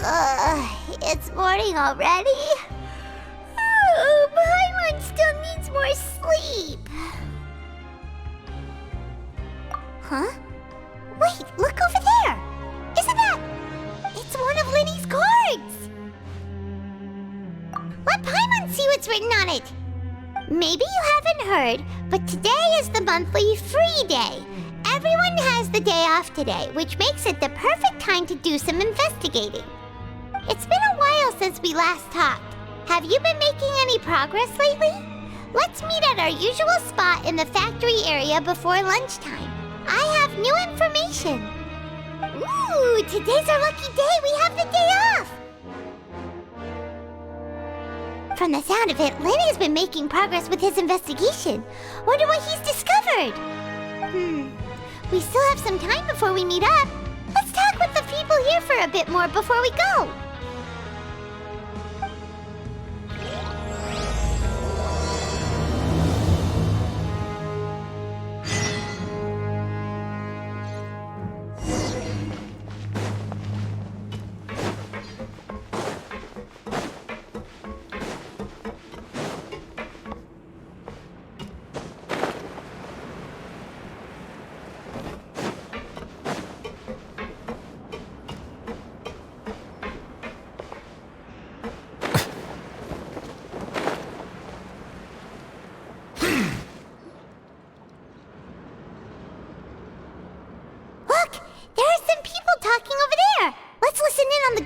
It's morning already? Oh, Paimon still needs more sleep. Huh? Wait, look over there! Isn't that... It's one of Linny's cards! Let Paimon see what's written on it! Maybe you haven't heard, but today is the monthly free day. Everyone has the day off today, which makes it the perfect time to do some investigating. It's been a while since we last talked. Have you been making any progress lately? Let's meet at our usual spot in the factory area before lunchtime. I have new information. Ooh, today's our lucky day. We have the day off. From the sound of it, Lenny's been making progress with his investigation. Wonder what he's discovered. We still have some time before we meet up. Let's talk with the people here for a bit more before we go.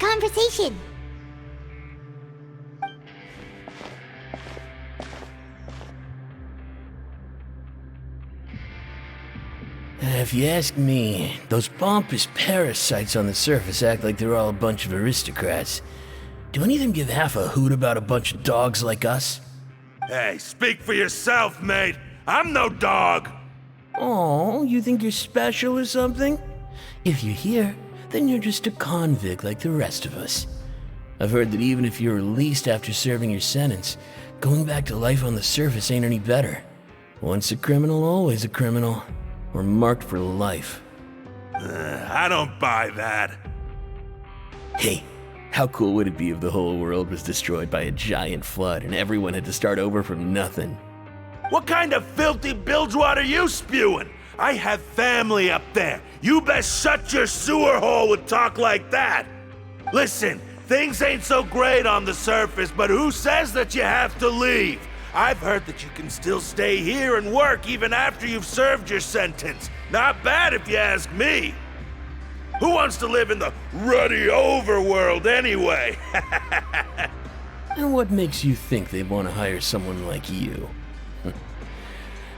Conversation. If you ask me, those pompous parasites on the surface act like they're all a bunch of aristocrats. Do any of them give half a hoot about a bunch of dogs like us? Hey, speak for yourself, mate. I'm no dog. Oh, you think you're special or something? If you're here, then you're just a convict like the rest of us. I've heard that even if you're released after serving your sentence, going back to life on the surface ain't any better. Once a criminal, always a criminal. We're marked for life. I don't buy that. Hey, how cool would it be if the whole world was destroyed by a giant flood and everyone had to start over from nothing? What kind of filthy bilgewater are you spewing? I have family up there. You best shut your sewer hole with talk like that. Listen, things ain't so great on the surface, but who says that you have to leave? I've heard that you can still stay here and work even after you've served your sentence. Not bad if you ask me. Who wants to live in the ruddy overworld anyway? And what makes you think they'd want to hire someone like you?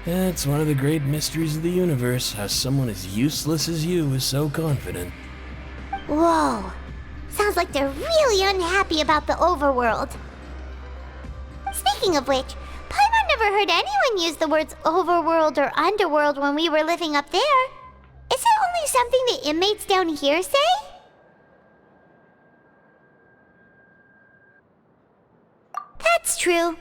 It's one of the great mysteries of the universe, how someone as useless as you is so confident. Whoa. Sounds like they're really unhappy about the overworld. Speaking of which, Paimon never heard anyone use the words overworld or underworld when we were living up there. Is it only something the inmates down here say? That's true.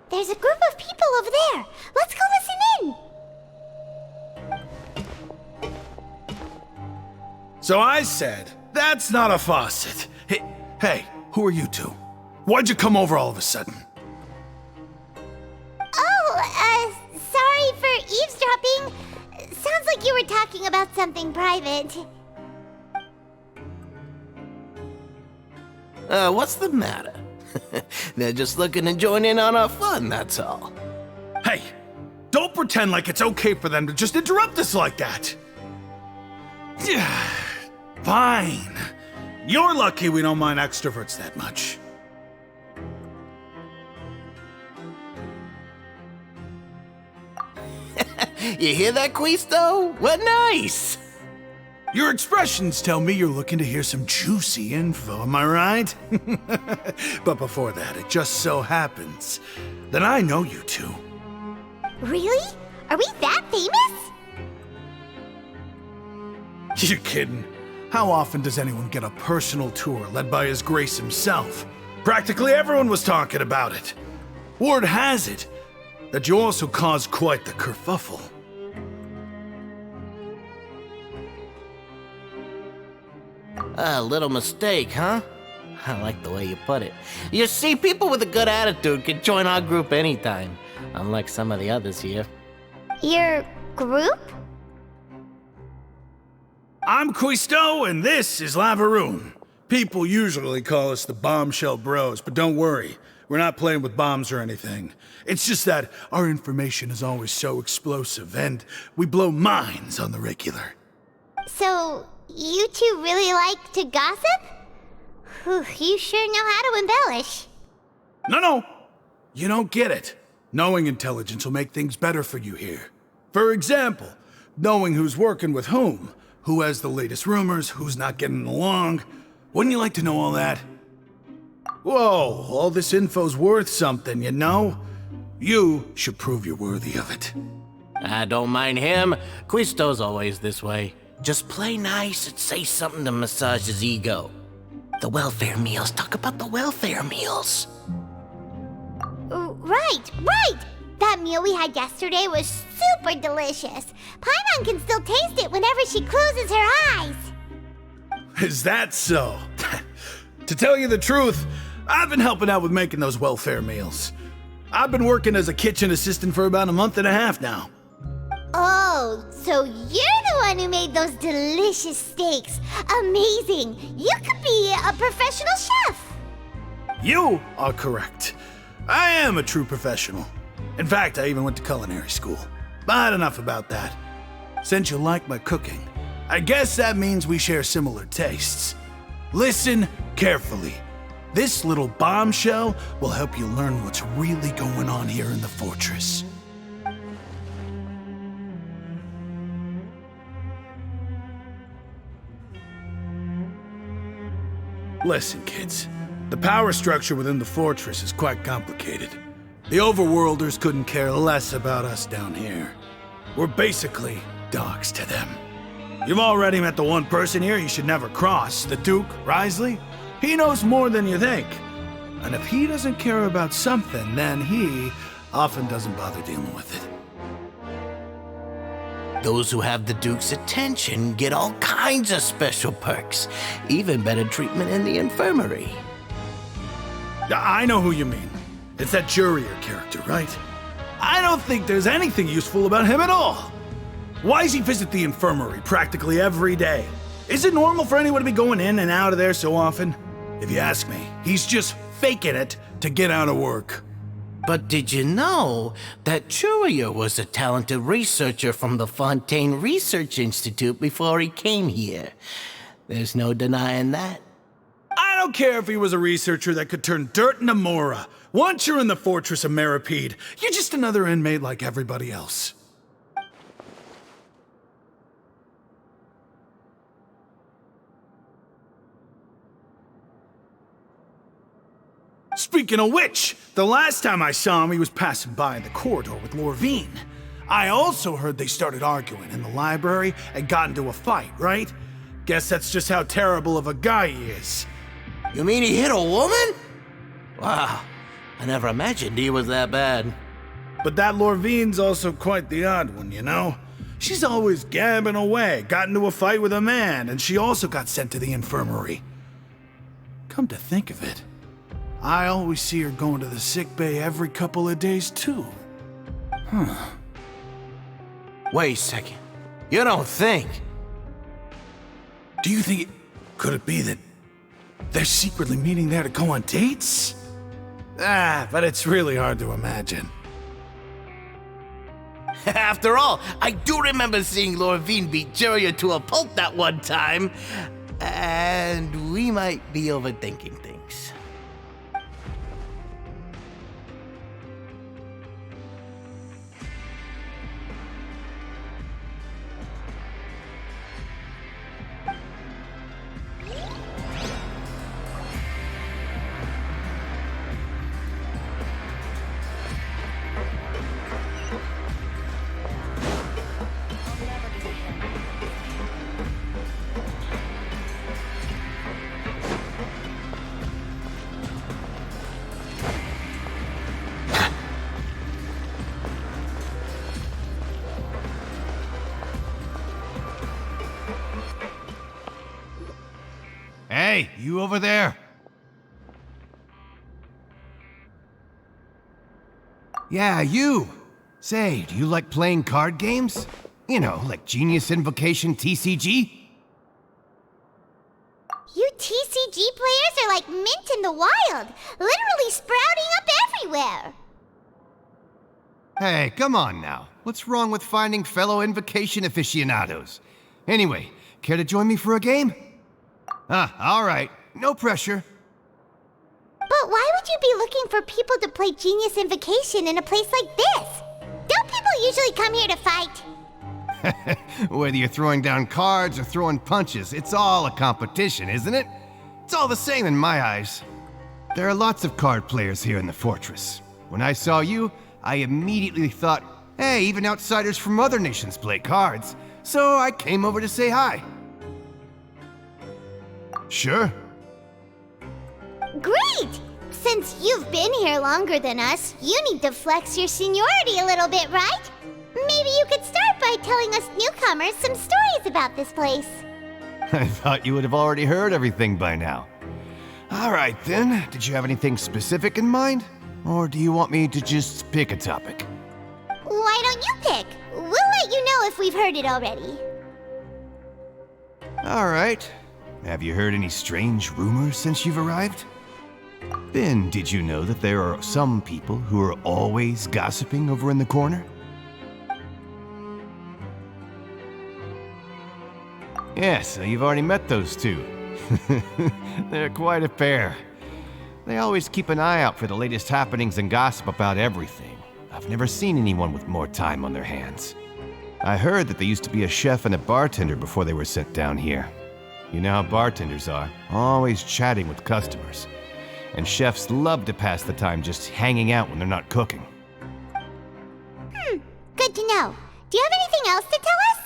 There's a group of people over there. Let's go listen in. So I said, that's not a faucet. Hey, who are you two? Why'd you come over all of a sudden? Oh, sorry for eavesdropping. Sounds like you were talking about something private. What's the matter? They're just looking to join in on our fun, that's all. Hey, don't pretend like it's okay for them to just interrupt us like that. Fine. You're lucky we don't mind extroverts that much. You hear that, Quisto? What nice! Your expressions tell me you're looking to hear some juicy info, am I right? But before that, it just so happens that I know you two. Really? Are we that famous? You're kidding. How often does anyone get a personal tour led by His Grace himself? Practically everyone was talking about it. Word has it that you also caused quite the kerfuffle. A little mistake, huh? I like the way you put it. You see, people with a good attitude can join our group anytime, unlike some of the others here. Your group? I'm Quisto, and this is Lavaroon. People usually call us the Bombshell Bros, but don't worry. We're not playing with bombs or anything. It's just that our information is always so explosive, and we blow minds on the regular. So, you two really like to gossip? Whew, you sure know how to embellish. No. You don't get it. Knowing intelligence will make things better for you here. For example, knowing who's working with whom, who has the latest rumors, who's not getting along. Wouldn't you like to know all that? Whoa, all this info's worth something, you know? You should prove you're worthy of it. I don't mind him. Quisto's always this way. Just play nice and say something to massage his ego. The welfare meals. Talk about the welfare meals. Right. That meal we had yesterday was super delicious. Paimon can still taste it whenever she closes her eyes. Is that so? To tell you the truth, I've been helping out with making those welfare meals. I've been working as a kitchen assistant for about a month and a half now. Oh, so you're the one who made those delicious steaks. Amazing. You could be a professional chef. You are correct. I am a true professional. In fact, I even went to culinary school. But enough about that. Since you like my cooking, I guess that means we share similar tastes. Listen carefully. This little bombshell will help you learn what's really going on here in the fortress. Listen, kids. The power structure within the fortress is quite complicated. The overworlders couldn't care less about us down here. We're basically dogs to them. You've already met the one person here you should never cross, the Duke, Risley. He knows more than you think. And if he doesn't care about something, then he often doesn't bother dealing with it. Those who have the Duke's attention get all kinds of special perks, even better treatment in the infirmary. I know who you mean. It's that Jurier character, right? I don't think there's anything useful about him at all. Why does he visit the infirmary practically every day? Is it normal for anyone to be going in and out of there so often? If you ask me, he's just faking it to get out of work. But did you know that Jurier was a talented researcher from the Fontaine Research Institute before he came here? There's no denying that. I don't care if he was a researcher that could turn dirt into Mora. Once you're in the fortress of Meripede, you're just another inmate like everybody else. Speaking of which, the last time I saw him, he was passing by in the corridor with Lorvine. I also heard they started arguing in the library and got into a fight, right? Guess that's just how terrible of a guy he is. You mean he hit a woman? Wow, I never imagined he was that bad. But that Lorvine's also quite the odd one, you know? She's always gabbing away, got into a fight with a man, and she also got sent to the infirmary. Come to think of it, I always see her going to the sick bay every couple of days, too. Wait a second. You don't think? Do you think could it be that they're secretly meeting there to go on dates? But it's really hard to imagine. After all, I do remember seeing Lorvine beat Jurier to a pulp that one time. And we might be overthinking things. Hey, you over there! Yeah, you! Say, do you like playing card games? You know, like Genius Invocation TCG? You TCG players are like mint in the wild, literally sprouting up everywhere. Hey, come on now. What's wrong with finding fellow Invocation aficionados? Anyway, care to join me for a game? All right. No pressure. But why would you be looking for people to play Genius Invocation in a place like this? Don't people usually come here to fight? Whether you're throwing down cards or throwing punches, it's all a competition, isn't it? It's all the same in my eyes. There are lots of card players here in the fortress. When I saw you, I immediately thought, hey, even outsiders from other nations play cards, so I came over to say hi. Sure. Great! Since you've been here longer than us, you need to flex your seniority a little bit, right? Maybe you could start by telling us newcomers some stories about this place. I thought you would have already heard everything by now. All right then, did you have anything specific in mind? Or do you want me to just pick a topic? Why don't you pick? We'll let you know if we've heard it already. All right. Have you heard any strange rumors since you've arrived? Ben, did you know that there are some people who are always gossiping over in the corner? Yes, so you've already met those two. They're quite a pair. They always keep an eye out for the latest happenings and gossip about everything. I've never seen anyone with more time on their hands. I heard that they used to be a chef and a bartender before they were sent down here. You know how bartenders are, always chatting with customers. And chefs love to pass the time just hanging out when they're not cooking. Good to know. Do you have anything else to tell us?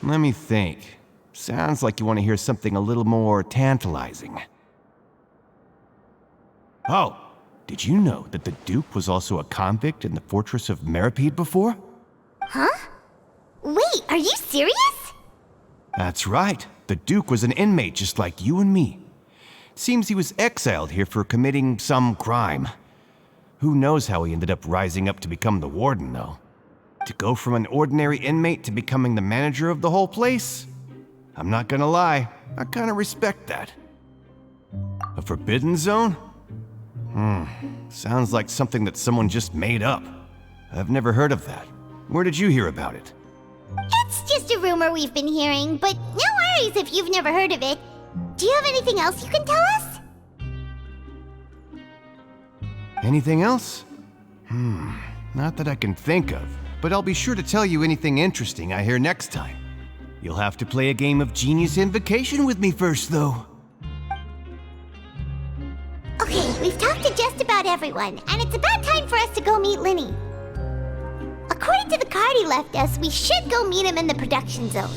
Let me think. Sounds like you want to hear something a little more tantalizing. Oh, did you know that the Duke was also a convict in the fortress of Meripede before? Huh? Wait, are you serious? That's right. The Duke was an inmate just like you and me. Seems he was exiled here for committing some crime. Who knows how he ended up rising up to become the warden, though. To go from an ordinary inmate to becoming the manager of the whole place? I'm not gonna lie, I kinda respect that. A forbidden zone? Sounds like something that someone just made up. I've never heard of that. Where did you hear about it? It's just a rumor we've been hearing, but no worries if you've never heard of it. Do you have anything else you can tell us? Anything else? Not that I can think of, but I'll be sure to tell you anything interesting I hear next time. You'll have to play a game of Genius Invocation with me first, though. Okay, we've talked to just about everyone, and it's about time for us to go meet Linny. According to the card he left us, we should go meet him in the production zone.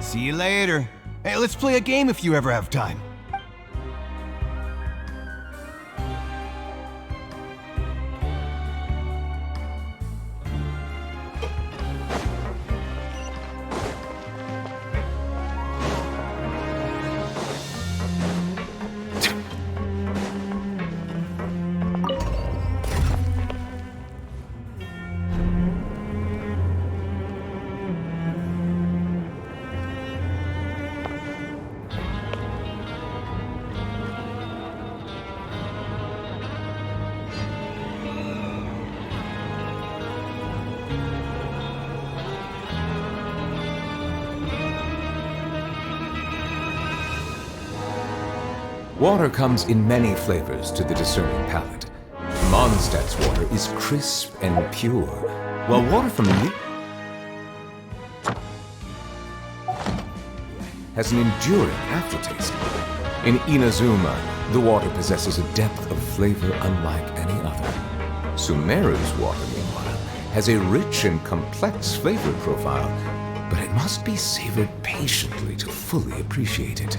See you later. Hey, let's play a game if you ever have time. Water comes in many flavors to the discerning palate. Mondstadt's water is crisp and pure, while water from has an enduring aftertaste. In Inazuma, the water possesses a depth of flavor unlike any other. Sumeru's water, meanwhile, has a rich and complex flavor profile, but it must be savored patiently to fully appreciate it.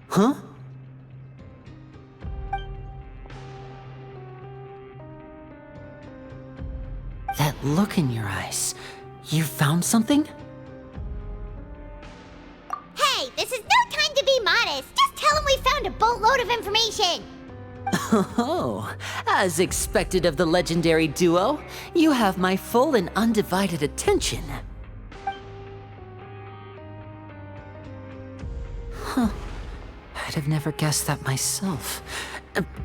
Huh? That look in your eyes. You found something? Hey, this is no time to be modest. Just tell him we found a boatload of information. Oh, as expected of the legendary duo, you have my full and undivided attention. Huh. I'd have never guessed that myself.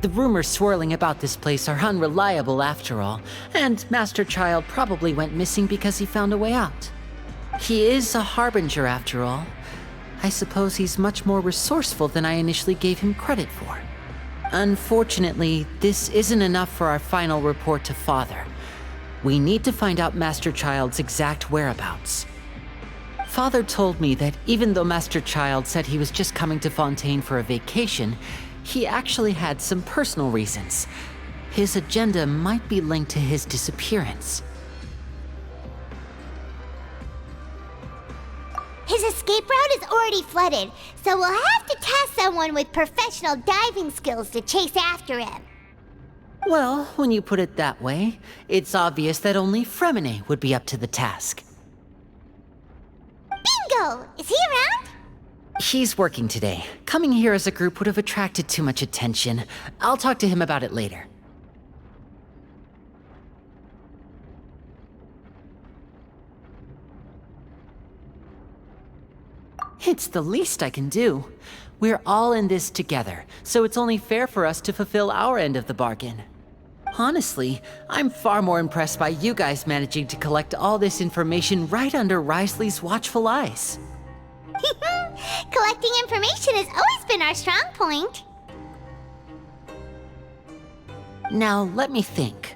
The rumors swirling about this place are unreliable after all, and Master Child probably went missing because he found a way out. He is a harbinger after all. I suppose he's much more resourceful than I initially gave him credit for. Unfortunately, this isn't enough for our final report to Father. We need to find out Master Child's exact whereabouts. Father told me that even though Master Child said he was just coming to Fontaine for a vacation, he actually had some personal reasons. His agenda might be linked to his disappearance. His escape route is already flooded, so we'll have to task someone with professional diving skills to chase after him. Well, when you put it that way, it's obvious that only Fremine would be up to the task. Bingo! Is he around? He's working today. Coming here as a group would have attracted too much attention. I'll talk to him about it later. It's the least I can do. We're all in this together, so it's only fair for us to fulfill our end of the bargain. Honestly, I'm far more impressed by you guys managing to collect all this information right under Risley's watchful eyes. Collecting information has always been our strong point. Now, let me think.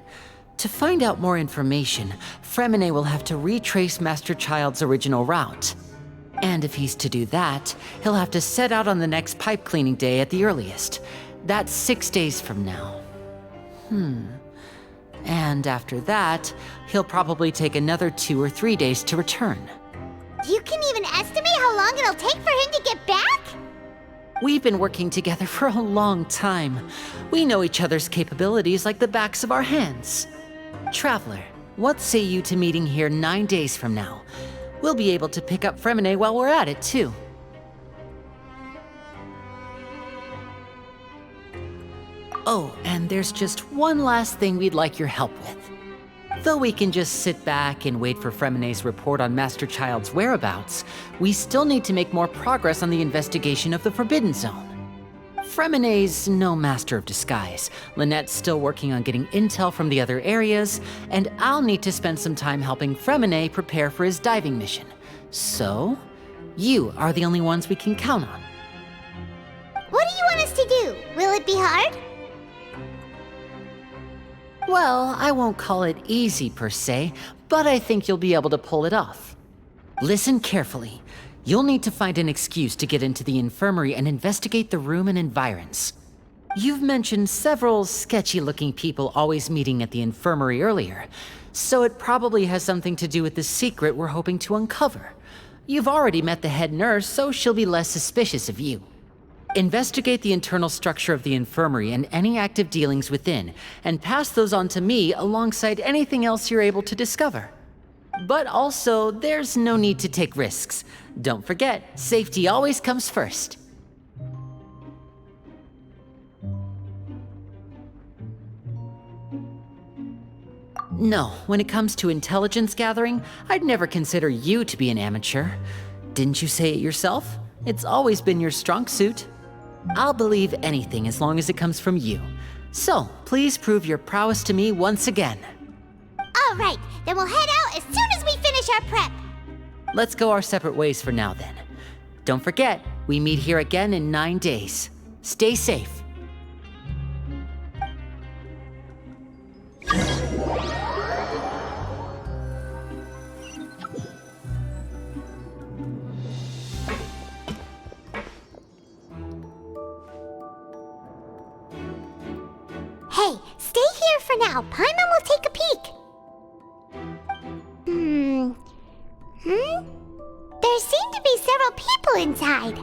To find out more information, Fremine will have to retrace Master Child's original route. And if he's to do that, he'll have to set out on the next pipe cleaning day at the earliest. That's 6 days from now. And after that, he'll probably take another 2 or 3 days to return. You can even estimate how long it'll take for him to get back? We've been working together for a long time. We know each other's capabilities like the backs of our hands. Traveler, what say you to meeting here 9 days from now? We'll be able to pick up Fremine while we're at it, too. Oh, and there's just one last thing we'd like your help with. Though we can just sit back and wait for Fremine's report on Master Child's whereabouts, we still need to make more progress on the investigation of the Forbidden Zone. Fremine's no master of disguise, Lynette's still working on getting intel from the other areas, and I'll need to spend some time helping Fremine prepare for his diving mission. So, you are the only ones we can count on. What do you want us to do? Will it be hard? Well, I won't call it easy per se, but I think you'll be able to pull it off. Listen carefully. You'll need to find an excuse to get into the infirmary and investigate the room and environs. You've mentioned several sketchy-looking people always meeting at the infirmary earlier, so it probably has something to do with the secret we're hoping to uncover. You've already met the head nurse, so she'll be less suspicious of you. Investigate the internal structure of the infirmary and any active dealings within, and pass those on to me alongside anything else you're able to discover. But also, there's no need to take risks. Don't forget, safety always comes first. No, when it comes to intelligence gathering, I'd never consider you to be an amateur. Didn't you say it yourself? It's always been your strong suit. I'll believe anything as long as it comes from you. So, please prove your prowess to me once again. All right, then we'll head out as soon as we finish our prep. Let's go our separate ways for now then. Don't forget, we meet here again in 9 days. Stay safe. Hey, stay here for now. Paimon will take a peek. There seem to be several people inside.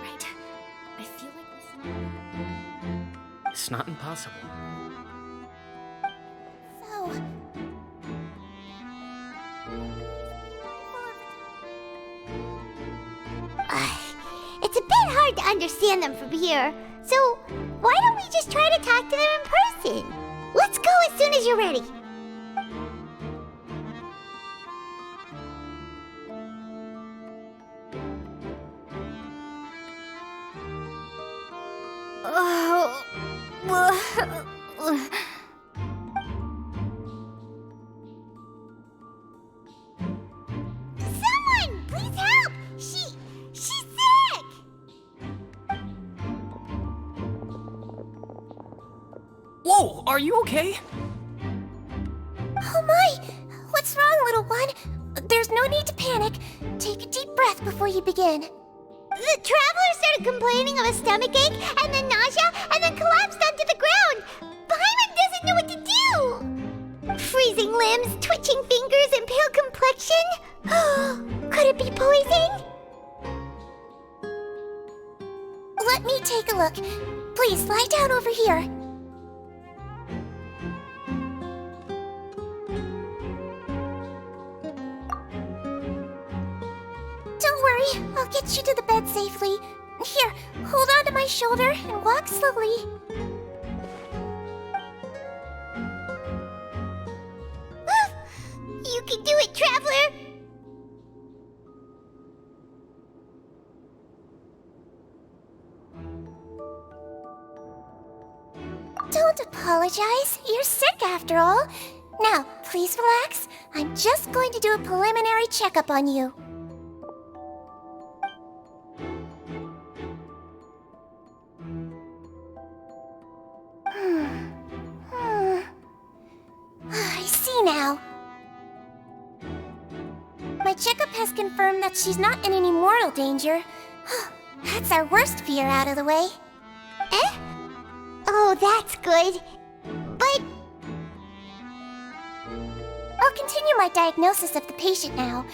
Right. I feel like this... It's not impossible. So... It's a bit hard to understand them from here, so why don't we just try to talk to them in person? Let's go as soon as you're ready. Someone, please help! She's sick! Whoa, are you okay? Oh my! What's wrong, little one? There's no need to panic. Take a deep breath before you begin. The traveler started complaining of a stomachache, and then nausea, and then collapsed onto the ground. Paimon doesn't know what to do. Freezing limbs, twitching fingers, and pale complexion. Could it be poison? Let me take a look. Please lie down over here. Don't worry, I'll get you to the bed safely. Here, hold on to my shoulder and walk slowly. You can do it, traveler! Don't apologize. You're sick after all. Now, please relax. I'm just going to do a preliminary checkup on you. I see now. My checkup has confirmed that she's not in any mortal danger. That's our worst fear out of the way. Eh? Oh, that's good. But... I'll continue my diagnosis of the patient now.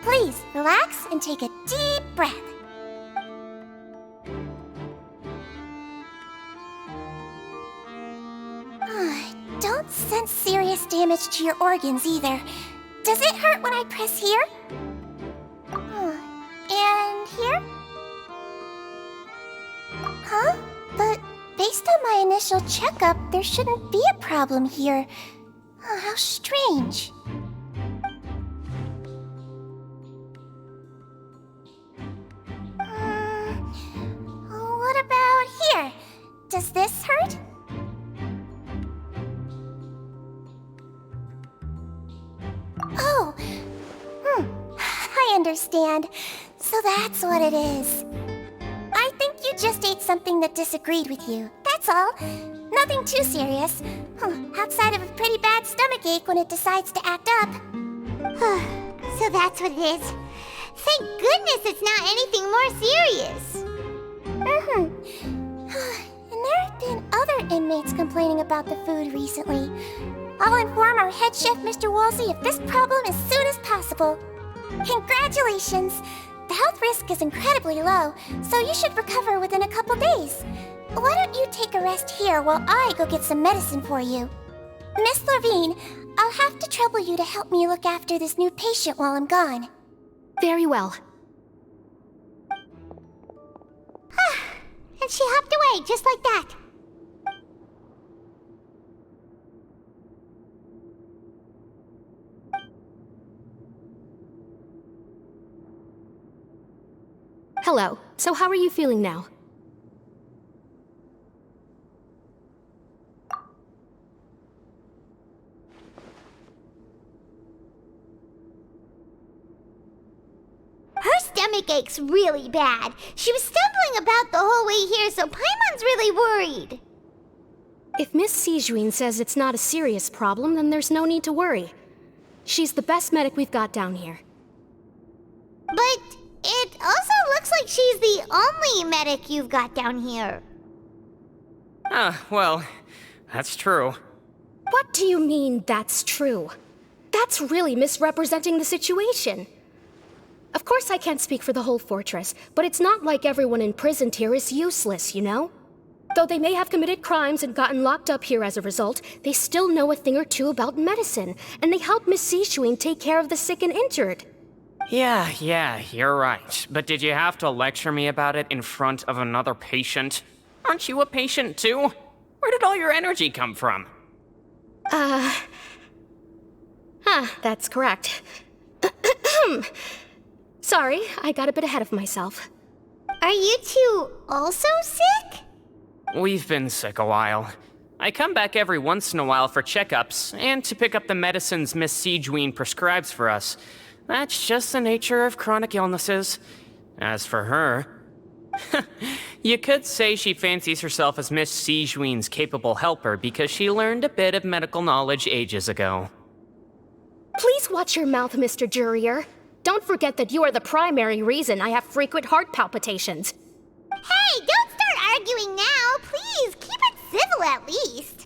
Please, relax and take a deep breath. Don't sense serious damage to your organs either. Does it hurt when I press here? And here? Huh? But based on my initial checkup, there shouldn't be a problem here. How strange. What about here? Does this hurt? Oh, I understand. So that's what it is. I think you just ate something that disagreed with you. That's all. Nothing too serious. Outside of a pretty bad stomachache when it decides to act up. So that's what it is. Thank goodness it's not anything more serious. And there have been other inmates complaining about the food recently. I'll inform our head chef, Mr. Woolsey, of this problem as soon as possible. Congratulations! The health risk is incredibly low, so you should recover within a couple days. Why don't you take a rest here while I go get some medicine for you? Miss Levine, I'll have to trouble you to help me look after this new patient while I'm gone. Very well. And she hopped away just like that. Hello. So how are you feeling now? Her stomach ache's really bad. She was stumbling about the whole way here, so Paimon's really worried. If Miss Sijuin says it's not a serious problem, then there's no need to worry. She's the best medic we've got down here. But it also like she's the only medic you've got down here. Well, that's true. What do you mean, that's true? That's really misrepresenting the situation. Of course I can't speak for the whole fortress, but it's not like everyone imprisoned here is useless, you know? Though they may have committed crimes and gotten locked up here as a result, they still know a thing or two about medicine, and they help Miss Sishuin take care of the sick and injured. Yeah, you're right. But did you have to lecture me about it in front of another patient? Aren't you a patient too? Where did all your energy come from? That's correct. Sorry, I got a bit ahead of myself. Are you two also sick? We've been sick a while. I come back every once in a while for checkups, and to pick up the medicines Miss Sijween prescribes for us. That's just the nature of chronic illnesses. As for her... you could say she fancies herself as Miss Sijween's capable helper because she learned a bit of medical knowledge ages ago. Please watch your mouth, Mr. Jurier. Don't forget that you are the primary reason I have frequent heart palpitations. Hey, don't start arguing now! Please, keep it civil at least!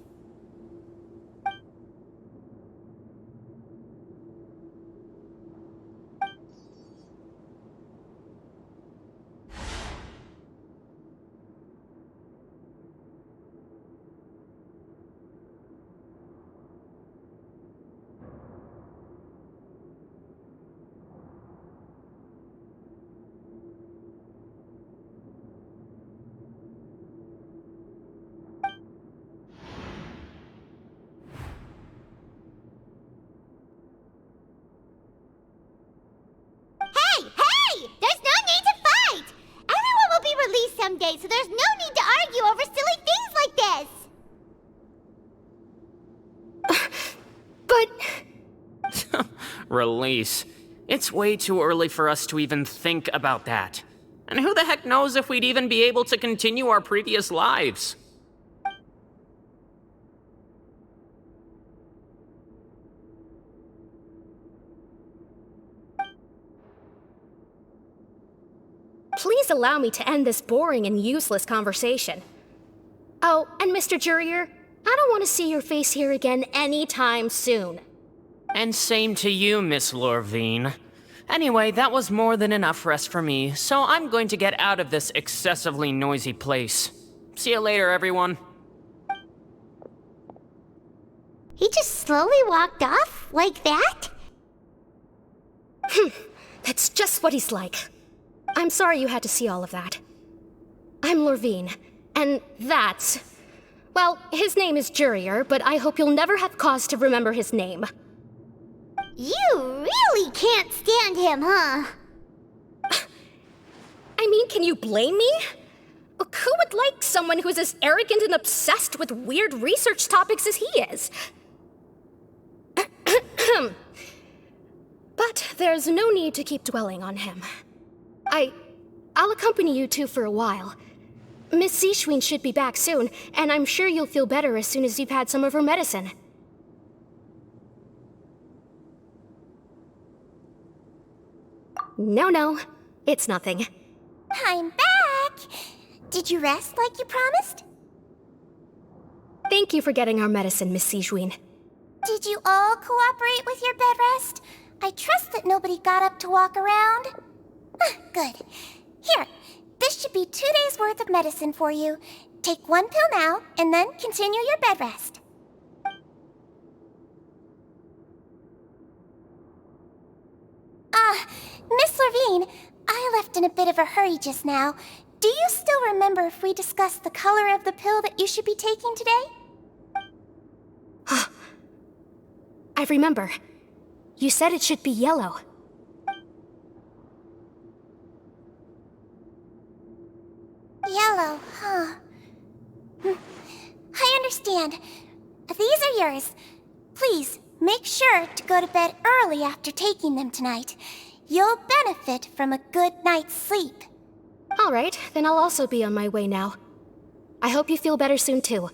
Someday, so there's no need to argue over silly things like this! But... Release. It's way too early for us to even think about that. And who the heck knows if we'd even be able to continue our previous lives? Please allow me to end this boring and useless conversation. Oh, and Mr. Jurier, I don't want to see your face here again anytime soon. And same to you, Miss Lorvine. Anyway, that was more than enough rest for me, so I'm going to get out of this excessively noisy place. See you later, everyone. He just slowly walked off like that? That's just what he's like. I'm sorry you had to see all of that. I'm Lorvine, and that's... Well, his name is Jurier, but I hope you'll never have cause to remember his name. You really can't stand him, huh? I mean, can you blame me? Look, who would like someone who's as arrogant and obsessed with weird research topics as he is? But there's no need to keep dwelling on him. I'll accompany you two for a while. Miss Sishween should be back soon, and I'm sure you'll feel better as soon as you've had some of her medicine. No, it's nothing. I'm back! Did you rest like you promised? Thank you for getting our medicine, Miss Sijween. Did you all cooperate with your bed rest? I trust that nobody got up to walk around. Good. Here, this should be 2 days' worth of medicine for you. Take one pill now, and then continue your bed rest. Miss Lorvine, I left in a bit of a hurry just now. Do you still remember if we discussed the color of the pill that you should be taking today? I remember. You said it should be yellow. Yellow, huh? I understand. These are yours. Please, make sure to go to bed early after taking them tonight. You'll benefit from a good night's sleep. All right, then I'll also be on my way now. I hope you feel better soon, too.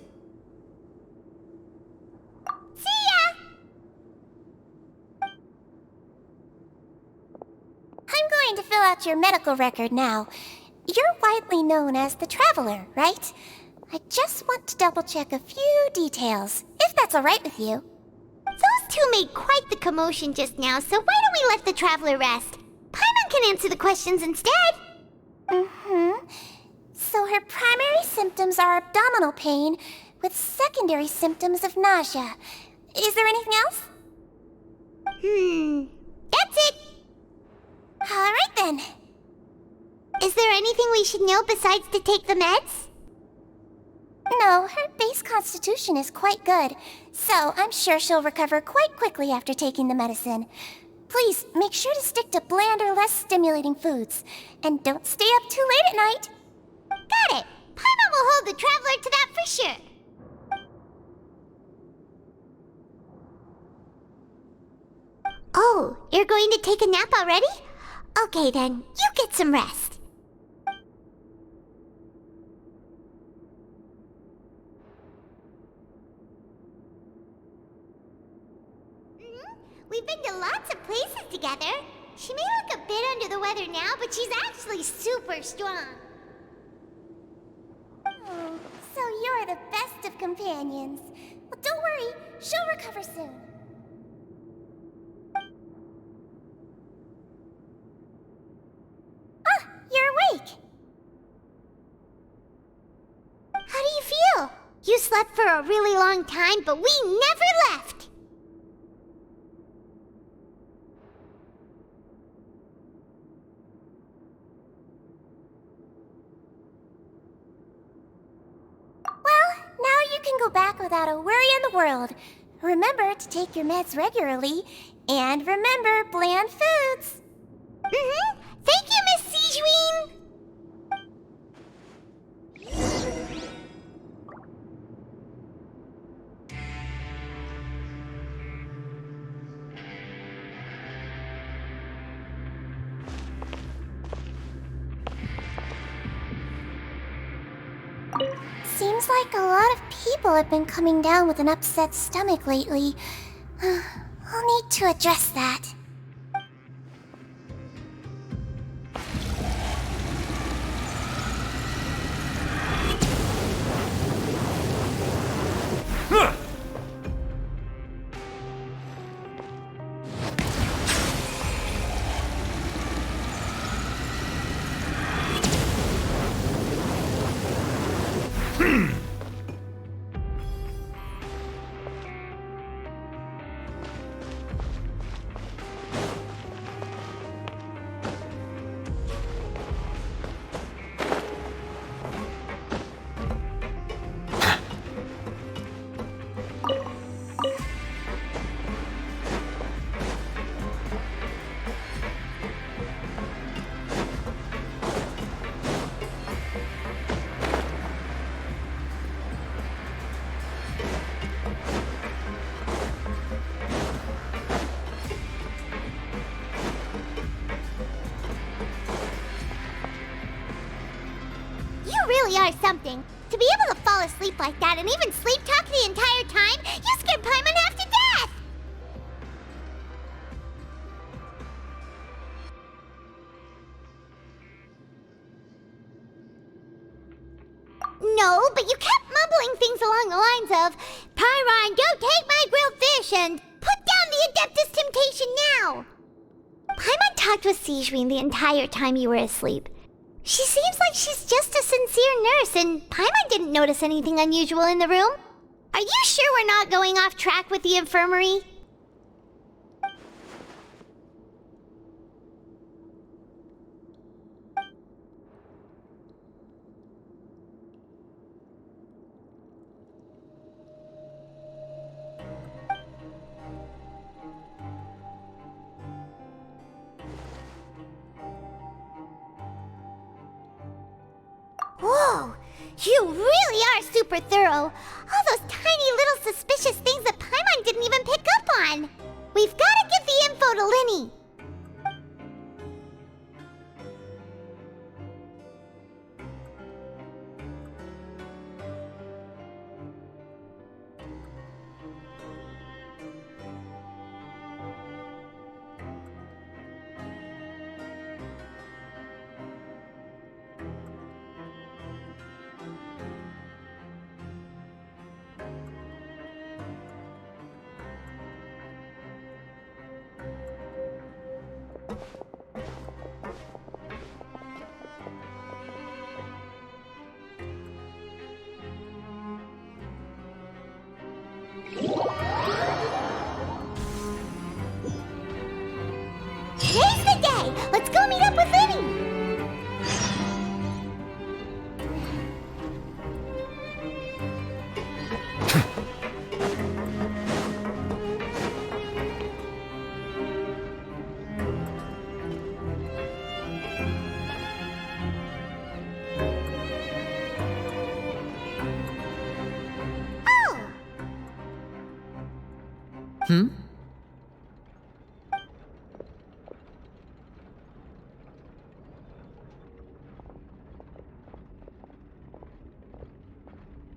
See ya! I'm going to fill out your medical record now. You're widely known as the Traveler, right? I just want to double-check a few details, if that's all right with you. Those two made quite the commotion just now, so why don't we let the Traveler rest? Paimon can answer the questions instead. So her primary symptoms are abdominal pain, with secondary symptoms of nausea. Is there anything else? That's it. Alright then. Is there anything we should know besides to take the meds? No, her base constitution is quite good, so I'm sure she'll recover quite quickly after taking the medicine. Please, make sure to stick to bland or less stimulating foods, and don't stay up too late at night. Got it! Paimon will hold the Traveler to that for sure. Oh, you're going to take a nap already? Okay then, you get some rest. We've been to lots of places together. She may look a bit under the weather now, but she's actually super strong. So you're the best of companions. Well, don't worry, she'll recover soon. Ah, you're awake. How do you feel? You slept for a really long time, but we never left. Go back without a worry in the world. Remember to take your meds regularly, and remember bland foods. Thank you, Miss Sijween. Seems like a lot of people have been coming down with an upset stomach lately. I'll need to address that. Really are something. To be able to fall asleep like that and even sleep talk the entire time, you scared Paimon half to death! No, but you kept mumbling things along the lines of, Pyron, don't take my grilled fish, and put down the Adeptus Temptation now! Paimon talked with Sijween the entire time you were asleep. She seems like she's just a sincere nurse, and Paimon didn't notice anything unusual in the room. Are you sure we're not going off track with the infirmary? Whoa! You really are super thorough! All those tiny little suspicious things that Paimon didn't even pick up on! We've gotta give the info to Linny!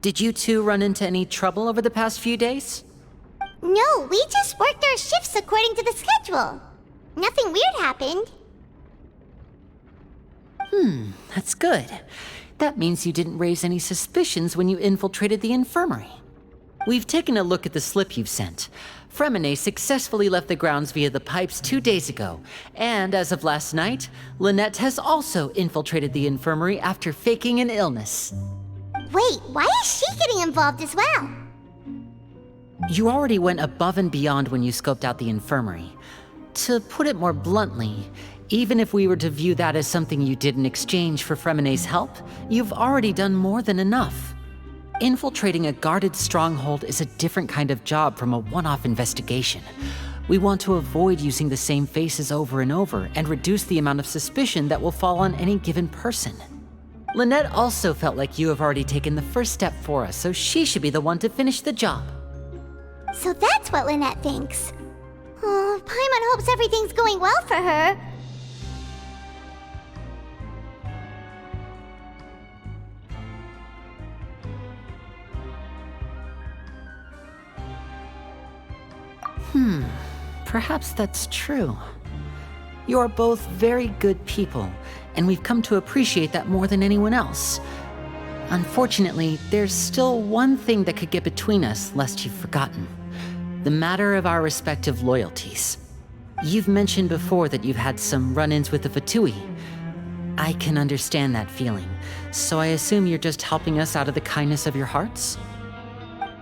Did you two run into any trouble over the past few days? No, we just worked our shifts according to the schedule. Nothing weird happened. That's good. That means you didn't raise any suspicions when you infiltrated the infirmary. We've taken a look at the slip you've sent. Fremine successfully left the grounds via the pipes 2 days ago, and as of last night, Lynette has also infiltrated the infirmary after faking an illness. Wait, why is she getting involved as well? You already went above and beyond when you scoped out the infirmary. To put it more bluntly, even if we were to view that as something you did in exchange for Fremine's help, you've already done more than enough. Infiltrating a guarded stronghold is a different kind of job from a one-off investigation. We want to avoid using the same faces over and over and reduce the amount of suspicion that will fall on any given person. Lynette also felt like you have already taken the first step for us, so she should be the one to finish the job. So that's what Lynette thinks. Oh, Paimon hopes everything's going well for her. Perhaps that's true. You're both very good people, and we've come to appreciate that more than anyone else. Unfortunately, there's still one thing that could get between us, lest you've forgotten. The matter of our respective loyalties. You've mentioned before that you've had some run-ins with the Fatui. I can understand that feeling, so I assume you're just helping us out of the kindness of your hearts?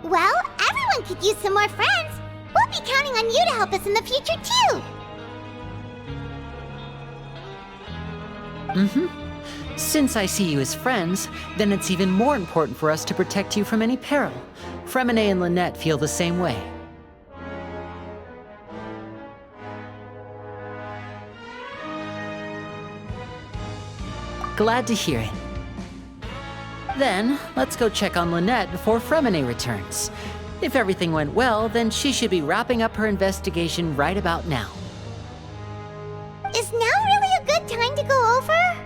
Well, everyone could use some more friends. We'll be counting on you to help us in the future, too. Since I see you as friends, then it's even more important for us to protect you from any peril. Fremine and Lynette feel the same way. Glad to hear it. Then, let's go check on Lynette before Fremine returns. If everything went well, then she should be wrapping up her investigation right about now. Is now really a good time to go over?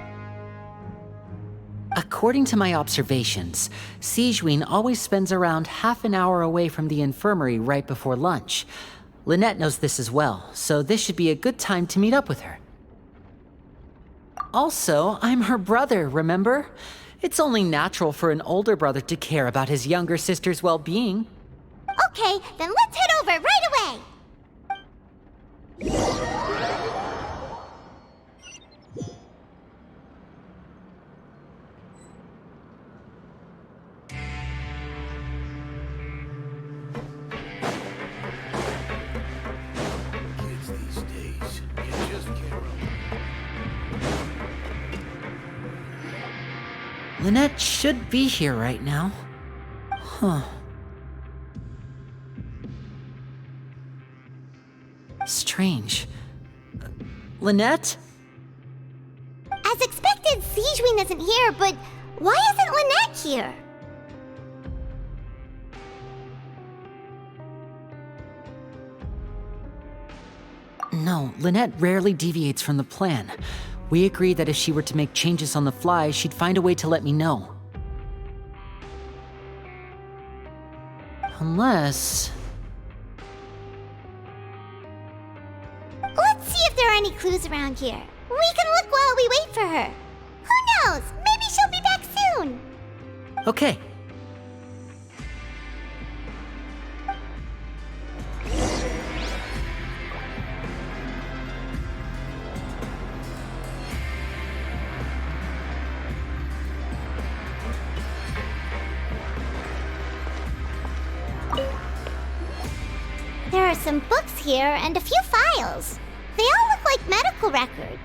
According to my observations, Sigewinne always spends around half an hour away from the infirmary right before lunch. Lynette knows this as well, so this should be a good time to meet up with her. Also, I'm her brother, remember? It's only natural for an older brother to care about his younger sister's well-being. Okay, then let's head over right away. Kids these days, you just can't. Lynette should be here right now. Huh. Strange. Lynette? As expected, Sigewinne isn't here, but why isn't Lynette here? No, Lynette rarely deviates from the plan. We agreed that if she were to make changes on the fly, she'd find a way to let me know. Unless... Let's see if there are any clues around here. We can look while we wait for her. Who knows? Maybe she'll be back soon. Okay. There are some books here and a few files. They all look like medical records.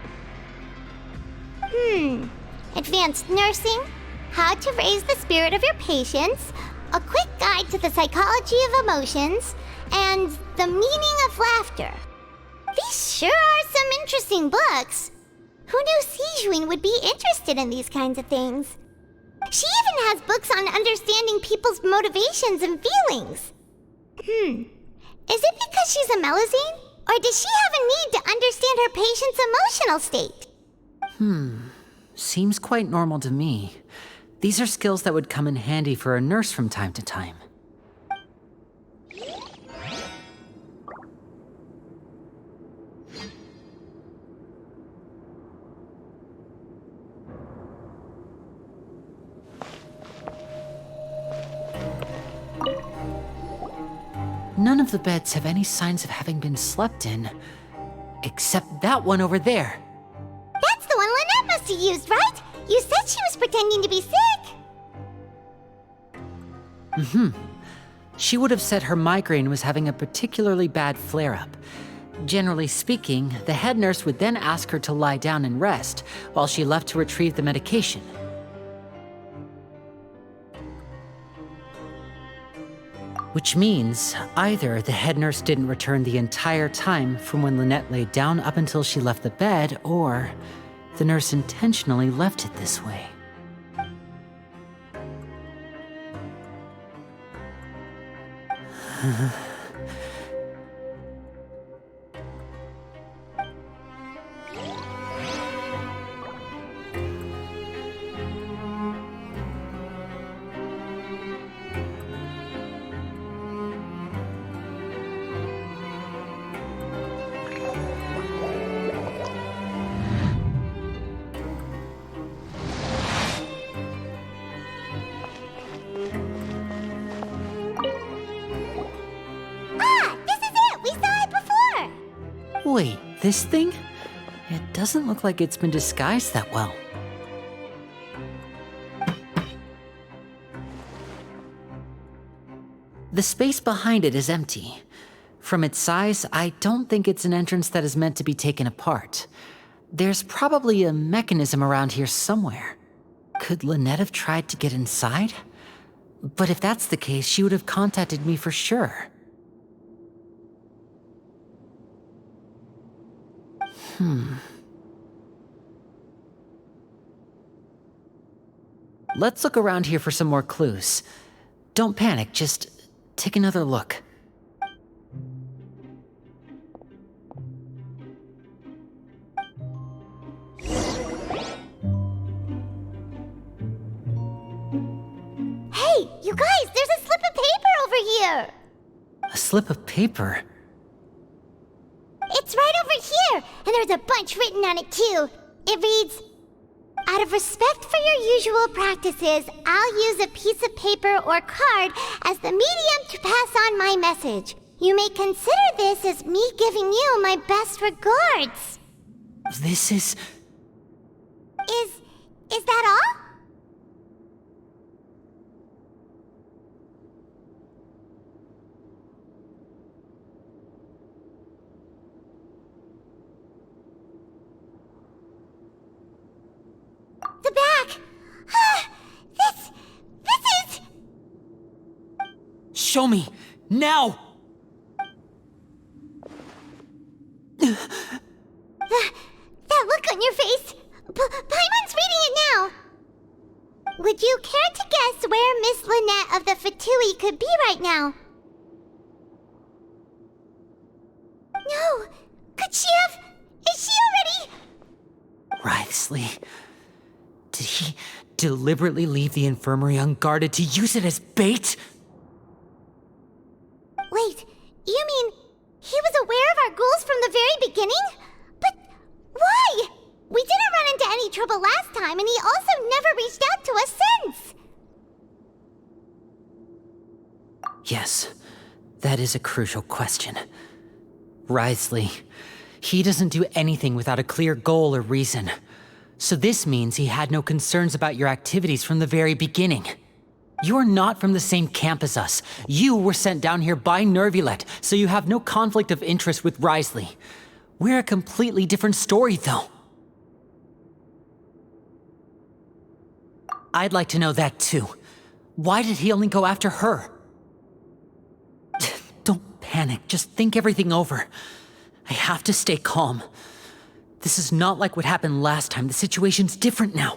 Advanced nursing, how to raise the spirit of your patients, a quick guide to the psychology of emotions, and the meaning of laughter. These sure are some interesting books. Who knew Sigewinne would be interested in these kinds of things? She even has books on understanding people's motivations and feelings. Is it because because she's a Melusine? Or does she have a need to understand her patient's emotional state? Seems quite normal to me. These are skills that would come in handy for a nurse from time to time. None of the beds have any signs of having been slept in, except that one over there. That's the one Lynette must have used, right? You said she was pretending to be sick. She would have said her migraine was having a particularly bad flare-up. Generally speaking, the head nurse would then ask her to lie down and rest, while she left to retrieve the medication. Which means either the head nurse didn't return the entire time from when Lynette laid down up until she left the bed, or the nurse intentionally left it this way. Ah, this is it! We saw it before! Wait, this thing? It doesn't look like it's been disguised that well. The space behind it is empty. From its size, I don't think it's an entrance that is meant to be taken apart. There's probably a mechanism around here somewhere. Could Lynette have tried to get inside? But if that's the case, she would have contacted me for sure. Let's look around here for some more clues. Don't panic, just take another look. Hey, you guys, there's a slip of paper over here! A slip of paper? It's right over here, and there's a bunch written on it too. It reads, "Out of respect for your usual practices, I'll use a piece of paper or card as the medium to pass on my message. You may consider this as me giving you my best regards." This is... Is that all? The back! This is... Show me! Now! That look on your face! Paimon's reading it now! Would you care to guess where Miss Lynette of the Fatui could be right now? No! Could she have... Is she already... Writhsley. Did he deliberately leave the infirmary unguarded to use it as bait? Wait, you mean he was aware of our goals from the very beginning? But why? We didn't run into any trouble last time, and he also never reached out to us since. Yes, that is a crucial question. Writhsley, he doesn't do anything without a clear goal or reason. So this means he had no concerns about your activities from the very beginning. You're not from the same camp as us. You were sent down here by Nervulet, so you have no conflict of interest with Writhsley. We're a completely different story, though. I'd like to know that, too. Why did he only go after her? Don't panic, just think everything over. I have to stay calm. This is not like what happened last time. The situation's different now.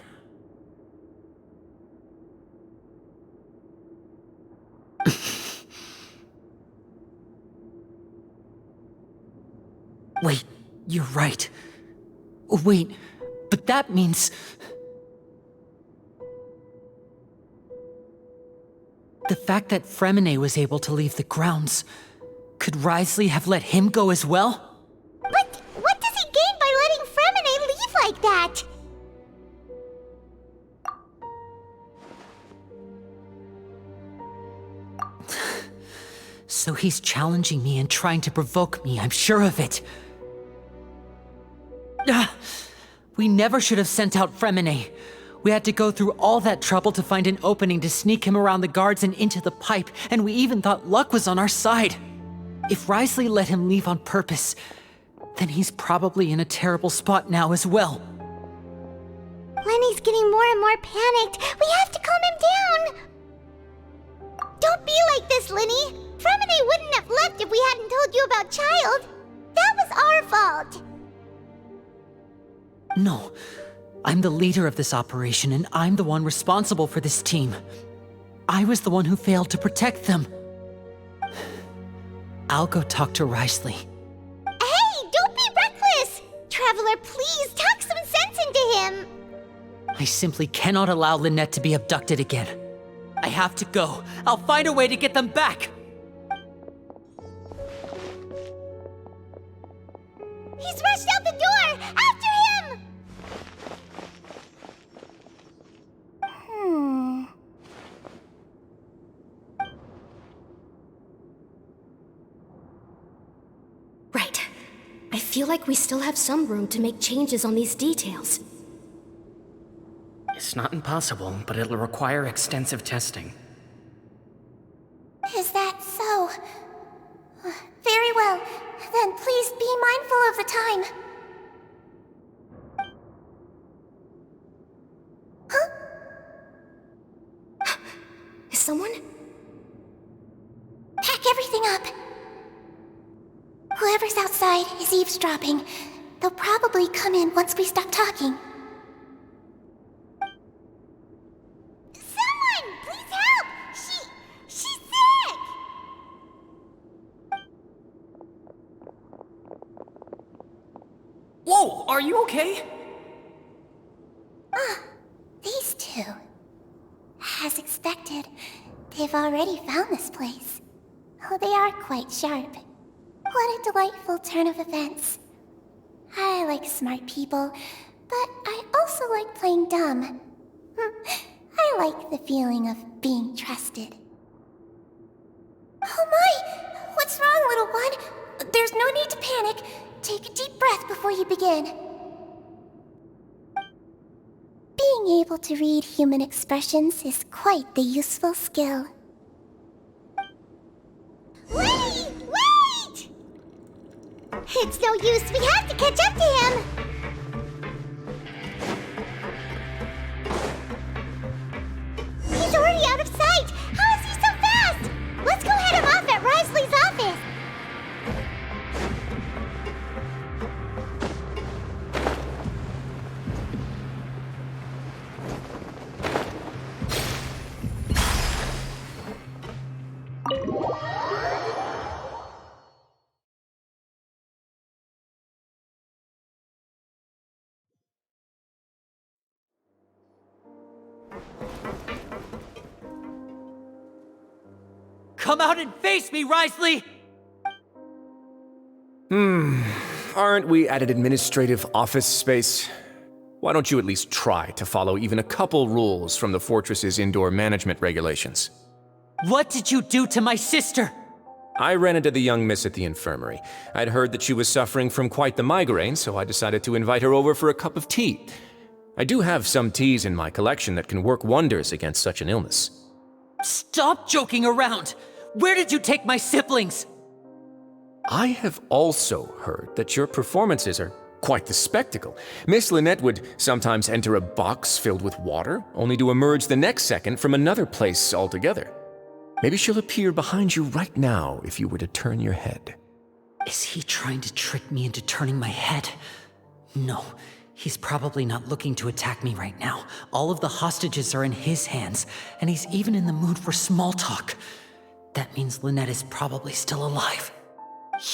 Wait, you're right. Wait, but that means... The fact that Fremine was able to leave the grounds, could Wriothesley have let him go as well? But what does he gain by letting Fremine leave like that? So he's challenging me and trying to provoke me, I'm sure of it. We never should have sent out Fremine. We had to go through all that trouble to find an opening to sneak him around the guards and into the pipe, and we even thought luck was on our side. If Wriothesley let him leave on purpose, then he's probably in a terrible spot now as well. Lenny's getting more and more panicked. We have to calm him down. Don't be like this, Lenny. Fremine wouldn't have left if we hadn't told you about Child. That was our fault. No. I'm the leader of this operation, and I'm the one responsible for this team. I was the one who failed to protect them. I'll go talk to Wriothesley. Hey, don't be reckless! Traveler, please talk some sense into him. I simply cannot allow Lynette to be abducted again. I have to go. I'll find a way to get them back. He's rushed out the door! After him! Right. I feel like we still have some room to make changes on these details. It's not impossible, but it'll require extensive testing. Is that so? Very well. Then please be mindful of the time. Huh? Is someone? Pack everything up. Whoever's outside is eavesdropping. They'll probably come in once we stop talking. Someone! Please help! She's sick! Whoa, are you okay? These two. As expected, they've already found this place. Oh, they are quite sharp. What a delightful turn of events. I like smart people, but I also like playing dumb. I like the feeling of being trusted. Oh my! What's wrong, little one? There's no need to panic. Take a deep breath before you begin. Being able to read human expressions is quite the useful skill. Wait! Wait! It's no use. We have to catch up to him. He's already out of sight. How is he so fast? Let's go head him off at Wriothesley's office. Come out and face me, Wriothesley! Aren't we at an administrative office space? Why don't you at least try to follow even a couple rules from the fortress's indoor management regulations? What did you do to my sister? I ran into the young miss at the infirmary. I'd heard that she was suffering from quite the migraine, so I decided to invite her over for a cup of tea. I do have some teas in my collection that can work wonders against such an illness. Stop joking around! Where did you take my siblings? I have also heard that your performances are quite the spectacle. Miss Lynette would sometimes enter a box filled with water, only to emerge the next second from another place altogether. Maybe she'll appear behind you right now if you were to turn your head. Is he trying to trick me into turning my head? No, he's probably not looking to attack me right now. All of the hostages are in his hands, and he's even in the mood for small talk. That means Lynette is probably still alive.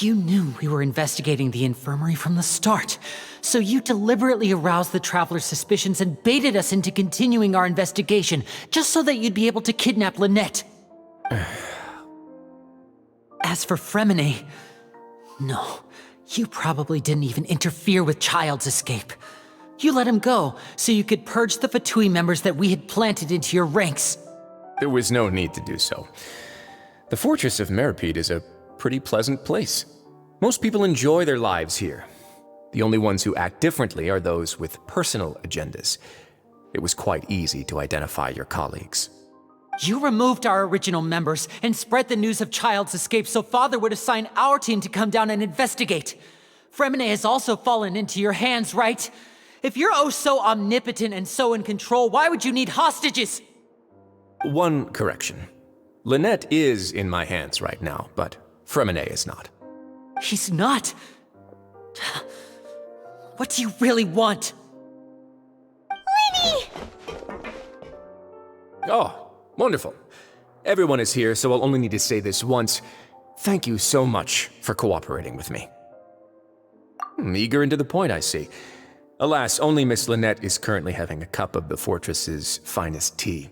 You knew we were investigating the infirmary from the start, so you deliberately aroused the Traveler's suspicions and baited us into continuing our investigation just so that you'd be able to kidnap Lynette. As for Fremine, no, you probably didn't even interfere with Child's escape. You let him go so you could purge the Fatui members that we had planted into your ranks. There was no need to do so. The Fortress of Meripede is a pretty pleasant place. Most people enjoy their lives here. The only ones who act differently are those with personal agendas. It was quite easy to identify your colleagues. You removed our original members and spread the news of Child's escape so Father would assign our team to come down and investigate. Fremine has also fallen into your hands, right? If you're oh so omnipotent and so in control, why would you need hostages? One correction. Lynette is in my hands right now, but Fremine is not. He's not? What do you really want? Lenny! Oh, wonderful. Everyone is here, so I'll only need to say this once. Thank you so much for cooperating with me. Eager and to the point, I see. Alas, only Miss Lynette is currently having a cup of the fortress's finest tea.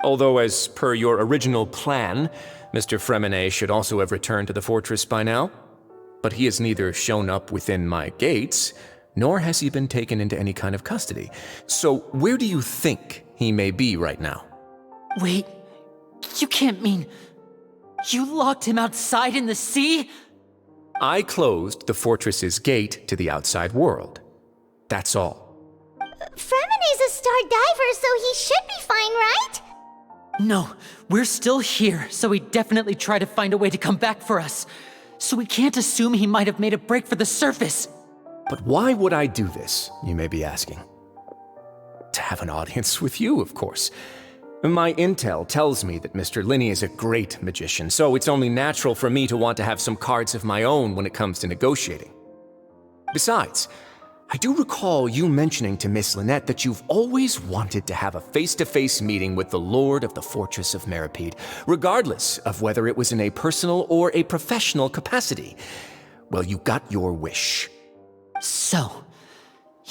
Although, as per your original plan, Mr. Fremine should also have returned to the fortress by now. But he has neither shown up within my gates, nor has he been taken into any kind of custody. So where do you think he may be right now? Wait, you can't mean you locked him outside in the sea? I closed the fortress's gate to the outside world. That's all. Fremine's a star diver, so he should be fine, right? No, we're still here, so he definitely tried to find a way to come back for us. So we can't assume he might have made a break for the surface. But why would I do this, you may be asking? To have an audience with you, of course. My intel tells me that Mr. Linney is a great magician, so it's only natural for me to want to have some cards of my own when it comes to negotiating. Besides, I do recall you mentioning to Miss Lynette that you've always wanted to have a face-to-face meeting with the Lord of the Fortress of Meripede, regardless of whether it was in a personal or a professional capacity. Well, you got your wish. So,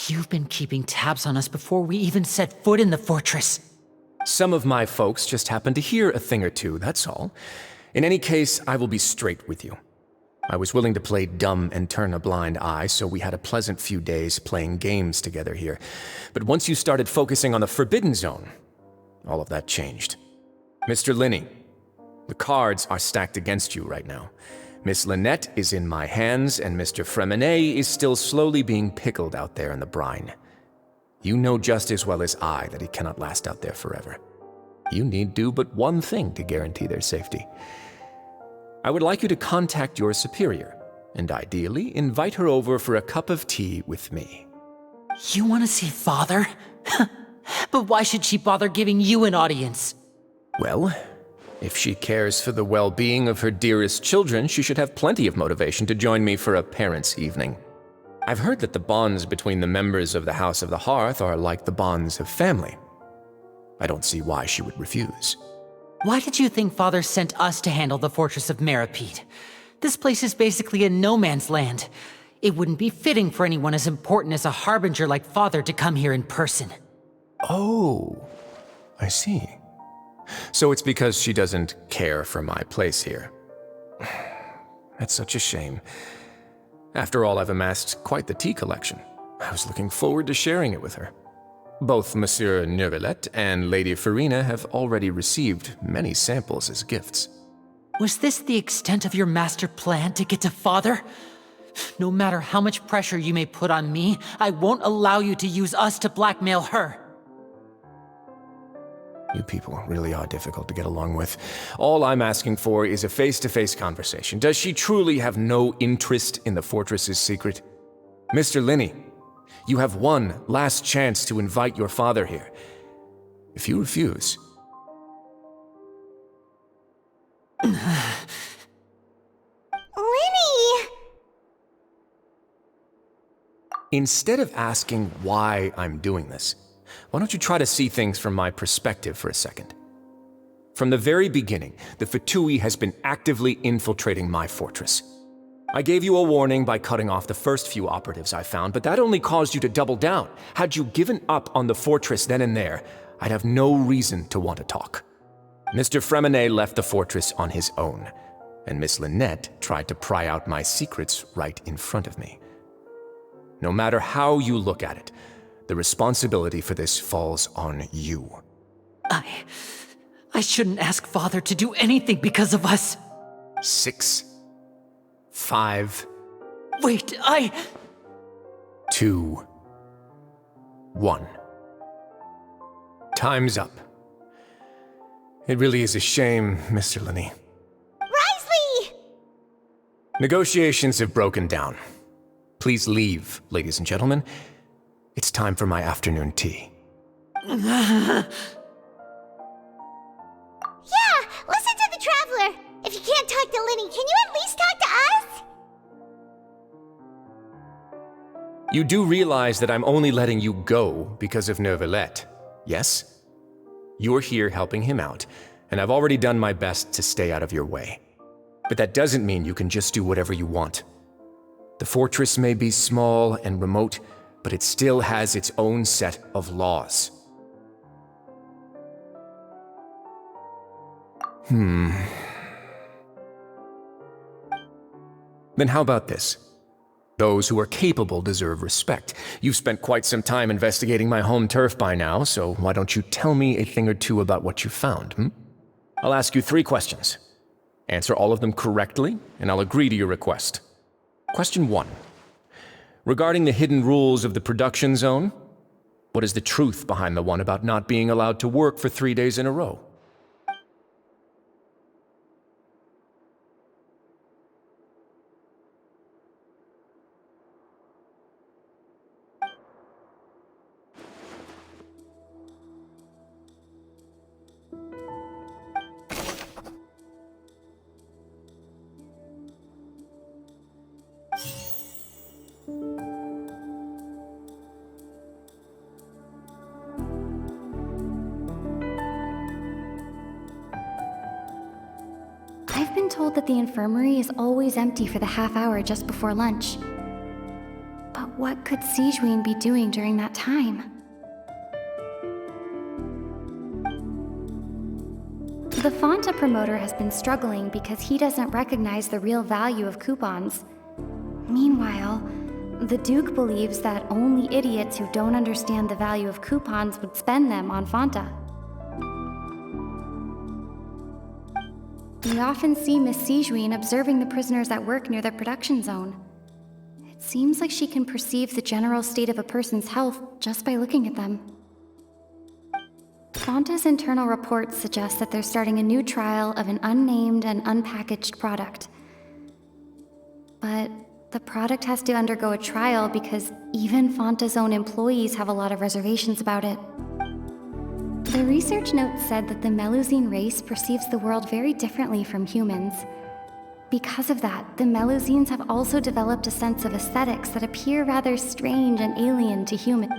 you've been keeping tabs on us before we even set foot in the fortress. Some of my folks just happened to hear a thing or two, that's all. In any case, I will be straight with you. I was willing to play dumb and turn a blind eye, so we had a pleasant few days playing games together here. But once you started focusing on the Forbidden Zone, all of that changed. Mr. Linney, the cards are stacked against you right now. Miss Lynette is in my hands, and Mr. Fremine is still slowly being pickled out there in the brine. You know just as well as I that he cannot last out there forever. You need do but one thing to guarantee their safety. I would like you to contact your superior, and ideally invite her over for a cup of tea with me. You want to see Father? But why should she bother giving you an audience? Well, if she cares for the well-being of her dearest children, she should have plenty of motivation to join me for a parents' evening. I've heard that the bonds between the members of the House of the Hearth are like the bonds of family. I don't see why she would refuse. Why did you think Father sent us to handle the Fortress of Meripede? This place is basically a no-man's land. It wouldn't be fitting for anyone as important as a harbinger like Father to come here in person. Oh, I see. So it's because she doesn't care for my place here. That's such a shame. After all, I've amassed quite the tea collection. I was looking forward to sharing it with her. Both Monsieur Neuvillette and Lady Farina have already received many samples as gifts. Was this the extent of your master plan to get to Father? No matter how much pressure you may put on me, I won't allow you to use us to blackmail her. You people really are difficult to get along with. All I'm asking for is a face-to-face conversation. Does she truly have no interest in the fortress's secret? Mr. Linney, you have one last chance to invite your father here. If you refuse... Lenny! Instead of asking why I'm doing this, why don't you try to see things from my perspective for a second? From the very beginning, the Fatui has been actively infiltrating my fortress. I gave you a warning by cutting off the first few operatives I found, but that only caused you to double down. Had you given up on the fortress then and there, I'd have no reason to want to talk. Mr. Fremenet left the fortress on his own, and Miss Lynette tried to pry out my secrets right in front of me. No matter how you look at it, the responsibility for this falls on you. I shouldn't ask Father to do anything because of us. 6, 5, Wait, 2, 1. Time's up. It really is a shame, Mr. Linney. Risley! Negotiations have broken down. Please leave, ladies and gentlemen. It's time for my afternoon tea. Yeah, listen to the Traveler. If you can't talk to Linny, can you at least talk to us? You do realize that I'm only letting you go because of Neuvillette, yes? You're here helping him out, and I've already done my best to stay out of your way. But that doesn't mean you can just do whatever you want. The fortress may be small and remote, but it still has its own set of laws. Then how about this? Those who are capable deserve respect. You've spent quite some time investigating my home turf by now, so why don't you tell me a thing or two about what you found, I'll ask you 3 questions. Answer all of them correctly, and I'll agree to your request. Question 1. Regarding the hidden rules of the production zone, what is the truth behind the one about not being allowed to work for 3 days in a row? I've been told that the infirmary is always empty for the half hour just before lunch. But what could Sijuin be doing during that time? The Fonta promoter has been struggling because he doesn't recognize the real value of coupons. Meanwhile, the Duke believes that only idiots who don't understand the value of coupons would spend them on Fonta. We often see Miss Sijuin observing the prisoners at work near the production zone. It seems like she can perceive the general state of a person's health just by looking at them. Fonta's internal reports suggest that they're starting a new trial of an unnamed and unpackaged product. But the product has to undergo a trial because even Fonta's own employees have a lot of reservations about it. The research note said that the Melusine race perceives the world very differently from humans. Because of that, the Melusines have also developed a sense of aesthetics that appear rather strange and alien to humans.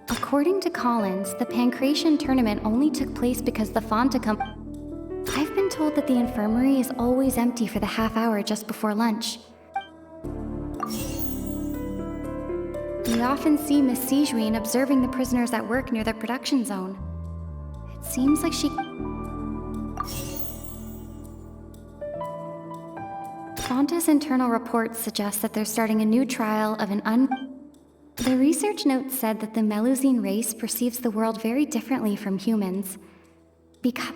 According to Collins, the Pancration tournament only took place because the Fonta company... I've been told that the infirmary is always empty for the half hour just before lunch. We often see Miss Sijuin observing the prisoners at work near the production zone. It seems like she... Fonta's internal reports suggest that they're starting a new trial of an The research note said that the Melusine race perceives the world very differently from humans. Because...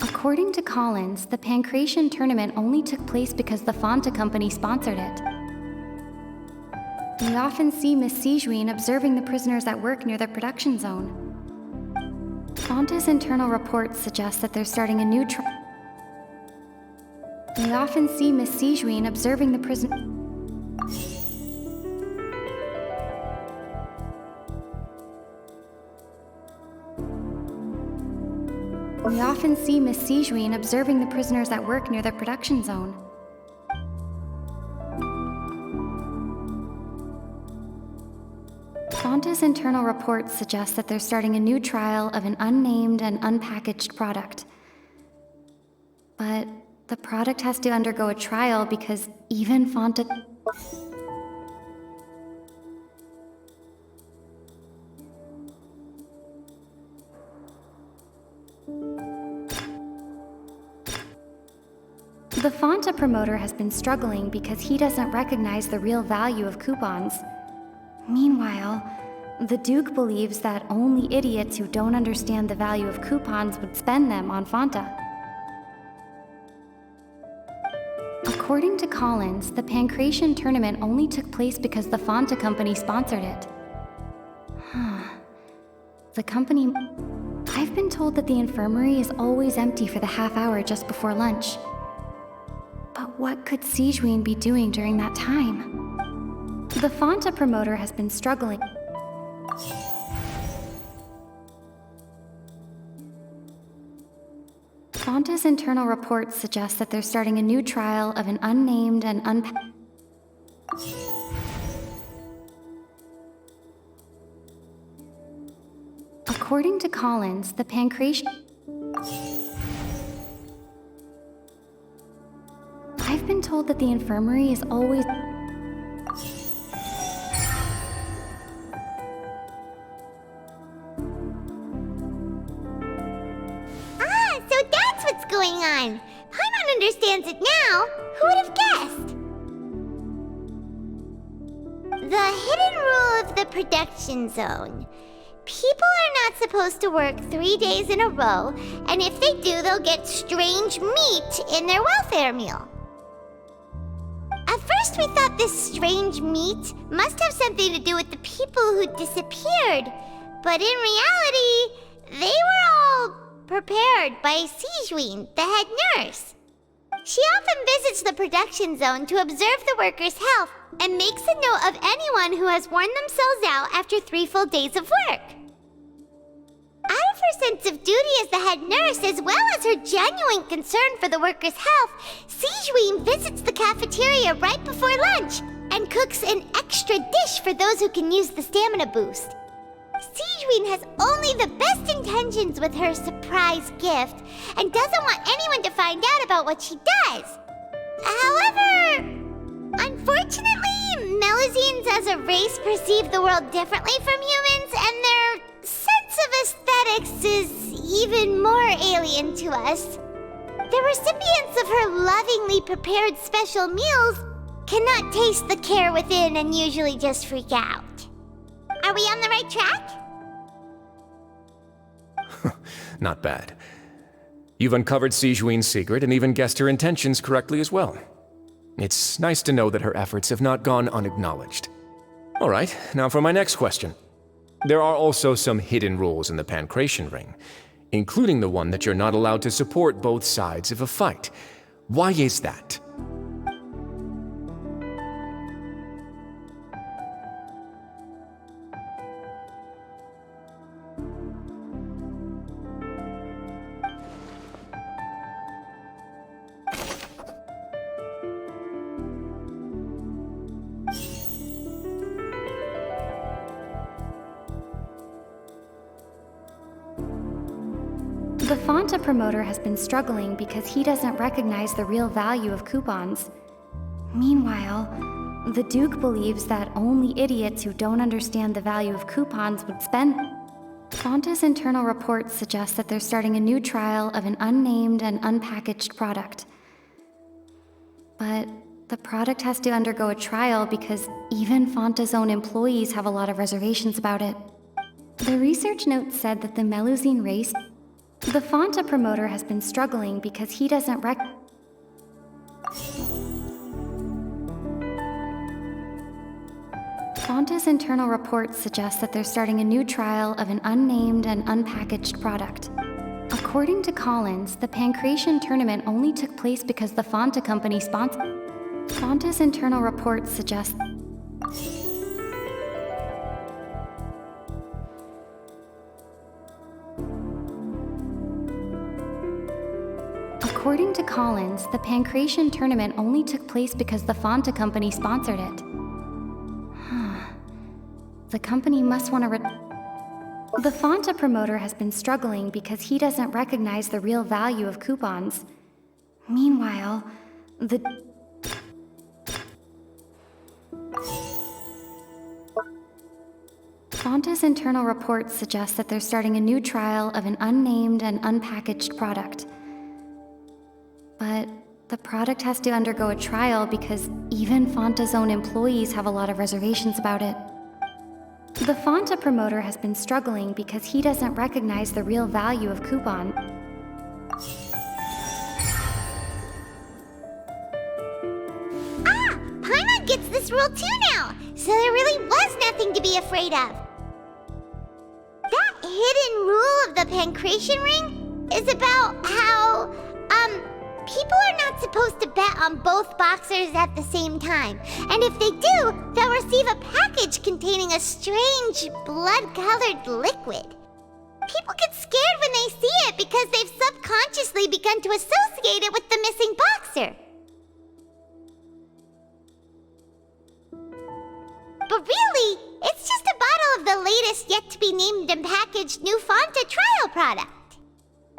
According to Collins, the Pancration tournament only took place because the Fonta company sponsored it. We often see Miss Sijuin observing the prisoners at work near the production zone. Fonta's internal reports suggest that they're starting a new We often see Miss Sijuin observing the prison... We often see Miss Sijuin observing the prisoners at work near the production zone. Fonta's internal reports suggest that they're starting a new trial of an unnamed and unpackaged product. But the product has to undergo a trial because even Fonta... The Fonta promoter has been struggling because he doesn't recognize the real value of coupons. Meanwhile, the Duke believes that only idiots who don't understand the value of coupons would spend them on Fonta. According to Collins, the Pancration tournament only took place because the Fonta company sponsored it. The company... I've been told that the infirmary is always empty for the half hour just before lunch. But what could Sijuin be doing during that time? The Fonta promoter has been struggling. Fonta's internal reports suggest that they're starting a new trial of an unnamed and According to Collins, the Pancration... I've been told that the infirmary is always... So that's what's going on. Paimon understands it now. Who would have guessed? The hidden rule of the production zone. People are not supposed to work 3 days in a row, and if they do, they'll get strange meat in their welfare meal. At first we thought this strange meat must have something to do with the people who disappeared, but in reality, they were all prepared by Sijuin, the head nurse. She often visits the production zone to observe the workers' health and makes a note of anyone who has worn themselves out after 3 full days of work. Out of her sense of duty as the head nurse, as well as her genuine concern for the workers' health, Sijuin visits the cafeteria right before lunch and cooks an extra dish for those who can use the stamina boost. Sijuin has only the best intentions with her surprise gift and doesn't want anyone to find out about what she does. However, unfortunately, Melusines as a race perceive the world differently from humans, and their sense of aesthetics is even more alien to us. The recipients of her lovingly prepared special meals cannot taste the care within and usually just freak out. Are we on the right track? Not bad. You've uncovered Sijuin's secret and even guessed her intentions correctly as well. It's nice to know that her efforts have not gone unacknowledged. All right, now for my next question. There are also some hidden rules in the Pancration Ring, including the one that you're not allowed to support both sides of a fight. Why is that? The Fonta promoter has been struggling because he doesn't recognize the real value of coupons. Meanwhile, the Duke believes that only idiots who don't understand the value of coupons would spend... Fonta's internal reports suggest that they're starting a new trial of an unnamed and unpackaged product. But the product has to undergo a trial because even Fonta's own employees have a lot of reservations about it. The research note said that the Melusine race... The Fonta promoter has been struggling because he doesn't Fonta's internal reports suggest that they're starting a new trial of an unnamed and unpackaged product. According to Collins, the Pancration tournament only took place because the Fonta company sponsored. Fonta's internal reports suggest... According to Collins, the Pancration tournament only took place because the Fonta company sponsored it. the company must want to The Fanta promoter has been struggling because he doesn't recognize the real value of coupons. Meanwhile, the Fanta's internal reports suggest that they're starting a new trial of an unnamed and unpackaged product. But the product has to undergo a trial because even Fanta's own employees have a lot of reservations about it. The Fanta promoter has been struggling because he doesn't recognize the real value of coupon. Paimon gets this rule too now, so there really was nothing to be afraid of. That hidden rule of the pancreation ring is about how, people are not supposed to bet on both boxers at the same time. And if they do, they'll receive a package containing a strange, blood-colored liquid. People get scared when they see it because they've subconsciously begun to associate it with the missing boxer. But really, it's just a bottle of the latest yet-to-be-named and packaged new Fanta trial product.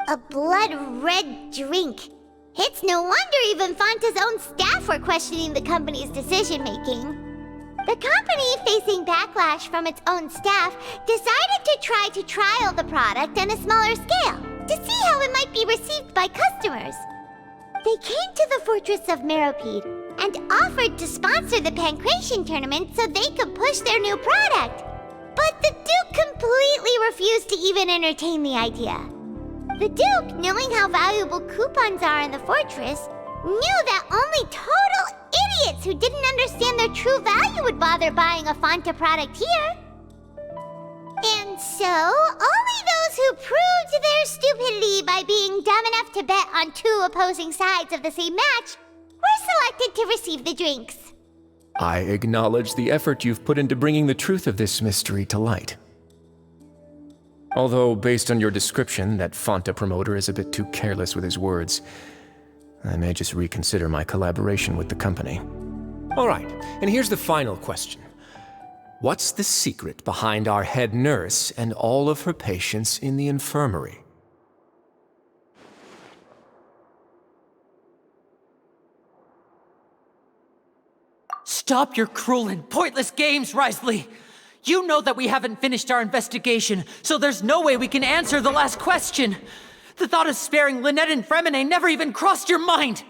A blood-red drink. It's no wonder even Fanta's own staff were questioning the company's decision-making. The company, facing backlash from its own staff, decided to try to trial the product on a smaller scale to see how it might be received by customers. They came to the fortress of Meropide and offered to sponsor the Pancration tournament so they could push their new product. But the Duke completely refused to even entertain the idea. The Duke, knowing how valuable coupons are in the fortress, knew that only total idiots who didn't understand their true value would bother buying a Fanta product here. And so, only those who proved their stupidity by being dumb enough to bet on two opposing sides of the same match were selected to receive the drinks. I acknowledge the effort you've put into bringing the truth of this mystery to light. Although, based on your description, that Fanta promoter is a bit too careless with his words, I may just reconsider my collaboration with the company. All right, and here's the final question. What's the secret behind our head nurse and all of her patients in the infirmary? Stop your cruel and pointless games, Risley! You know that we haven't finished our investigation, so there's no way we can answer the last question. The thought of sparing Lynette and Fremine never even crossed your mind!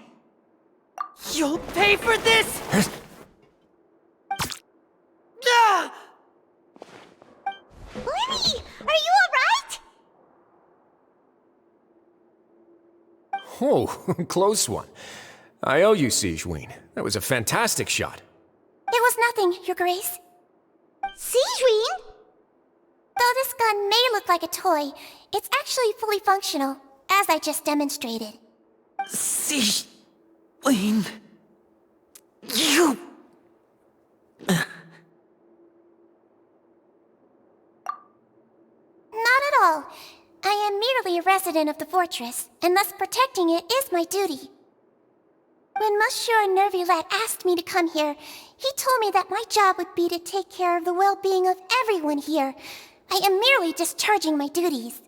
You'll pay for this! Ah! Lenny, are you alright? Oh, close one. I owe you, Sigewinne. That was a fantastic shot. It was nothing, Your Grace. Sigewinne? Though this gun may look like a toy, it's actually fully functional, as I just demonstrated. Sigewinne... You... Not at all. I am merely a resident of the fortress, and thus protecting it is my duty. When Monsieur Nervulette asked me to come here, he told me that my job would be to take care of the well-being of everyone here. I am merely discharging my duties.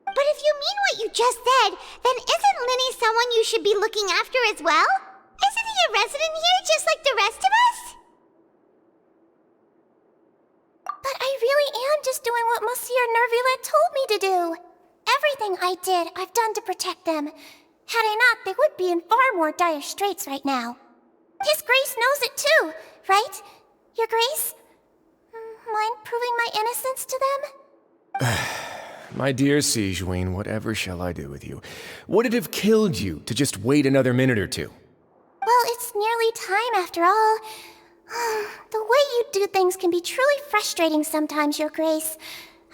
But if you mean what you just said, then isn't Linny someone you should be looking after as well? Isn't he a resident here just like the rest of us? But I really am just doing what Monsieur Nervulette told me to do. Everything I did, I've done to protect them. Had I not, they would be in far more dire straits right now. His Grace knows it too, right? Your Grace? Mind proving my innocence to them? My dear Sigewinne, whatever shall I do with you? Would it have killed you to just wait another minute or two? Well, it's nearly time after all. The way you do things can be truly frustrating sometimes, Your Grace.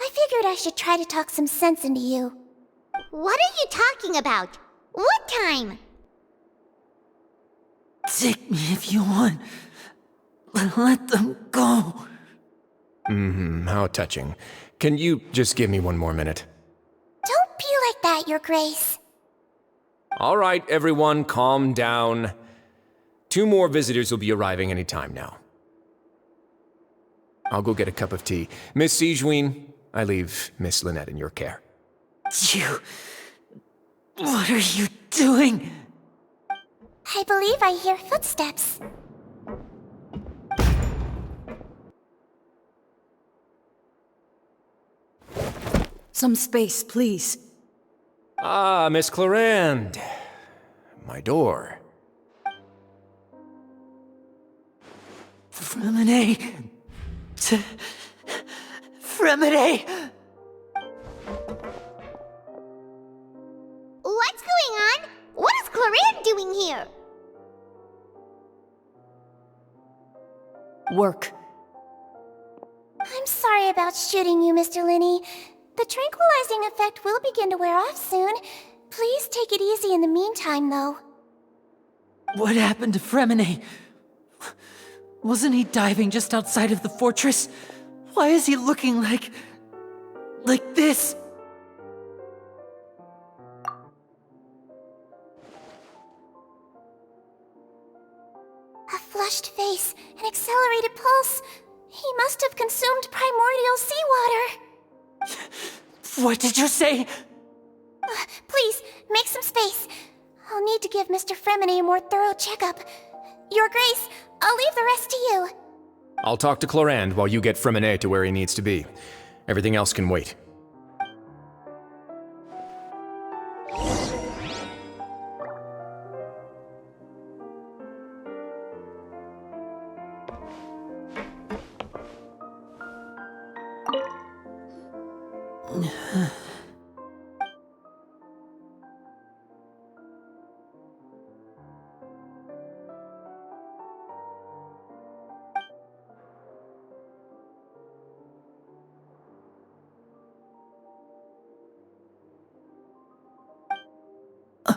I figured I should try to talk some sense into you. What are you talking about? What time? Take me if you want. Let them go. How touching. Can you just give me one more minute? Don't be like that, Your Grace. All right, everyone, calm down. 2 more visitors will be arriving any time now. I'll go get a cup of tea. Miss Siegewein, I leave Miss Lynette in your care. You... What are you doing? I believe I hear footsteps. Some space, please. Ah, Miss Clarande. My door. Fremine... Fremine... What's going on? What is Clarande doing here? Work. I'm sorry about shooting you, Mr. Linney. The tranquilizing effect will begin to wear off soon. Please take it easy in the meantime, though. What happened to Fremine? Wasn't he diving just outside of the fortress? Why is he looking like this? A flushed face, an accelerated pulse. He must have consumed primordial seawater. What did you say? Please, make some space. I'll need to give Mr. Fremine a more thorough checkup. Your Grace, I'll leave the rest to you. I'll talk to Clarande while you get Fremine to where he needs to be. Everything else can wait.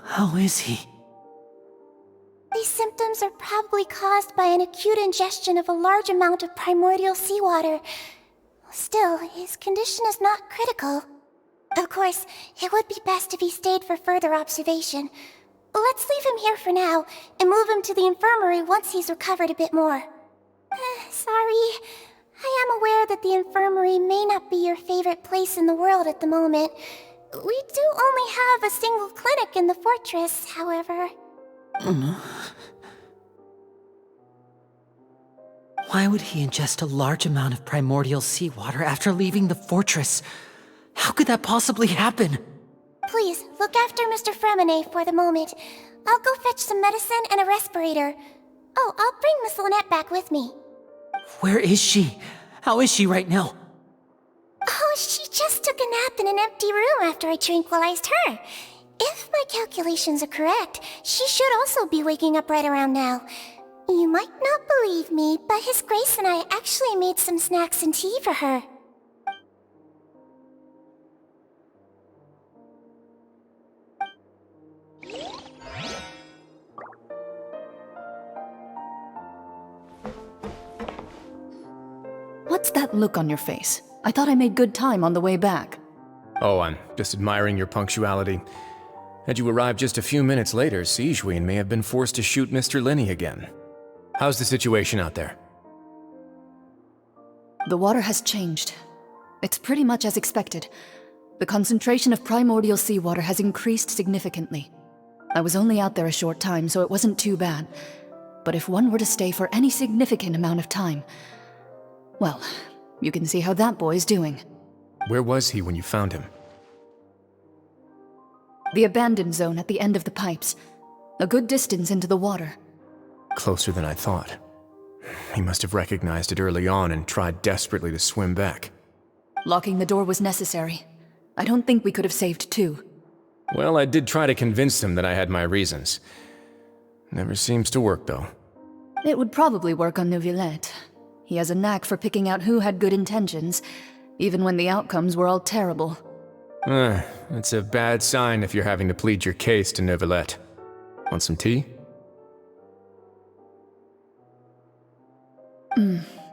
How is he? These symptoms are probably caused by an acute ingestion of a large amount of primordial seawater. Still, his condition is not critical. Of course, it would be best if he stayed for further observation. Let's leave him here for now, and move him to the infirmary once he's recovered a bit more. Sorry. I am aware that the infirmary may not be your favorite place in the world at the moment. We do only have a single clinic in the fortress, however. Why would he ingest a large amount of primordial seawater after leaving the fortress? How could that possibly happen? Please, look after Mr. Fremine for the moment. I'll go fetch some medicine and a respirator. Oh, I'll bring Miss Lynette back with me. Where is she? How is she right now? Oh, she just took a nap in an empty room after I tranquilized her. If my calculations are correct, she should also be waking up right around now. You might not believe me, but His Grace and I actually made some snacks and tea for her. What's that look on your face? I thought I made good time on the way back. Oh, I'm just admiring your punctuality. Had you arrived just a few minutes later, Siegewein may have been forced to shoot Mr. Linney again. How's the situation out there? The water has changed. It's pretty much as expected. The concentration of primordial seawater has increased significantly. I was only out there a short time, so it wasn't too bad. But if one were to stay for any significant amount of time... well, you can see how that boy's doing. Where was he when you found him? The abandoned zone at the end of the pipes. A good distance into the water. Closer than I thought. He must have recognized it early on and tried desperately to swim back. Locking the door was necessary. I don't think we could have saved two. Well, I did try to convince him that I had my reasons. Never seems to work, though. It would probably work on Neuvillette. He has a knack for picking out who had good intentions, even when the outcomes were all terrible. It's a bad sign if you're having to plead your case to Neuvillette. Want some tea?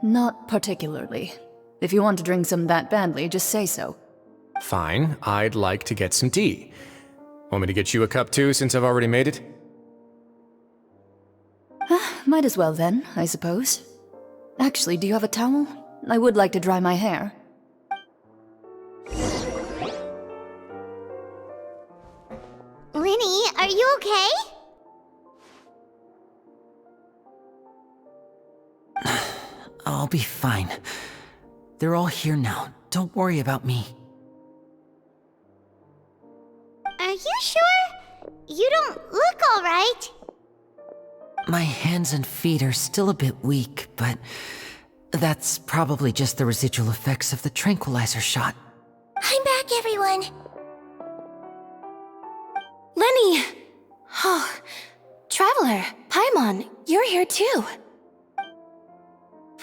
Not particularly. If you want to drink some that badly, just say so. Fine, I'd like to get some tea. Want me to get you a cup too, since I've already made it? Might as well then, I suppose. Actually, do you have a towel? I would like to dry my hair. Linny, are you okay? I'll be fine. They're all here now. Don't worry about me. Are you sure? You don't look alright. My hands and feet are still a bit weak, but that's probably just the residual effects of the tranquilizer shot. I'm back, everyone. Lenny! Oh, Traveler, Paimon, you're here too.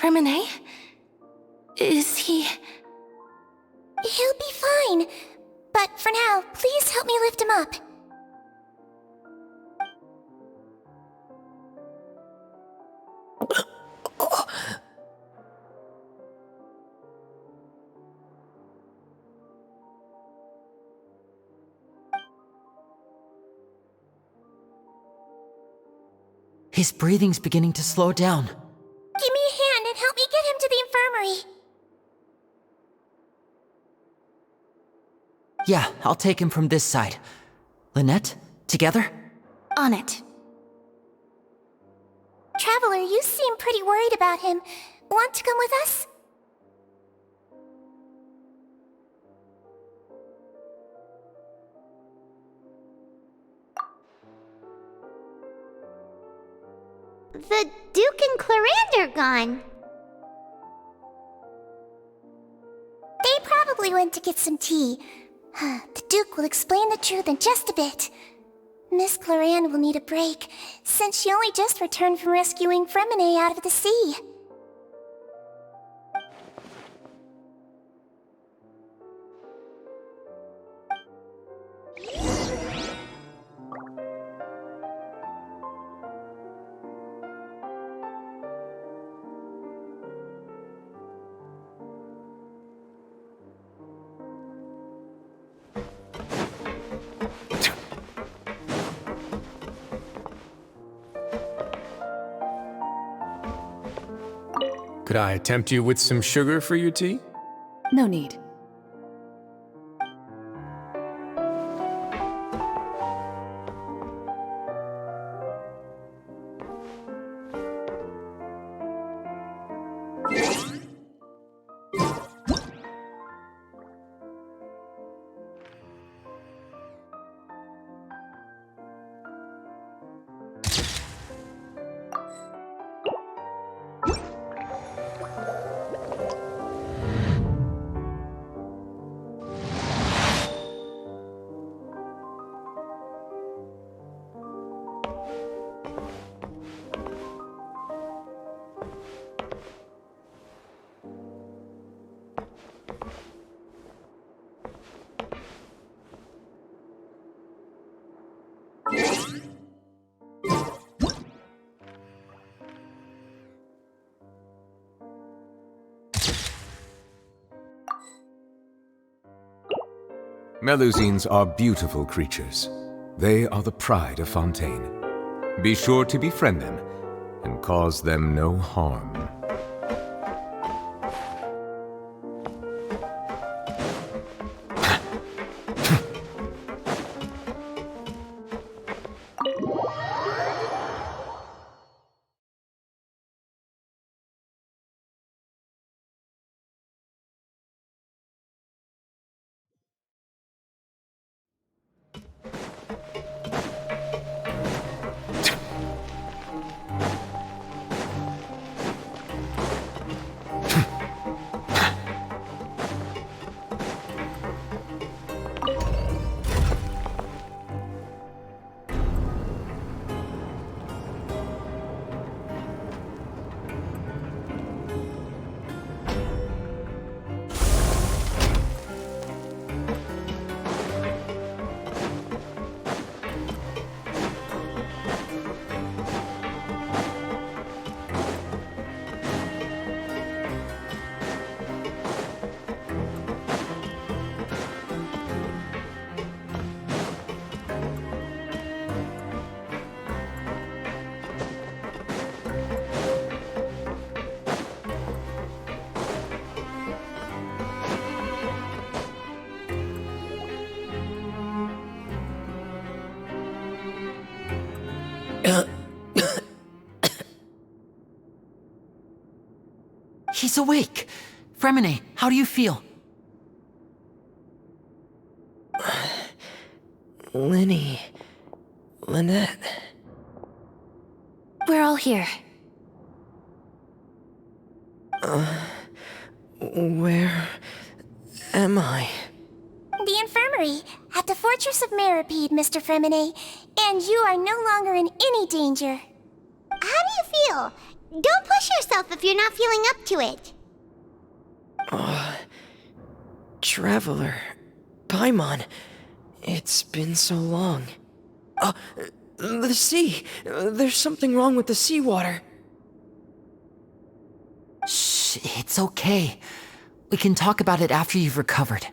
Remine? Is he... He'll be fine. But for now, please help me lift him up. His breathing's beginning to slow down. Give me a hand and help me get him to the infirmary. Yeah, I'll take him from this side. Lynette, together? On it. Traveler, you seem pretty worried about him. Want to come with us? The Duke and Clarande are gone. They probably went to get some tea. The Duke will explain the truth in just a bit. Miss Clarande will need a break, since she only just returned from rescuing Fremine out of the sea. Could I tempt you with some sugar for your tea? No need. Melusines are beautiful creatures. They are the pride of Fontaine. Be sure to befriend them and cause them no harm. He's awake. Fremine, how do you feel? Lynette. We're all here. Where am I? The infirmary, at the Fortress of Meripede, Mr. Fremine, and you are no longer in any danger. How do you feel? Don't push yourself if you're not feeling up to it. Traveler. Paimon. It's been so long. The sea. There's something wrong with the seawater. Shh, it's okay. We can talk about it after you've recovered.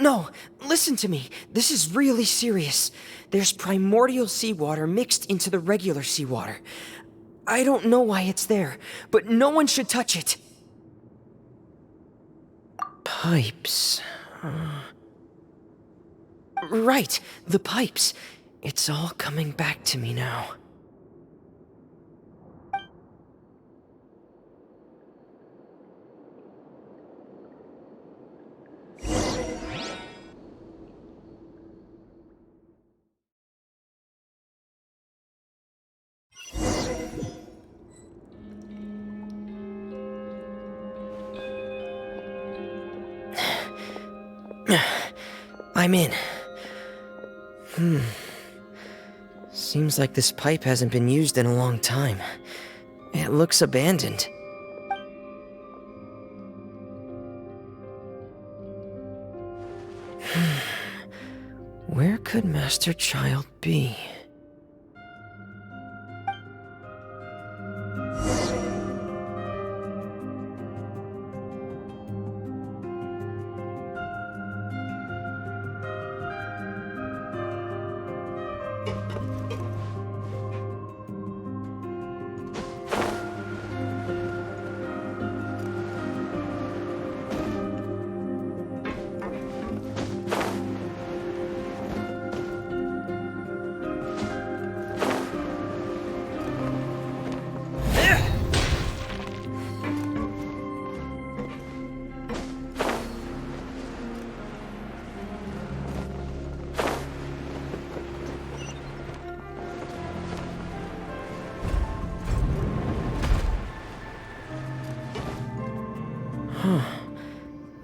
No, listen to me. This is really serious. There's primordial seawater mixed into the regular seawater. I don't know why it's there, but no one should touch it. Pipes. Right, the pipes. It's all coming back to me now. I'm in. Seems like this pipe hasn't been used in a long time. It looks abandoned. Where could Master Child be?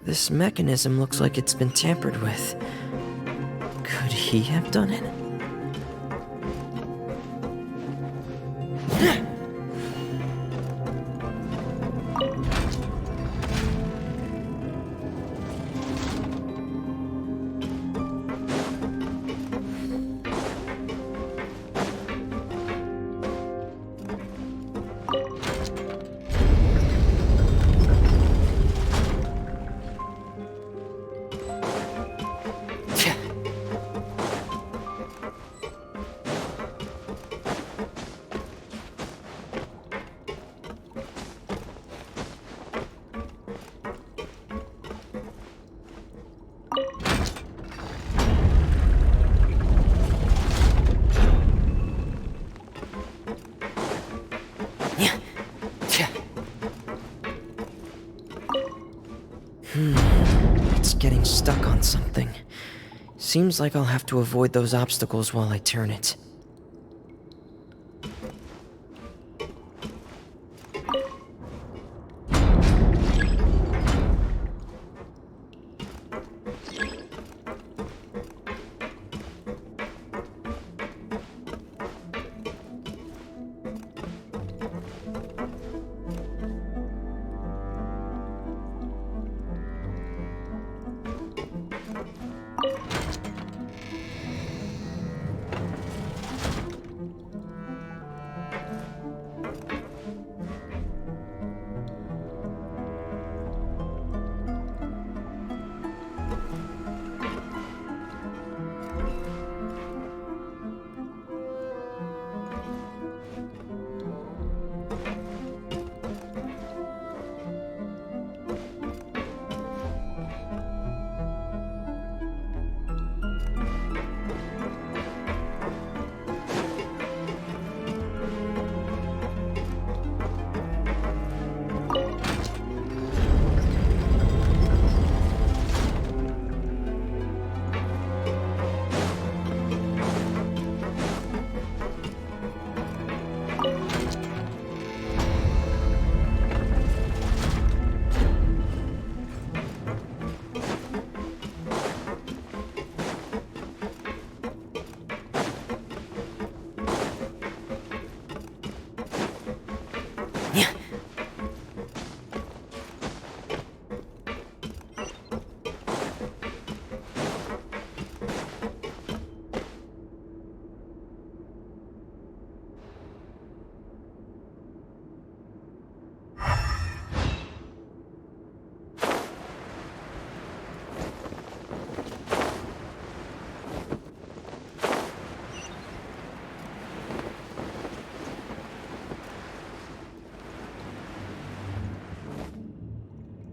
This mechanism looks like it's been tampered with. Could he have done it? It's getting stuck on something. Seems like I'll have to avoid those obstacles while I turn it.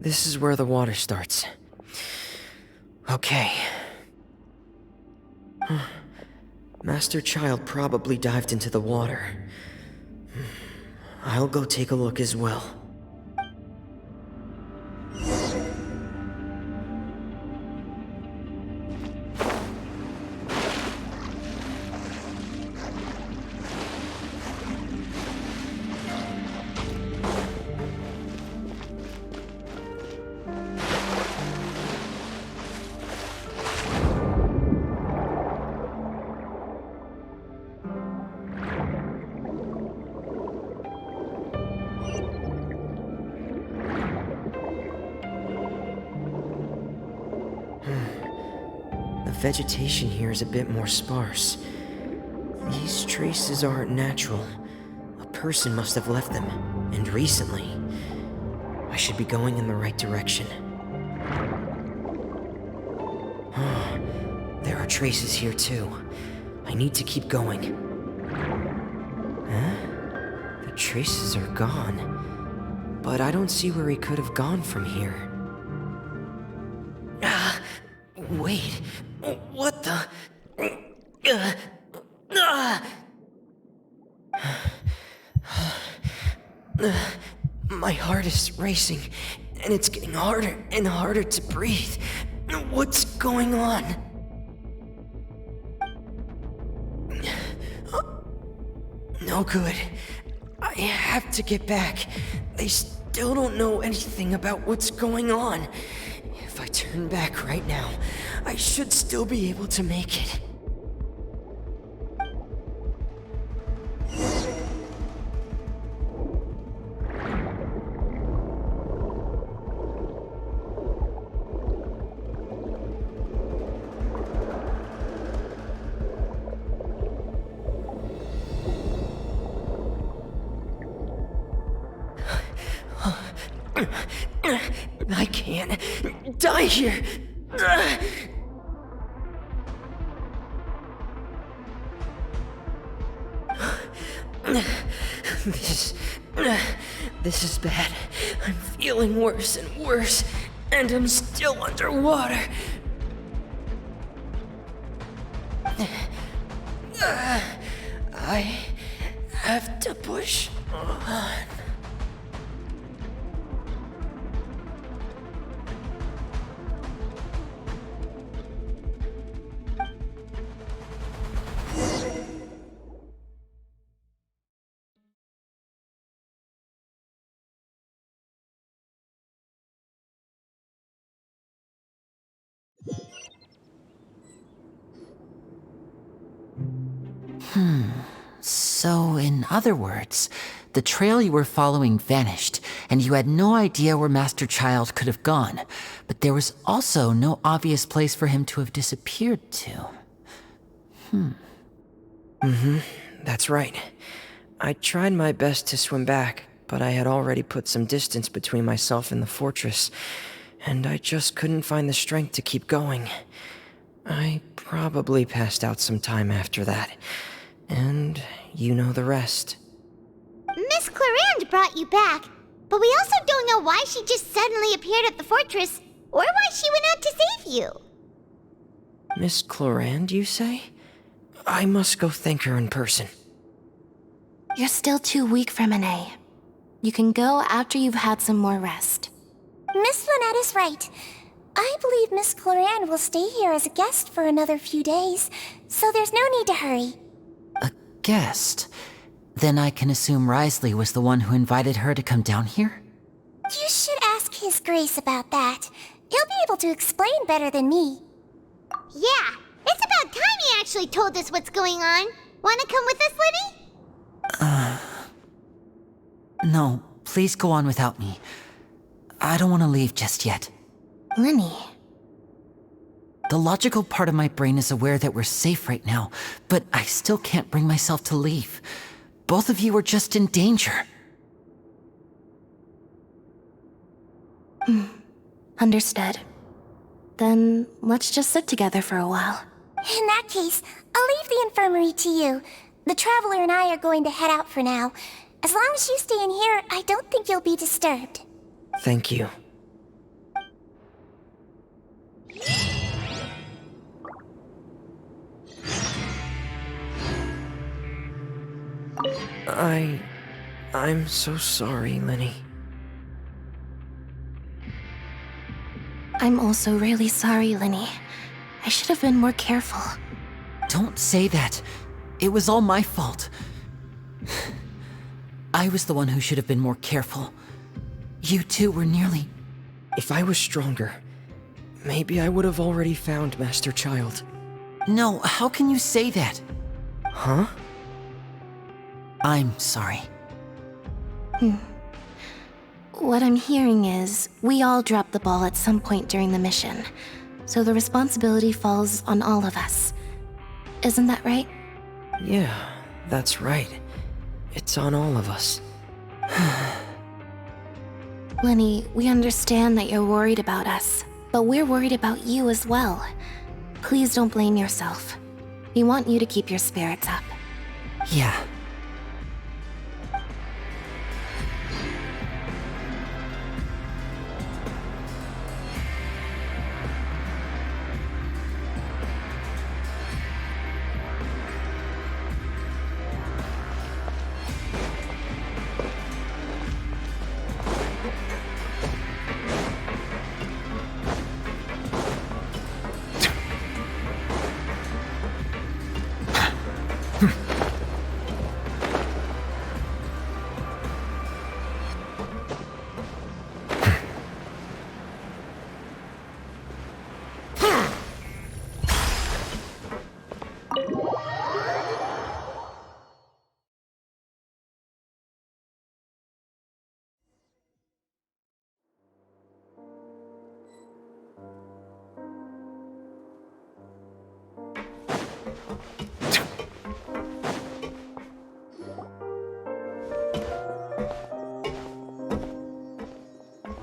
This is where the water starts. Okay. Master Child probably dived into the water. I'll go take a look as well. The vegetation here is a bit more sparse. These traces aren't natural. A person must have left them, and recently. I should be going in the right direction. There are traces here too. I need to keep going. Huh? The traces are gone. But I don't see where he could have gone from here. Wait, what the? My heart is racing, and it's getting harder and harder to breathe. What's going on? No good. I have to get back. They still don't know anything about what's going on. If I turn back right now, I should still be able to make it. I can't die here. This is bad. I'm feeling worse and worse, and I'm still underwater. I have to push on. So, in other words, the trail you were following vanished, and you had no idea where Master Child could have gone, but there was also no obvious place for him to have disappeared to. That's right. I tried my best to swim back, but I had already put some distance between myself and the fortress, and I just couldn't find the strength to keep going. I probably passed out some time after that. And you know the rest. Miss Clarande brought you back, but we also don't know why she just suddenly appeared at the fortress, or why she went out to save you. Miss Clarande, you say? I must go thank her in person. You're still too weak for Monet. You can go after you've had some more rest. Miss Lynette is right. I believe Miss Clarande will stay here as a guest for another few days, so there's no need to hurry. A guest? Then I can assume Risley was the one who invited her to come down here? You should ask His Grace about that. He'll be able to explain better than me. Yeah, it's about time he actually told us what's going on. Wanna come with us, Liddy? No, please go on without me. I don't want to leave just yet. Lenny. The logical part of my brain is aware that we're safe right now, but I still can't bring myself to leave. Both of you are just in danger. Understood. Then let's just sit together for a while. In that case, I'll leave the infirmary to you. The Traveler and I are going to head out for now. As long as you stay in here, I don't think you'll be disturbed. Thank you. I'm so sorry, Lenny. I'm also really sorry, Lenny. I should have been more careful. Don't say that. It was all my fault. I was the one who should have been more careful. You two were nearly... If I was stronger, maybe I would have already found Master Child. No, how can you say that? Huh? I'm sorry. What I'm hearing is, we all dropped the ball at some point during the mission, so the responsibility falls on all of us. Isn't that right? Yeah, that's right. It's on all of us. Lenny, we understand that you're worried about us, but we're worried about you as well. Please don't blame yourself. We want you to keep your spirits up. Yeah.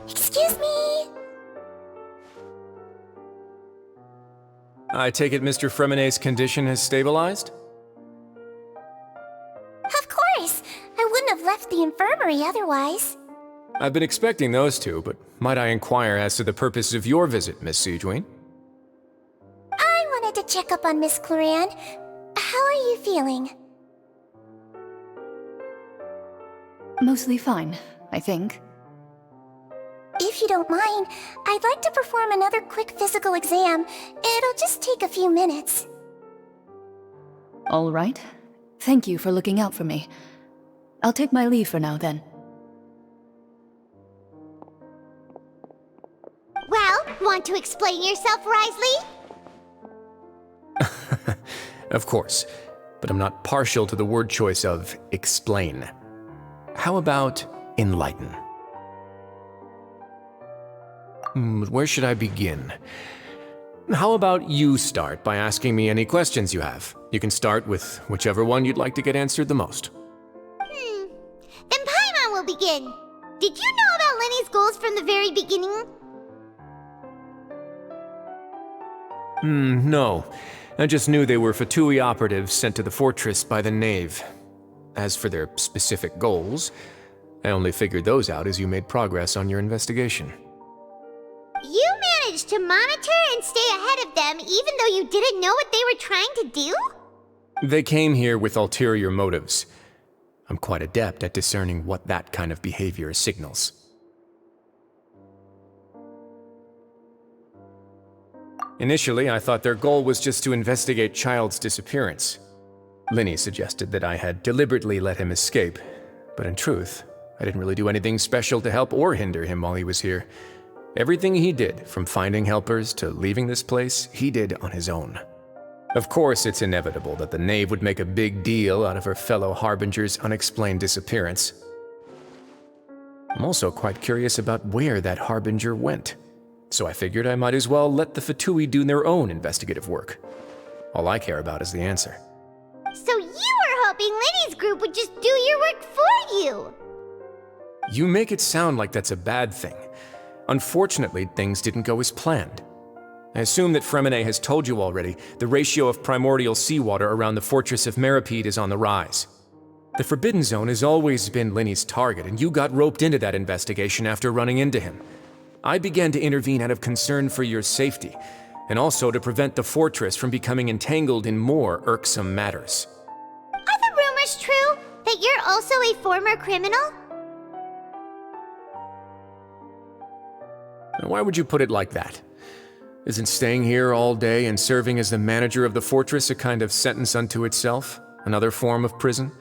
Excuse me. I take it Mr. Fremenet's condition has stabilized? Of course. I wouldn't have left the infirmary otherwise. I've been expecting those two, but might I inquire as to the purpose of your visit, Miss Siegewien? I wanted to check up on Miss Cloran. How are you feeling? Mostly fine, I think. If you don't mind, I'd like to perform another quick physical exam. It'll just take a few minutes. All right. Thank you for looking out for me. I'll take my leave for now, then. Well, want to explain yourself, Risley? Of course, but I'm not partial to the word choice of explain. How about enlighten? Where should I begin? How about you start by asking me any questions you have? You can start with whichever one you'd like to get answered the most. Then Paimon will begin. Did you know about Lenny's goals from the very beginning? No. I just knew they were Fatui operatives sent to the fortress by the Knave. As for their specific goals, I only figured those out as you made progress on your investigation. You managed to monitor and stay ahead of them even though you didn't know what they were trying to do? They came here with ulterior motives. I'm quite adept at discerning what that kind of behavior signals. Initially, I thought their goal was just to investigate Child's disappearance. Linny suggested that I had deliberately let him escape, but in truth, I didn't really do anything special to help or hinder him while he was here. Everything he did, from finding helpers to leaving this place, he did on his own. Of course, it's inevitable that the Knave would make a big deal out of her fellow Harbinger's unexplained disappearance. I'm also quite curious about where that Harbinger went. So I figured I might as well let the Fatui do their own investigative work. All I care about is the answer. So you were hoping Lenny's group would just do your work for you! You make it sound like that's a bad thing. Unfortunately, things didn't go as planned. I assume that Fremine has told you already the ratio of primordial seawater around the fortress of Meripede is on the rise. The Forbidden Zone has always been Lenny's target, and you got roped into that investigation after running into him. I began to intervene out of concern for your safety, and also to prevent the fortress from becoming entangled in more irksome matters. Are the rumors true that you're also a former criminal? Now, why would you put it like that? Isn't staying here all day and serving as the manager of the fortress a kind of sentence unto itself? Another form of prison?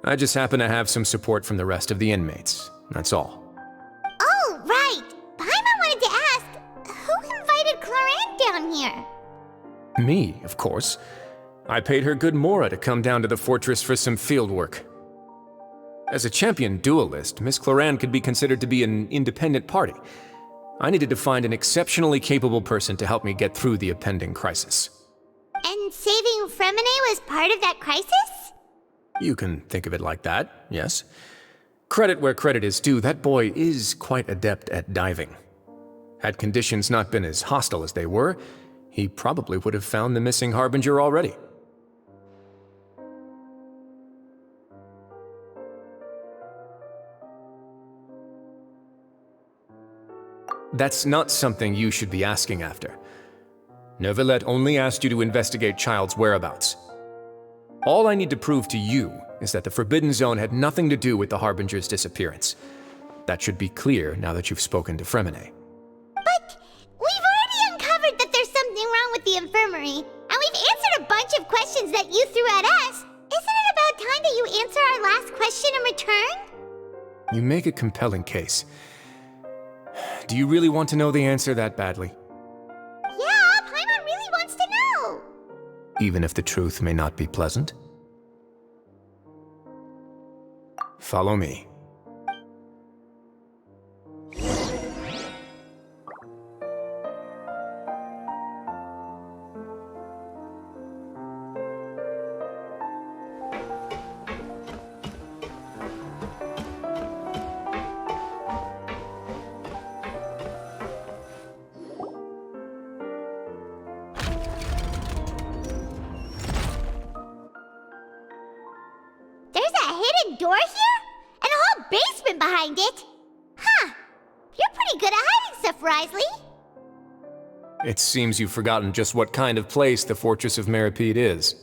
I just happen to have some support from the rest of the inmates, that's all. Oh, right! Paimon wanted to ask, who invited Cloran down here? Me, of course. I paid her good Mora to come down to the fortress for some field work. As a champion duelist, Miss Cloran could be considered to be an independent party. I needed to find an exceptionally capable person to help me get through the impending crisis. And saving Fremine was part of that crisis? You can think of it like that, yes. Credit where credit is due, that boy is quite adept at diving. Had conditions not been as hostile as they were, he probably would have found the missing Harbinger already. That's not something you should be asking after. Neuvillette only asked you to investigate Child's whereabouts. All I need to prove to you is that the Forbidden Zone had nothing to do with the Harbinger's disappearance. That should be clear now that you've spoken to Fremine. But we've already uncovered that there's something wrong with the infirmary, and we've answered a bunch of questions that you threw at us. Isn't it about time that you answer our last question in return? You make a compelling case. Do you really want to know the answer that badly? Yeah, Paimon really wants to know! Even if the truth may not be pleasant? Follow me. There's a hidden door here? And a whole basement behind it? Huh. You're pretty good at hiding stuff, Risley. It seems you've forgotten just what kind of place the Fortress of Meripede is.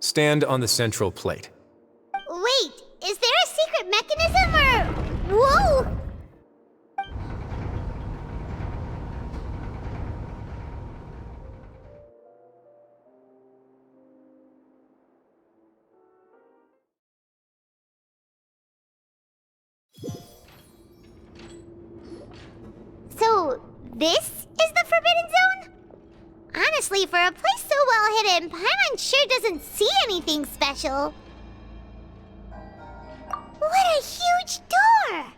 Stand on the central plate. Wait, is there a secret mechanism or... Whoa! So, this is the Forbidden Zone? Honestly, for a place so well hidden, Paimon sure doesn't see anything special. What a huge door!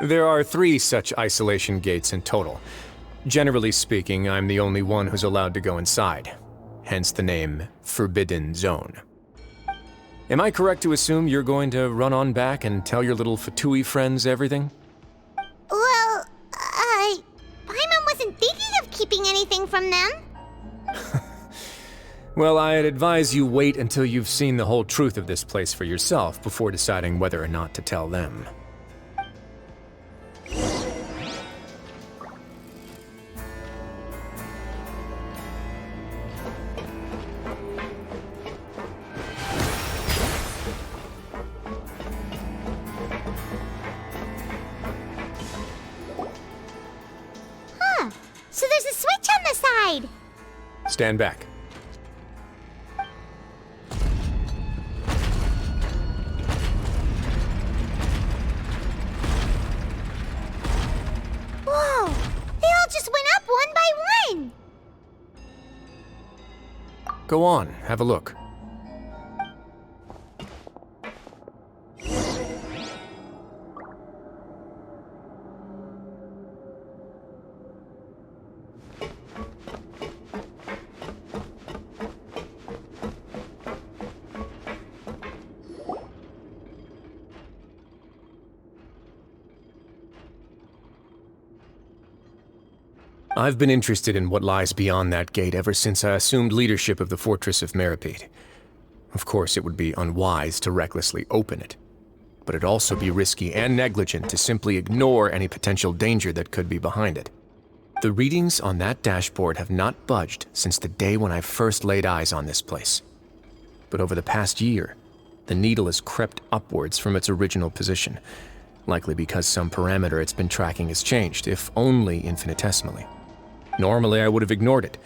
There are 3 such isolation gates in total. Generally speaking, I'm the only one who's allowed to go inside. Hence the name Forbidden Zone. Am I correct to assume you're going to run on back and tell your little Fatui friends everything? Well, Paimon wasn't thinking of keeping anything from them. Well, I'd advise you wait until you've seen the whole truth of this place for yourself before deciding whether or not to tell them. Huh. So there's a switch on the side. Stand back. Go on, have a look. I've been interested in what lies beyond that gate ever since I assumed leadership of the Fortress of Meripede. Of course, it would be unwise to recklessly open it, but it'd also be risky and negligent to simply ignore any potential danger that could be behind it. The readings on that dashboard have not budged since the day when I first laid eyes on this place. But over the past year, the needle has crept upwards from its original position, likely because some parameter it's been tracking has changed, if only infinitesimally. Normally, I would have ignored it,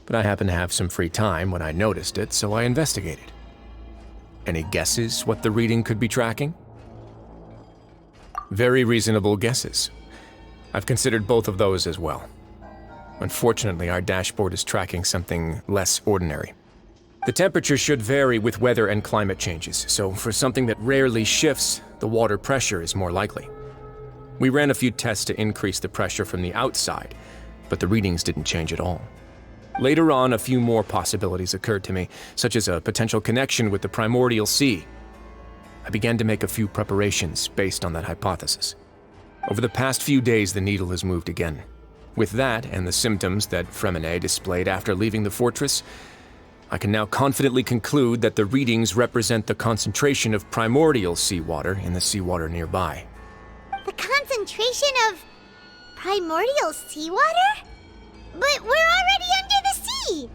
but I happened to have some free time when I noticed it, so I investigated. Any guesses what the reading could be tracking? Very reasonable guesses. I've considered both of those as well. Unfortunately, our dashboard is tracking something less ordinary. The temperature should vary with weather and climate changes, so for something that rarely shifts, the water pressure is more likely. We ran a few tests to increase the pressure from the outside, but the readings didn't change at all. Later on, a few more possibilities occurred to me, such as a potential connection with the primordial sea. I began to make a few preparations based on that hypothesis. Over the past few days, the needle has moved again. With that, and the symptoms that Fremine displayed after leaving the fortress, I can now confidently conclude that the readings represent the concentration of primordial seawater in the seawater nearby. The concentration of primordial seawater? But we're already under the sea!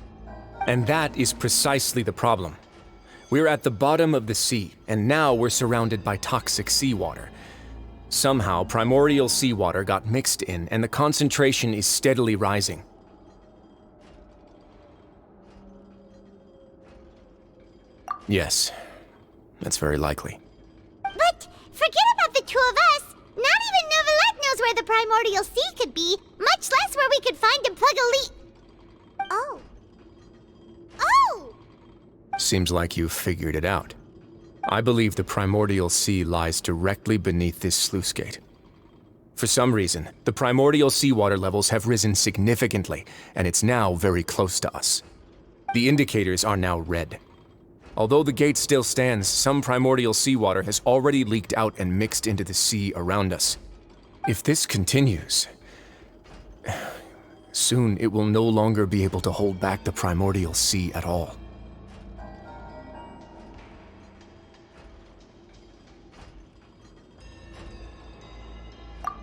And that is precisely the problem. We're at the bottom of the sea, and now we're surrounded by toxic seawater. Somehow, primordial seawater got mixed in, and the concentration is steadily rising. Yes, that's very likely. But forget about the two of us! Not even Novelette knows where the primordial sea could be, much less where we could find and plug a leak. Oh. Oh! Seems like you've figured it out. I believe the primordial sea lies directly beneath this sluice gate. For some reason, the primordial seawater levels have risen significantly, and it's now very close to us. The indicators are now red. Although the gate still stands, some primordial seawater has already leaked out and mixed into the sea around us. If this continues, soon it will no longer be able to hold back the primordial sea at all.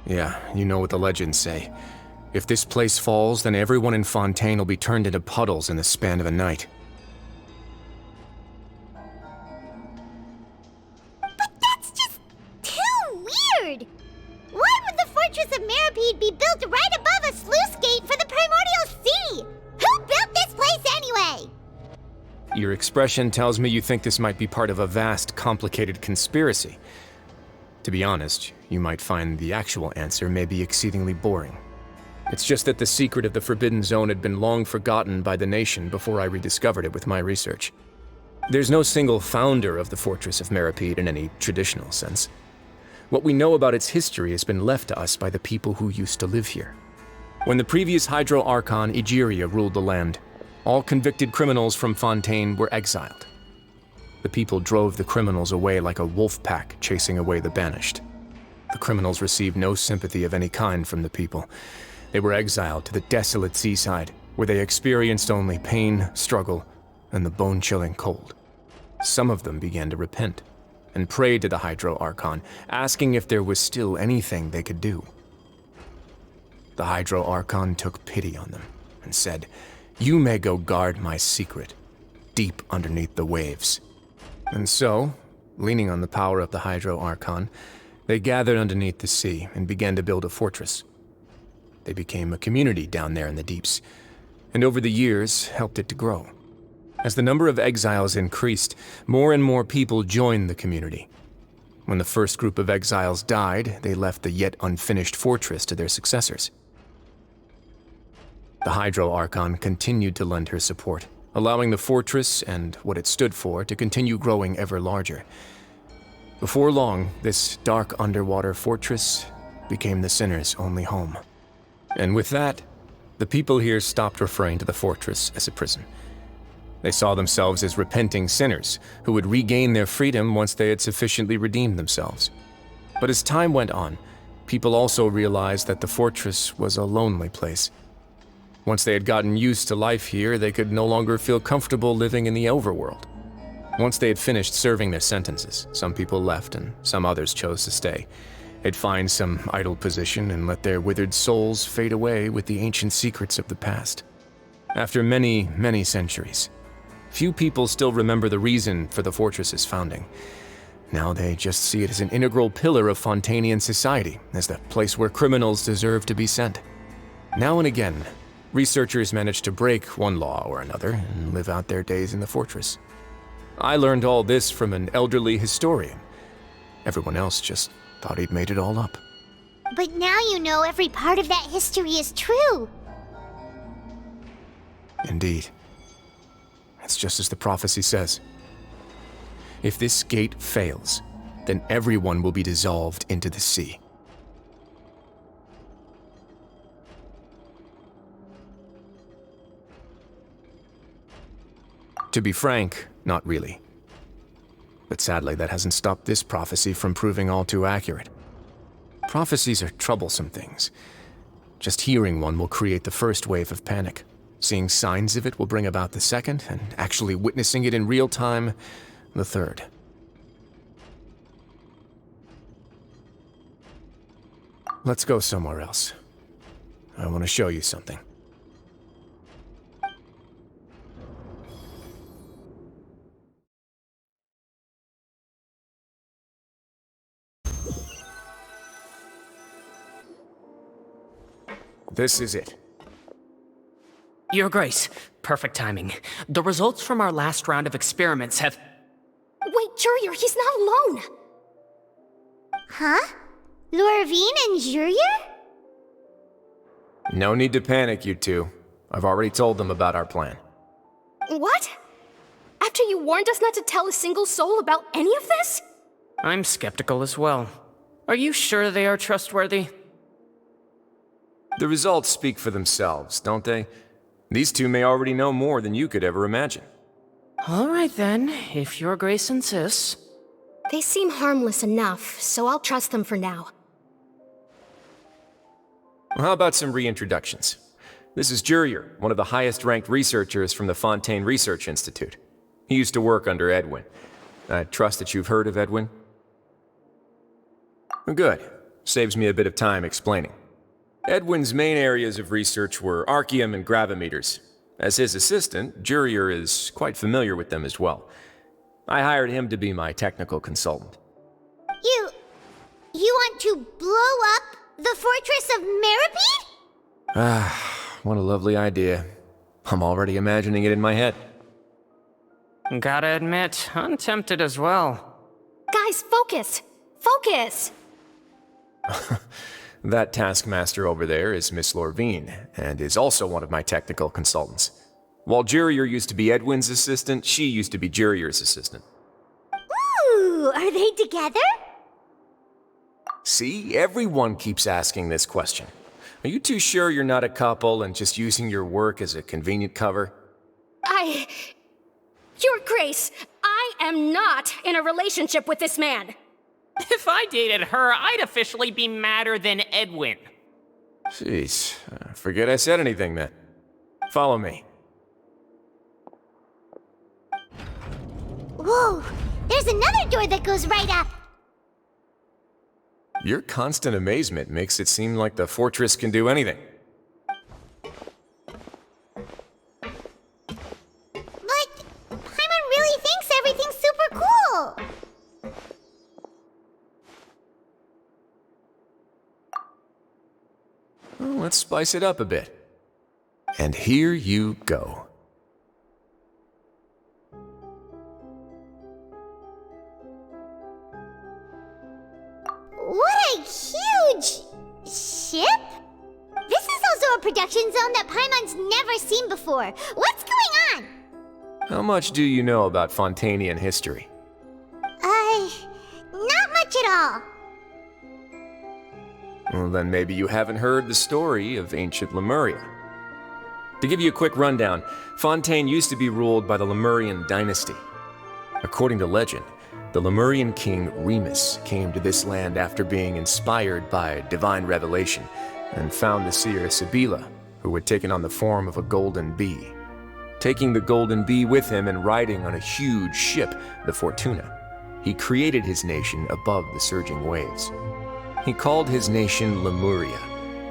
Yeah, you know what the legends say. If this place falls, then everyone in Fontaine will be turned into puddles in the span of a night. Why would the Fortress of Meripede be built right above a sluice gate for the primordial sea? Who built this place anyway? Your expression tells me you think this might be part of a vast, complicated conspiracy. To be honest, you might find the actual answer may be exceedingly boring. It's just that the secret of the Forbidden Zone had been long forgotten by the nation before I rediscovered it with my research. There's no single founder of the Fortress of Meripede in any traditional sense. What we know about its history has been left to us by the people who used to live here. When the previous Hydro Archon Egeria ruled the land, all convicted criminals from Fontaine were exiled. The people drove the criminals away like a wolf pack chasing away the banished. The criminals received no sympathy of any kind from the people. They were exiled to the desolate seaside, where they experienced only pain, struggle, and the bone-chilling cold. Some of them began to repent and prayed to the Hydro Archon, asking if there was still anything they could do. The Hydro Archon took pity on them and said, "You may go guard my secret, deep underneath the waves." And so, leaning on the power of the Hydro Archon, they gathered underneath the sea and began to build a fortress. They became a community down there in the deeps, and over the years helped it to grow. As the number of exiles increased, more and more people joined the community. When the first group of exiles died, they left the yet unfinished fortress to their successors. The Hydro Archon continued to lend her support, allowing the fortress and what it stood for to continue growing ever larger. Before long, this dark underwater fortress became the sinner's only home. And with that, the people here stopped referring to the fortress as a prison. They saw themselves as repenting sinners who would regain their freedom once they had sufficiently redeemed themselves. But as time went on, people also realized that the fortress was a lonely place. Once they had gotten used to life here, they could no longer feel comfortable living in the overworld. Once they had finished serving their sentences, some people left and some others chose to stay. They'd find some idle position and let their withered souls fade away with the ancient secrets of the past. After many, many centuries, few people still remember the reason for the fortress's founding. Now they just see it as an integral pillar of Fontanian society, as the place where criminals deserve to be sent. Now and again, researchers manage to break one law or another and live out their days in the fortress. I learned all this from an elderly historian. Everyone else just thought he'd made it all up. But now you know every part of that history is true. Indeed. It's just as the prophecy says. If this gate fails, then everyone will be dissolved into the sea. To be frank, not really. But sadly, that hasn't stopped this prophecy from proving all too accurate. Prophecies are troublesome things. Just hearing one will create the first wave of panic. Seeing signs of it will bring about the second, and actually witnessing it in real time, the third. Let's go somewhere else. I want to show you something. This is it. Your Grace, perfect timing. The results from our last round of experiments have... Wait, Jurier, he's not alone! Huh? Lorvine and Jurier? No need to panic, you two. I've already told them about our plan. What? After you warned us not to tell a single soul about any of this? I'm skeptical as well. Are you sure they are trustworthy? The results speak for themselves, don't they? These two may already know more than you could ever imagine. All right then, if Your Grace insists. They seem harmless enough, so I'll trust them for now. How about some reintroductions? This is Jurier, one of the highest-ranked researchers from the Fontaine Research Institute. He used to work under Edwin. I trust that you've heard of Edwin? Good. Saves me a bit of time explaining. Edwin's main areas of research were archaeum and gravimeters. As his assistant, Jurier is quite familiar with them as well. I hired him to be my technical consultant. You want to blow up the fortress of Meripede? Ah, what a lovely idea. I'm already imagining it in my head. Gotta admit, I'm tempted as well. Guys, focus! Focus! That taskmaster over there is Miss Lorvine, and is also one of my technical consultants. While Jurier used to be Edwin's assistant, she used to be Jurier's assistant. Ooh, are they together? See, everyone keeps asking this question. Are you too sure you're not a couple and just using your work as a convenient cover? Your Grace, I am not in a relationship with this man. If I dated her, I'd officially be madder than Edwin. Jeez, forget I said anything then. Follow me. Whoa, there's another door that goes right up. Your constant amazement makes it seem like the fortress can do anything. But Paimon really thinks everything's super cool. Well, let's spice it up a bit. And here you go. What a huge ship? This is also a production zone that Paimon's never seen before. What's going on? How much do you know about Fontanian history? Not much at all. Well, then maybe you haven't heard the story of ancient Lemuria. To give you a quick rundown, Fontaine used to be ruled by the Lemurian dynasty. According to legend, the Lemurian king Remus came to this land after being inspired by divine revelation and found the seer Sibila, who had taken on the form of a golden bee. Taking the golden bee with him and riding on a huge ship, the Fortuna, he created his nation above the surging waves. He called his nation Lemuria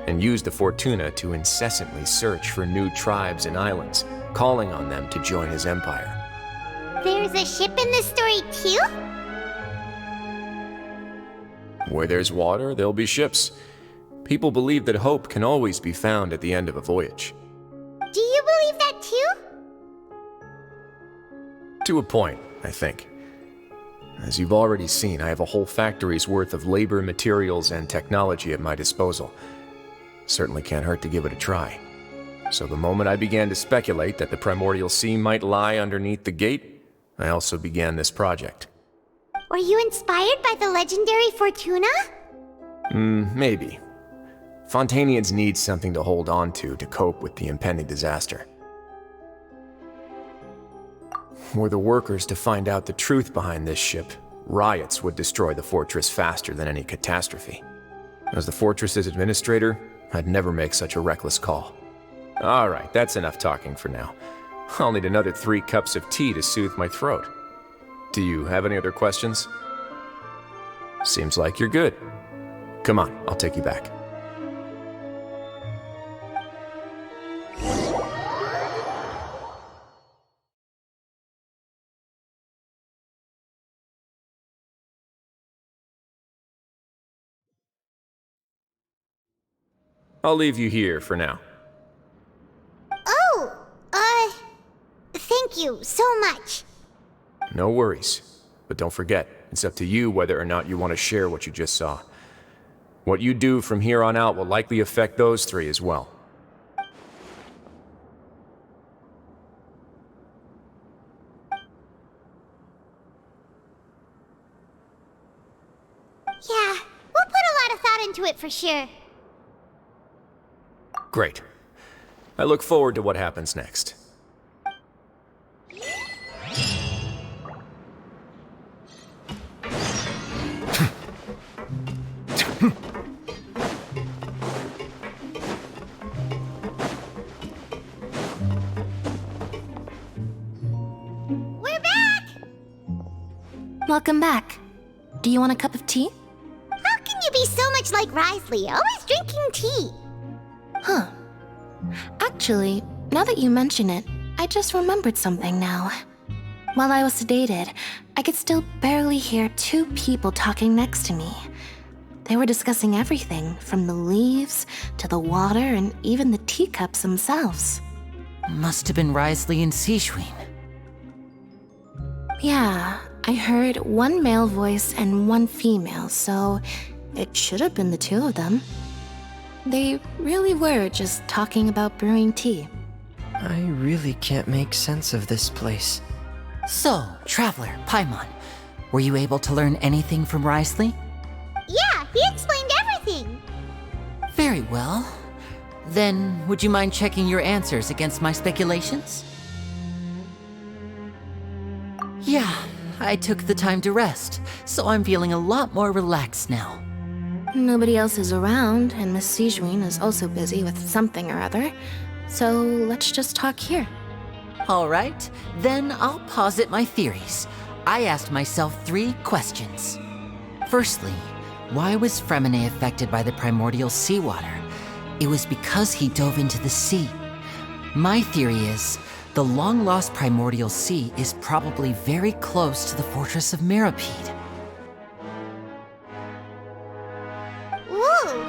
and used the Fortuna to incessantly search for new tribes and islands, calling on them to join his empire. There's a ship in this story too? Where there's water, there'll be ships. People believe that hope can always be found at the end of a voyage. Do you believe that too? To a point, I think. As you've already seen, I have a whole factory's worth of labor, materials, and technology at my disposal. Certainly can't hurt to give it a try. So the moment I began to speculate that the Primordial Sea might lie underneath the gate, I also began this project. Were you inspired by the legendary Fortuna? Maybe. Fontanians need something to hold on to cope with the impending disaster. Were the workers to find out the truth behind this ship, riots would destroy the fortress faster than any catastrophe. As the fortress's administrator, I'd never make such a reckless call. All right, that's enough talking for now. I'll need another 3 cups of tea to soothe my throat. Do you have any other questions? Seems like you're good. Come on, I'll take you back. I'll leave you here for now. Oh, thank you so much. No worries. But don't forget, it's up to you whether or not you want to share what you just saw. What you do from here on out will likely affect those 3 as well. Yeah, we'll put a lot of thought into it for sure. Great. I look forward to what happens next. We're back! Welcome back. Do you want a cup of tea? How can you be so much like Risley, always drinking tea? Huh. Actually, now that you mention it, I just remembered something now. While I was sedated, I could still barely hear 2 people talking next to me. They were discussing everything, from the leaves to the water and even the teacups themselves. Must have been Risley and Sijuin. Yeah, I heard 1 male voice and 1 female, so it should have been the 2 of them. They really were just talking about brewing tea. I really can't make sense of this place. So, Traveler, Paimon, were you able to learn anything from Risley? Yeah, he explained everything. Very well. Then, would you mind checking your answers against my speculations? Yeah, I took the time to rest, so I'm feeling a lot more relaxed now. Nobody else is around, and Miss Sijuin is also busy with something or other, so let's just talk here. All right, then I'll posit my theories. I asked myself 3 questions. Firstly, why was Fremine affected by the primordial seawater? It was because he dove into the sea. My theory is, the long-lost primordial sea is probably very close to the fortress of Mirapede. Whoa,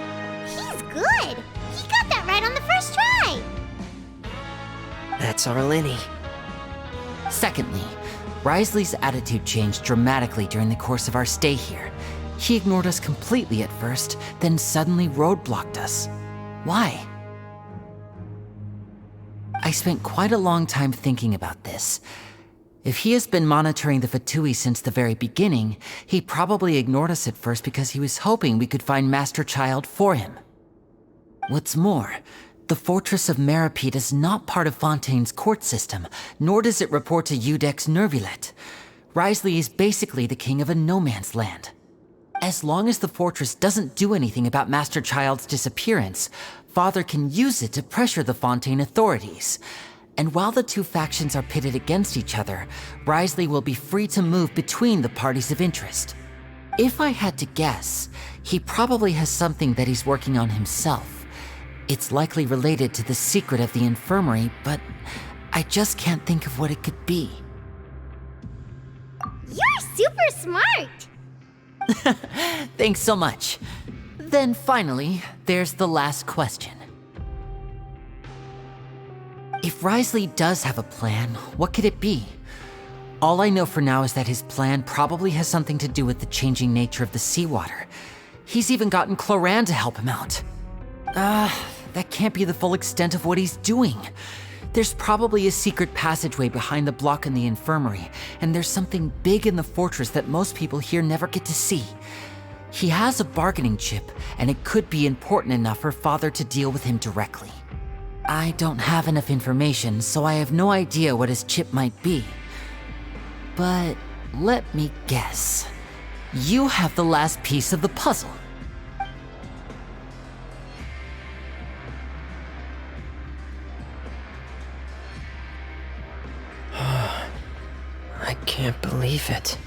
he's good. He got that right on the first try. That's our Lenny. Secondly, Risley's attitude changed dramatically during the course of our stay here. He ignored us completely at first, then suddenly roadblocked us. Why? I spent quite a long time thinking about this. If he has been monitoring the Fatui since the very beginning, he probably ignored us at first because he was hoping we could find Master Child for him. What's more, the Fortress of Meripede is not part of Fontaine's court system, nor does it report to Udex Nervulet. Wriothesley is basically the king of a no-man's land. As long as the fortress doesn't do anything about Master Child's disappearance, Father can use it to pressure the Fontaine authorities. And while the two factions are pitted against each other, Wriothesley will be free to move between the parties of interest. If I had to guess, he probably has something that he's working on himself. It's likely related to the secret of the infirmary, but I just can't think of what it could be. You're super smart! Thanks so much. Then finally, there's the last question. If Wriothesley does have a plan, what could it be? All I know for now is that his plan probably has something to do with the changing nature of the seawater. He's even gotten Cloran to help him out. That can't be the full extent of what he's doing. There's probably a secret passageway behind the block in the infirmary, and there's something big in the fortress that most people here never get to see. He has a bargaining chip, and it could be important enough for Father to deal with him directly. I don't have enough information, so I have no idea what his chip might be. But let me guess. You have the last piece of the puzzle. I can't believe it.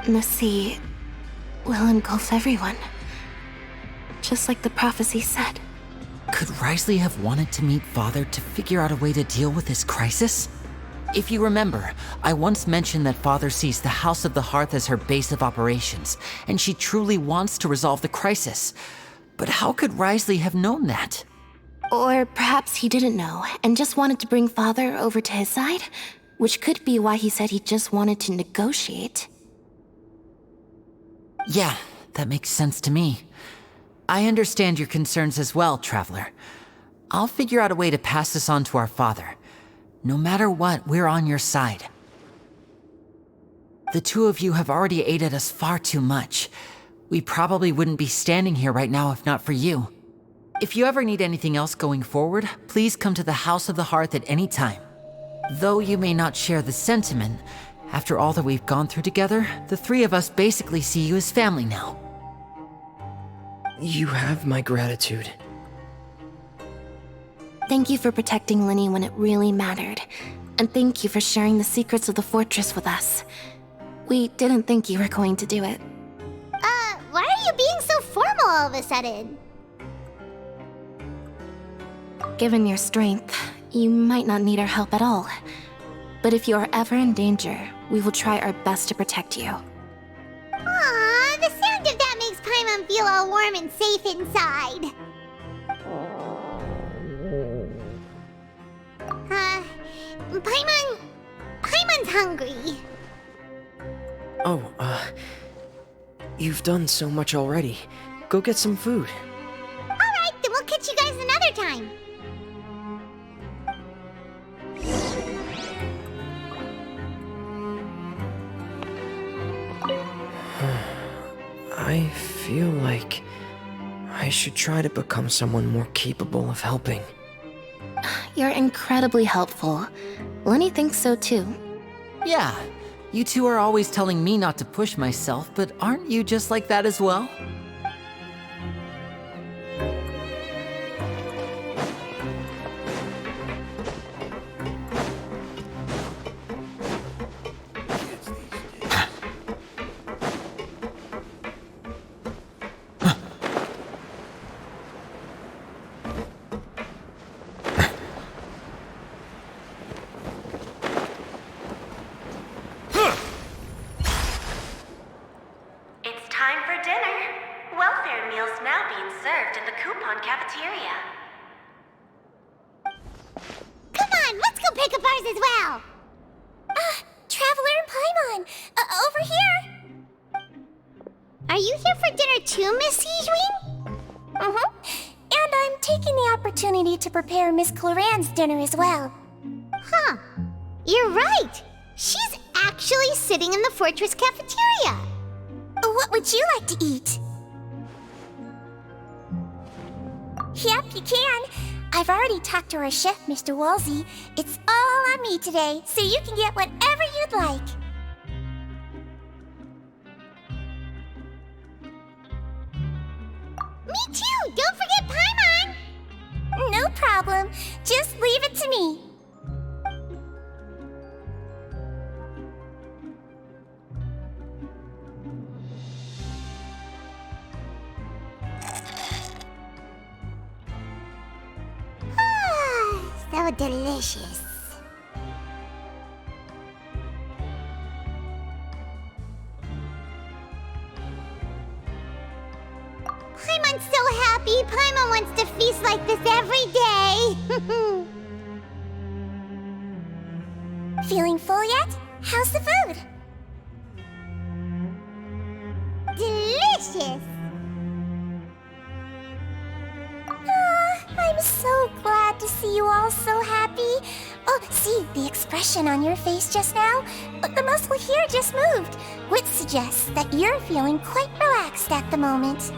The sea will engulf everyone. Just like the prophecy said. Could Wriothesley have wanted to meet Father to figure out a way to deal with this crisis? If you remember, I once mentioned that Father sees the House of the Hearth as her base of operations, and she truly wants to resolve the crisis. But how could Wriothesley have known that? Or perhaps he didn't know, and just wanted to bring Father over to his side? Which could be why he said he just wanted to negotiate. Yeah, that makes sense to me. I understand your concerns as well, Traveler. I'll figure out a way to pass this on to our father. No matter what, we're on your side. The two of you have already aided us far too much. We probably wouldn't be standing here right now if not for you. If you ever need anything else going forward, please come to the House of the Hearth at any time. Though you may not share the sentiment, after all that we've gone through together, the three of us basically see you as family now. You have my gratitude. Thank you for protecting Linny when it really mattered. And thank you for sharing the secrets of the fortress with us. We didn't think you were going to do it. Why are you being so formal all of a sudden? Given your strength, you might not need our help at all. But if you are ever in danger, we will try our best to protect you. Aww, the sound of that makes Paimon feel all warm and safe inside. Paimon's hungry. Oh, you've done so much already. Go get some food. Alright, then we'll catch you guys another time. I feel like I should try to become someone more capable of helping. You're incredibly helpful. Lenny thinks so too. Yeah, you two are always telling me not to push myself, but aren't you just like that as well? Are you here for dinner too, Miss Sijween? And I'm taking the opportunity to prepare Miss Cloran's dinner as well. Huh. You're right. She's actually sitting in the fortress cafeteria. What would you like to eat? Yep, you can. I've already talked to our chef, Mr. Wolsey. It's all on me today, so you can get whatever you'd like. Me too! Don't forget Paimon! No problem. Just leave it to me. So delicious. Paimon's so happy. Paimon wants to feast like this every day. Feeling full yet? How's the food? Delicious. I'm so glad to see you all so happy. Oh, see, the expression on your face just now? The muscle here just moved, which suggests that you're feeling quite relaxed at the moment.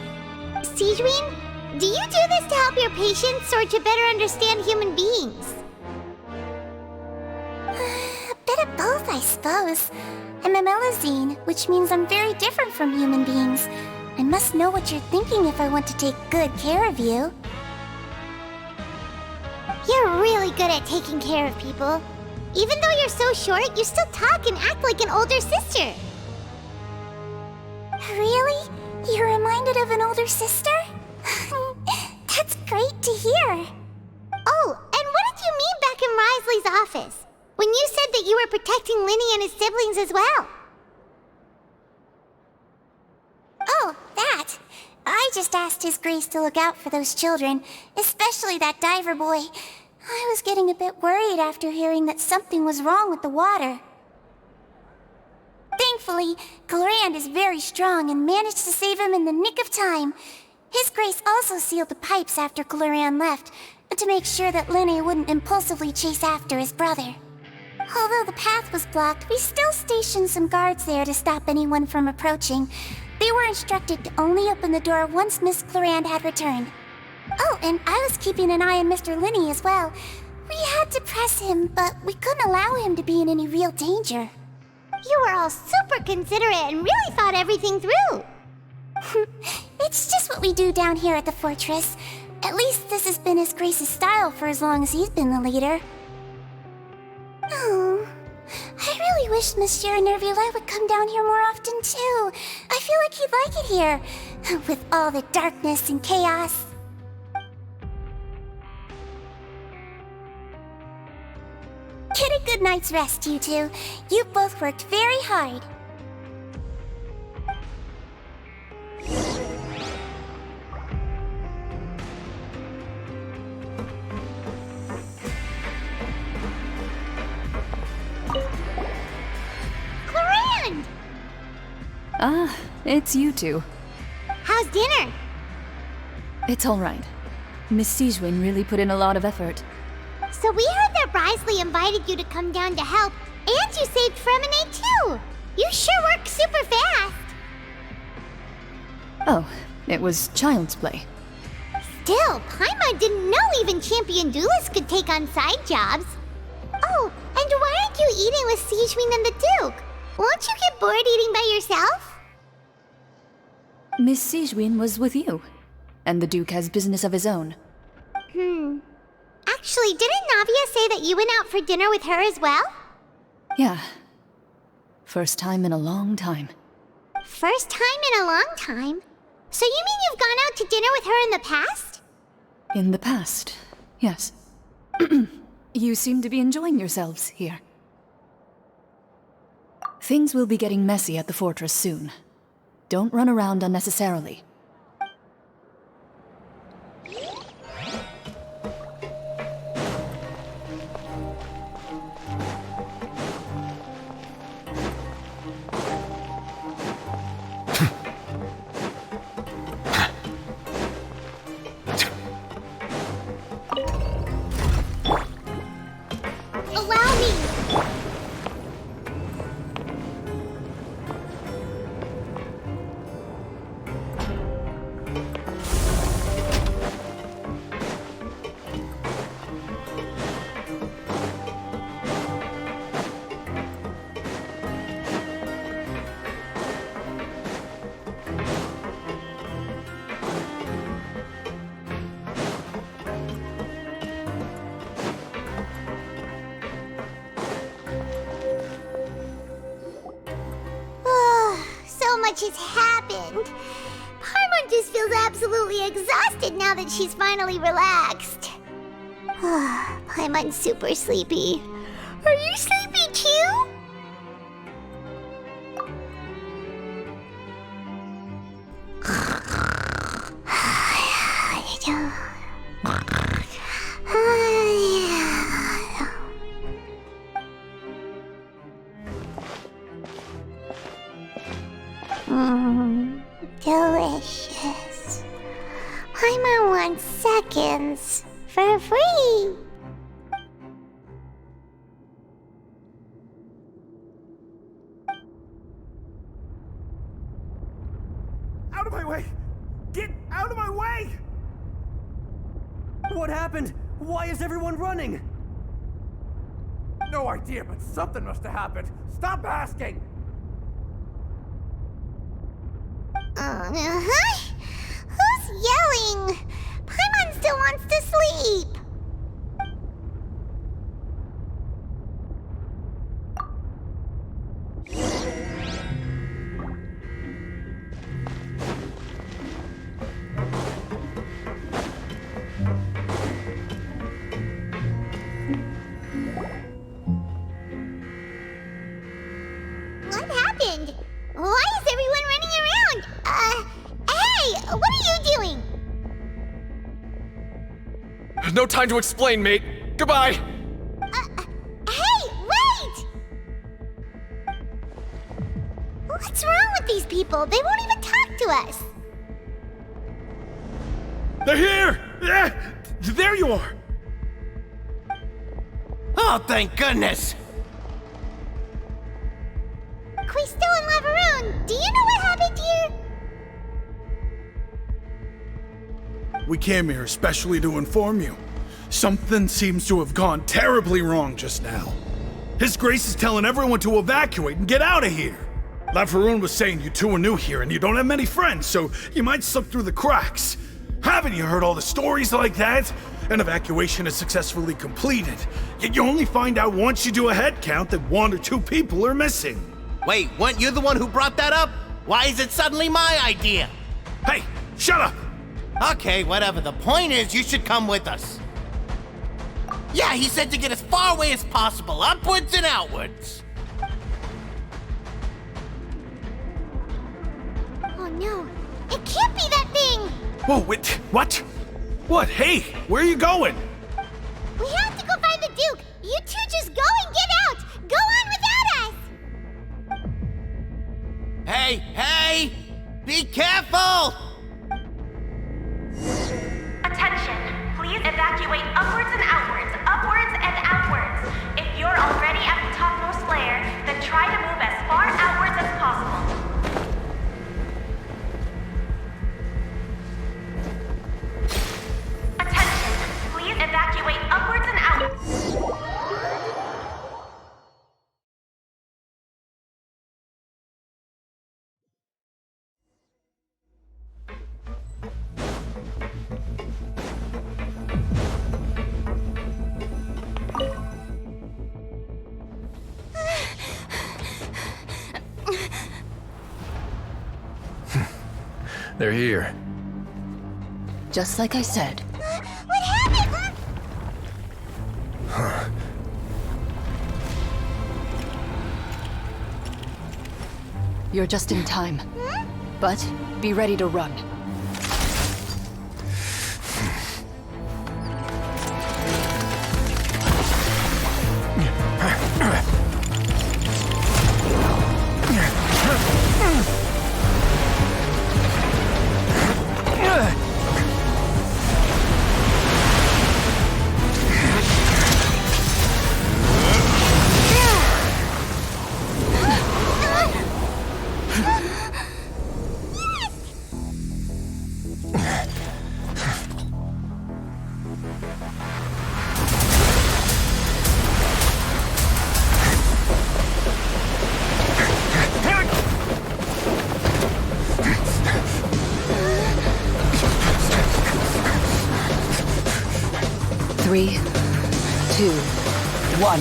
Sigewinne, do you do this to help your patients or to better understand human beings? A bit of both, I suppose. I'm a Melazine, which means I'm very different from human beings. I must know what you're thinking if I want to take good care of you. You're really good at taking care of people. Even though you're so short, you still talk and act like an older sister. Really? You're reminded of an older sister? That's great to hear. Oh, and what did you mean back in Risley's office? When you said that you were protecting Linny and his siblings as well? Oh, that. I just asked His Grace to look out for those children, especially that diver boy. I was getting a bit worried after hearing that something was wrong with the water. Thankfully, Glorand is very strong and managed to save him in the nick of time. His Grace also sealed the pipes after Glorand left, to make sure that Linny wouldn't impulsively chase after his brother. Although the path was blocked, we still stationed some guards there to stop anyone from approaching. They were instructed to only open the door once Miss Glorand had returned. Oh, and I was keeping an eye on Mr. Linny as well. We had to press him, but we couldn't allow him to be in any real danger. You were all super considerate and really thought everything through. It's just what we do down here at the fortress. At least this has been His Grace's style for as long as he's been the leader. Oh, I really wish Monsieur Nervula would come down here more often too. I feel like he'd like it here, with all the darkness and chaos. Get a good night's rest, you two. You both worked very hard. Glorand! Ah, it's you two. How's dinner? It's all right. Miss Sigewinne really put in a lot of effort. So we heard that Risley invited you to come down to help, and you saved Fremine too! You sure work super fast! Oh, it was child's play. Still, Paimon didn't know even champion duelists could take on side jobs. Oh, and why aren't you eating with Sigewinne and the Duke? Won't you get bored eating by yourself? Miss Sigewinne was with you, and the Duke has business of his own. Actually, didn't Navia say that you went out for dinner with her as well? Yeah. First time in a long time. First time in a long time? So you mean you've gone out to dinner with her in the past? In the past, yes. You seem to be enjoying yourselves here. Things will be getting messy at the fortress soon. Don't run around unnecessarily. much has happened. Paimon just feels absolutely exhausted now that she's finally relaxed. Paimon's super sleepy. Are you sleepy too? Delicious. Paimon wants seconds for free. Out of my way! Get out of my way! What happened? Why is everyone running? No idea, but something must have happened. Stop asking! Who's yelling? Paimon still wants to sleep. What happened? Why is everyone running around? Hey! What are you doing? No time to explain, mate. Goodbye! Hey! Wait! What's wrong with these people? They won't even talk to us. They're here! There you are! Oh, thank goodness! Quisto and Laveroon, do you know what happened here? We came here especially to inform you. Something seems to have gone terribly wrong just now. His Grace is telling everyone to evacuate and get out of here. Laveroon was saying you two are new here and you don't have many friends, so you might slip through the cracks. Haven't you heard all the stories like that? An evacuation is successfully completed, yet you only find out once you do a head count that 1 or 2 people are missing. Wait, weren't you the one who brought that up? Why is it suddenly my idea? Hey, shut up! Okay, whatever. The point is, you should come with us. Yeah, he said to get as far away as possible, upwards and outwards. Oh no, it can't be that thing! Whoa, wait, what? What? Hey, where are you going? We have to go find the Duke! You two just go and get out! Go on without us! Hey! Be careful! Attention! Please evacuate upwards and outwards, upwards and outwards. If you're already at the topmost layer, then try to move as far outwards as possible. Attention! Please evacuate upwards and outwards. They're here. Just like I said. What happened? You're just in time. But be ready to run. Three, 2, 1.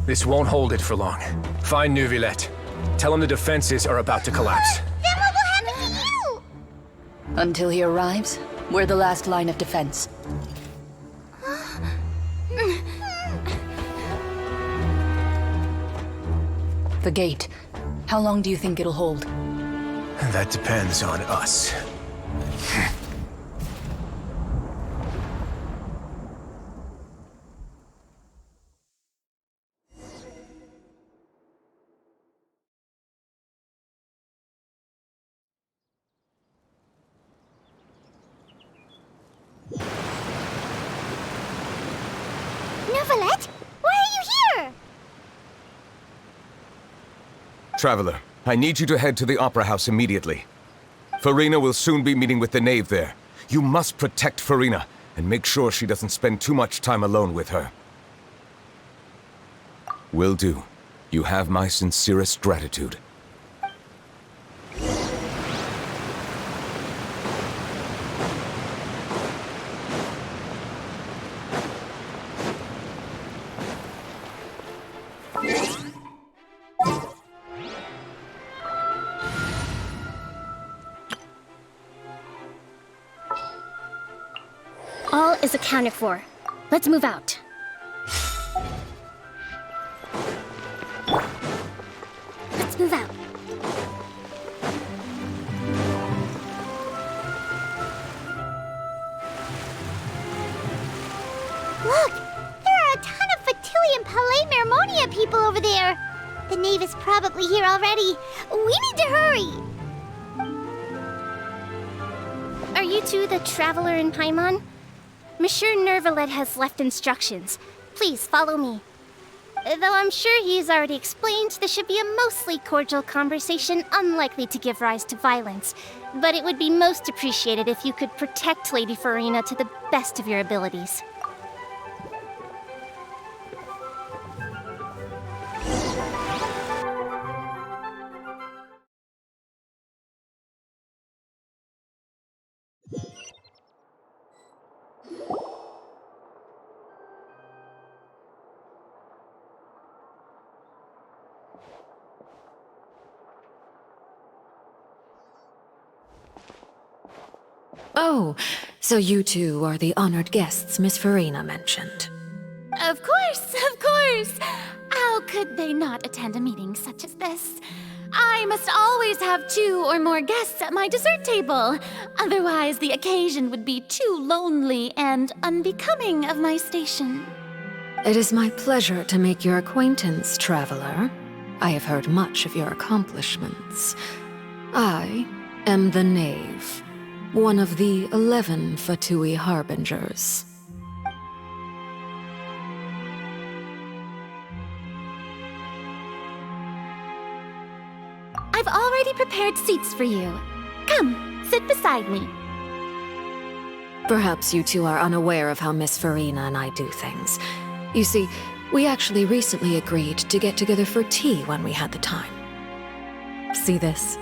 This won't hold it for long. Find Neuvillette. Tell him the defenses are about to collapse. Then what will happen to you? Until he arrives, we're the last line of defense. The gate. How long do you think it'll hold? That depends on us. Neuvillette, why are you here? Traveler, I need you to head to the Opera House immediately. Farina will soon be meeting with the knave there. You must protect Farina, and make sure she doesn't spend too much time alone with her. Will do. You have my sincerest gratitude. All is accounted for. Let's move out. Let's move out. Look! There are a ton of Fatui and Palais Mermonia people over there! The knave is probably here already. We need to hurry! Are you two the traveler in Paimon? Monsieur Neuvillette has left instructions. Please follow me. Though I'm sure he's already explained, this should be a mostly cordial conversation, unlikely to give rise to violence. But it would be most appreciated if you could protect Lady Farina to the best of your abilities. Oh, so you two are the honored guests Miss Farina mentioned. Of course, of course! How could they not attend a meeting such as this? I must always have 2 or more guests at my dessert table. Otherwise, the occasion would be too lonely and unbecoming of my station. It is my pleasure to make your acquaintance, traveler. I have heard much of your accomplishments. I am the knave, one of the 11 Fatui harbingers. I've already prepared seats for you. Come, sit beside me. Perhaps you two are unaware of how Miss Farina and I do things. You see, we actually recently agreed to get together for tea when we had the time. See this?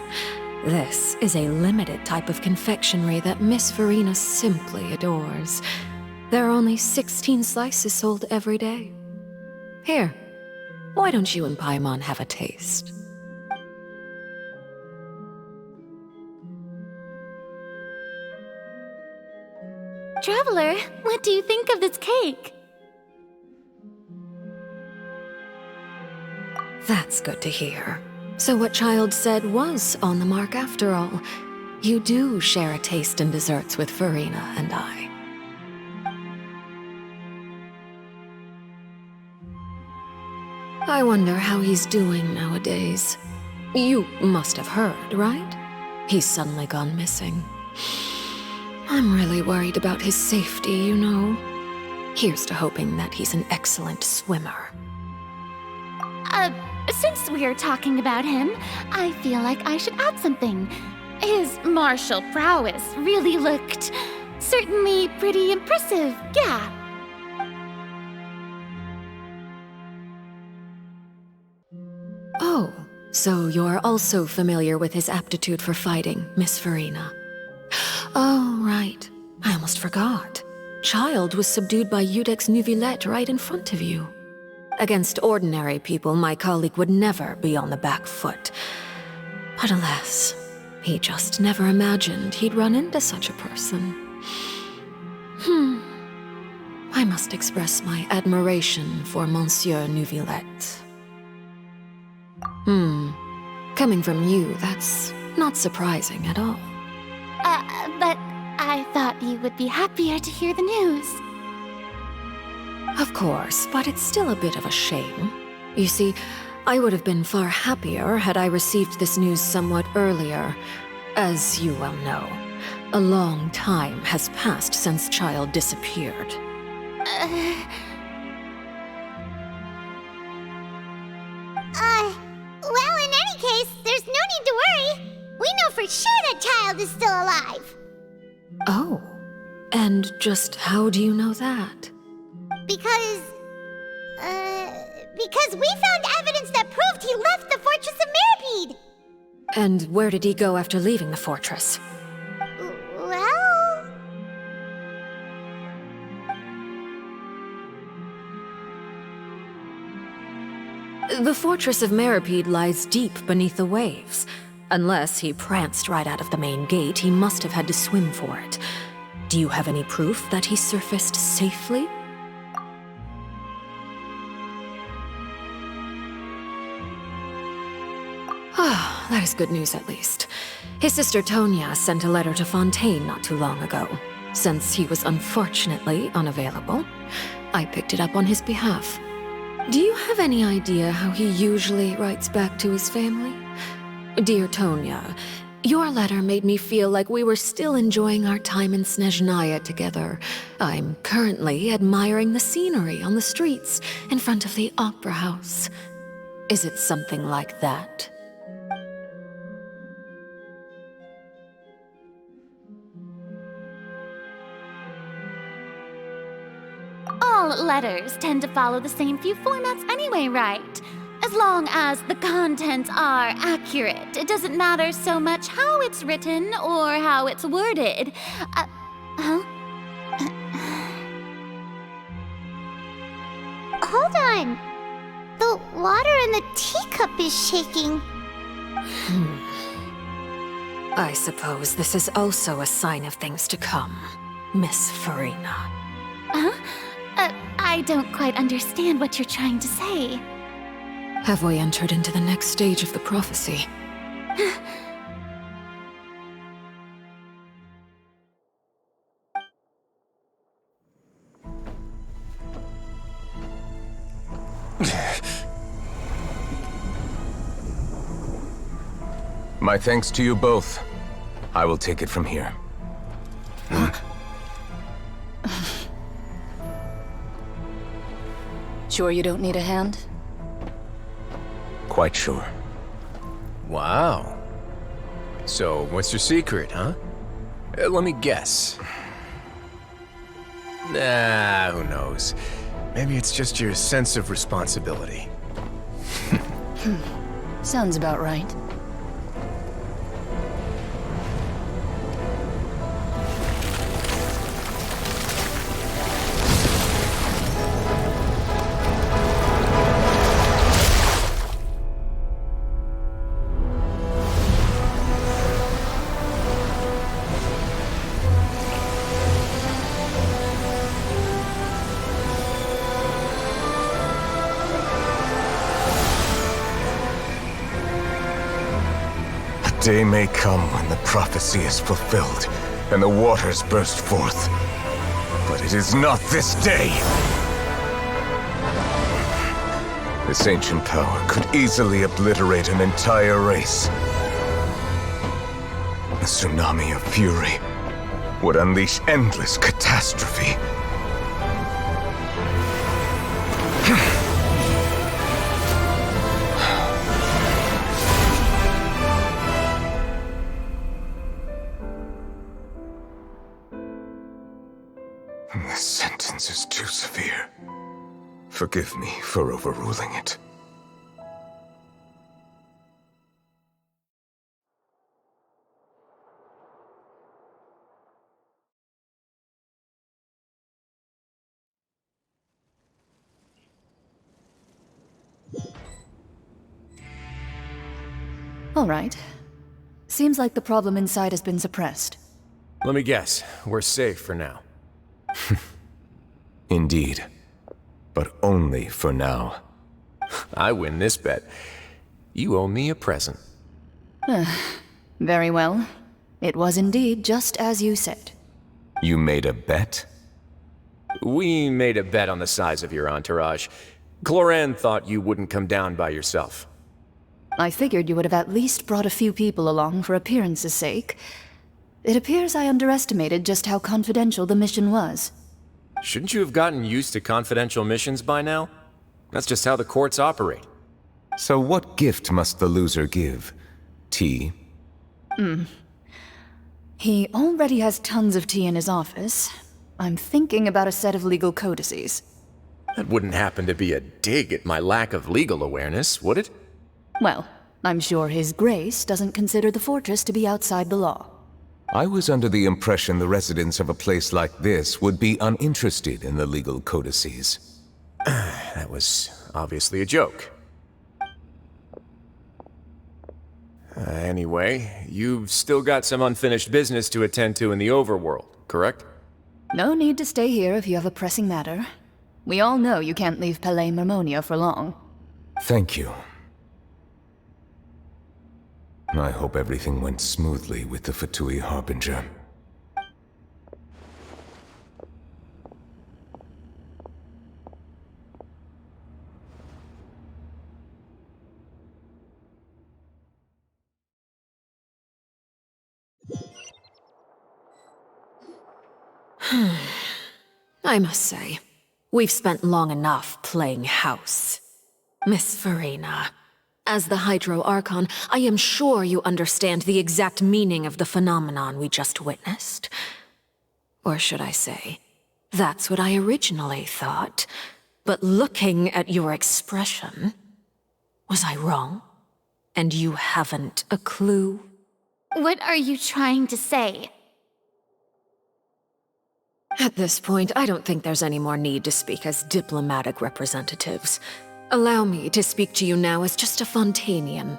This is a limited type of confectionery that Miss Farina simply adores. There are only 16 slices sold every day. Here, why don't you and Paimon have a taste? Traveler, what do you think of this cake? That's good to hear. So what Child said was on the mark after all. You do share a taste in desserts with Farina and I. I wonder how he's doing nowadays. You must have heard, right? He's suddenly gone missing. I'm really worried about his safety, you know. Here's to hoping that he's an excellent swimmer. Since we're talking about him, I feel like I should add something. His martial prowess really looked certainly pretty impressive, yeah. Oh, so you're also familiar with his aptitude for fighting, Miss Farina. Oh, right. I almost forgot. Child was subdued by Eudex Nuvillette right in front of you. Against ordinary people, my colleague would never be on the back foot. But alas, he just never imagined he'd run into such a person. I must express my admiration for Monsieur Nuvillette. Coming from you, that's not surprising at all. But I thought you would be happier to hear the news. Of course, but it's still a bit of a shame. You see, I would have been far happier had I received this news somewhat earlier. As you well know, a long time has passed since Child disappeared. Well, in any case, there's no need to worry. We know for sure that Child is still alive. Oh, and just how do you know that? Because we found evidence that proved he left the Fortress of Meripede. And where did he go after leaving the fortress? Well... The Fortress of Meripede lies deep beneath the waves. Unless he pranced right out of the main gate, he must have had to swim for it. Do you have any proof that he surfaced safely? Ah, that is good news at least. His sister Tonya sent a letter to Fontaine not too long ago. Since he was unfortunately unavailable, I picked it up on his behalf. Do you have any idea how he usually writes back to his family? Dear Tonya, your letter made me feel like we were still enjoying our time in Snezhnaya together. I'm currently admiring the scenery on the streets in front of the opera house. Is it something like that? All letters tend to follow the same few formats anyway, right? As long as the contents are accurate, it doesn't matter so much how it's written or how it's worded. Hold on. The water in the teacup is shaking. I suppose this is also a sign of things to come, Miss Farina. I don't quite understand what you're trying to say. Have we entered into the next stage of the prophecy? My thanks to you both. I will take it from here. Sure you don't need a hand? Quite sure. Wow. So, what's your secret, huh? Let me guess. Nah, who knows? Maybe it's just your sense of responsibility. Sounds about right. Day may come when the prophecy is fulfilled, and the waters burst forth. But it is not this day! This ancient power could easily obliterate an entire race. A tsunami of fury would unleash endless catastrophe. This sentence is too severe. Forgive me for overruling it. All right. Seems like the problem inside has been suppressed. Let me guess, we're safe for now. Indeed. But only for now. I win this bet. You owe me a present. Very well. It was indeed just as you said. You made a bet? We made a bet on the size of your entourage. Cloran thought you wouldn't come down by yourself. I figured you would have at least brought a few people along for appearance's sake. It appears I underestimated just how confidential the mission was. Shouldn't you have gotten used to confidential missions by now? That's just how the courts operate. So what gift must the loser give? Tea? He already has tons of tea in his office. I'm thinking about a set of legal codices. That wouldn't happen to be a dig at my lack of legal awareness, would it? Well, I'm sure His Grace doesn't consider the fortress to be outside the law. I was under the impression the residents of a place like this would be uninterested in the legal codices. That was obviously a joke. Anyway, you've still got some unfinished business to attend to in the overworld, correct? No need to stay here if you have a pressing matter. We all know you can't leave Palais Marmonia for long. Thank you. I hope everything went smoothly with the Fatui Harbinger. I must say, we've spent long enough playing house. Miss Farina, as the Hydro Archon, I am sure you understand the exact meaning of the phenomenon we just witnessed. Or should I say, that's what I originally thought. But looking at your expression, was I wrong? And you haven't a clue? What are you trying to say? At this point, I don't think there's any more need to speak as diplomatic representatives. Allow me to speak to you now as just a Fontanian.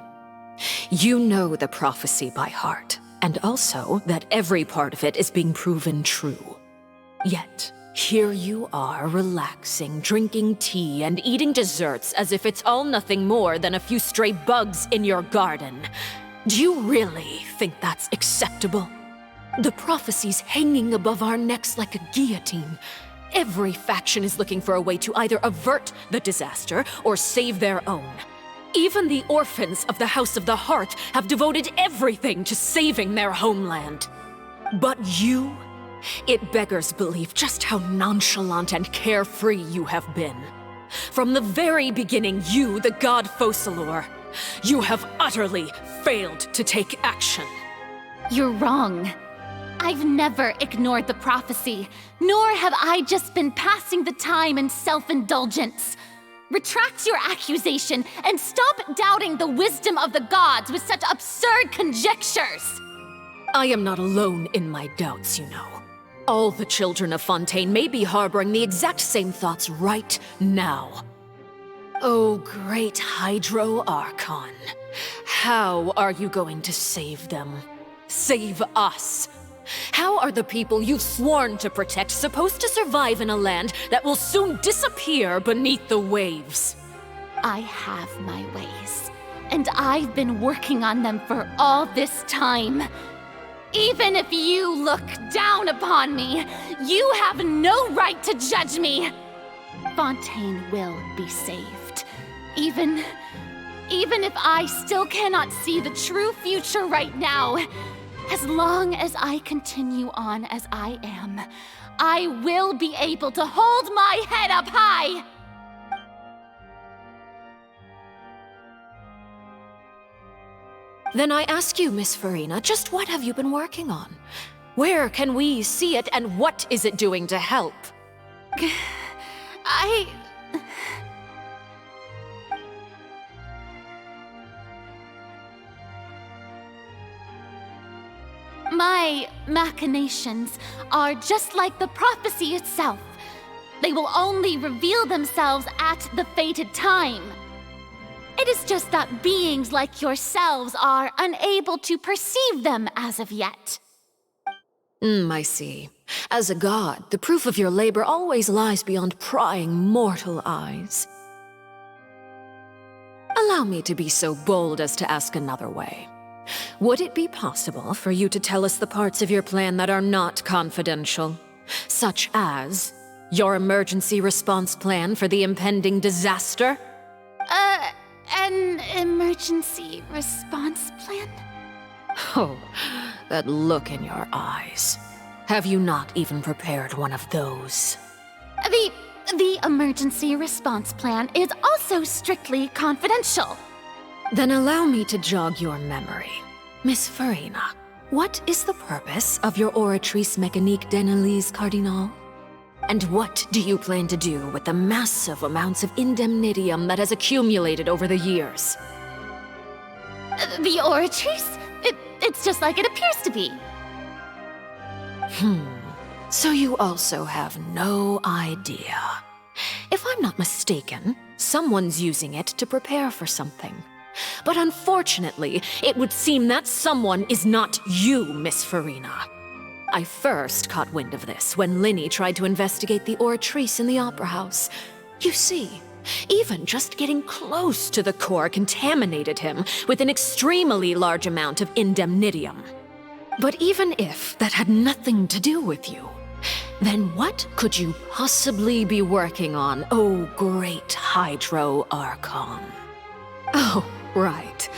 You know the prophecy by heart, and also that every part of it is being proven true. Yet, here you are relaxing, drinking tea, and eating desserts as if it's all nothing more than a few stray bugs in your garden. Do you really think that's acceptable? The prophecy's hanging above our necks like a guillotine. Every faction is looking for a way to either avert the disaster or save their own. Even the orphans of the House of the Heart have devoted everything to saving their homeland. But you? It beggars belief just how nonchalant and carefree you have been. From the very beginning, you, the god Focalor, you have utterly failed to take action. You're wrong. I've never ignored the prophecy, nor have I just been passing the time in self-indulgence. Retract your accusation and stop doubting the wisdom of the gods with such absurd conjectures. I am not alone in my doubts, you know. All the children of Fontaine may be harboring the exact same thoughts right now. Oh, great Hydro Archon. How are you going to save them? Save us? How are the people you've sworn to protect supposed to survive in a land that will soon disappear beneath the waves? I have my ways, and I've been working on them for all this time. Even if you look down upon me, you have no right to judge me. Fontaine will be saved. Even if I still cannot see the true future right now, as long as I continue on as I am, I will be able to hold my head up high! Then I ask you, Miss Farina, just what have you been working on? Where can we see it, and what is it doing to help? My machinations are just like the prophecy itself. They will only reveal themselves at the fated time. It is just that beings like yourselves are unable to perceive them as of yet. I see. As a god, the proof of your labor always lies beyond prying mortal eyes. Allow me to be so bold as to ask another way. Would it be possible for you to tell us the parts of your plan that are not confidential? Such as your emergency response plan for the impending disaster? An emergency response plan? Oh, that look in your eyes. Have you not even prepared one of those? The emergency response plan is also strictly confidential. Then allow me to jog your memory. Miss Farina, what is the purpose of your Oratrice Mécanique d'Analyse Cardinal? And what do you plan to do with the massive amounts of indemnitium that has accumulated over the years? The Oratrice? It's just like it appears to be. So you also have no idea. If I'm not mistaken, someone's using it to prepare for something. But unfortunately, it would seem that someone is not you, Miss Farina. I first caught wind of this when Linny tried to investigate the Oratrice in the Opera House. You see, even just getting close to the core contaminated him with an extremely large amount of indemnitium. But even if that had nothing to do with you, then what could you possibly be working on, oh great Hydro Archon? Oh, right.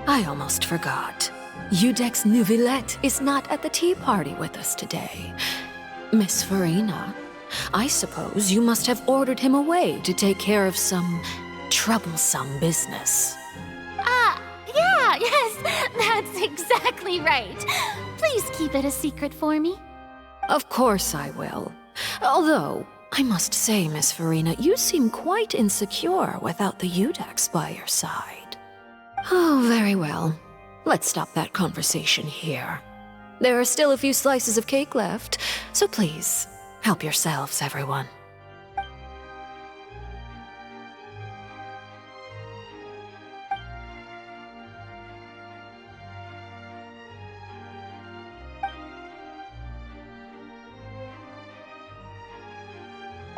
I almost forgot. Udex Neuvillette is not at the tea party with us today. Miss Farina, I suppose you must have ordered him away to take care of some troublesome business. Yes, that's exactly right. Please keep it a secret for me. Of course I will. Although, I must say, Miss Farina, you seem quite insecure without the Udex by your side. Oh, very well. Let's stop that conversation here. There are still a few slices of cake left, so please, help yourselves, everyone.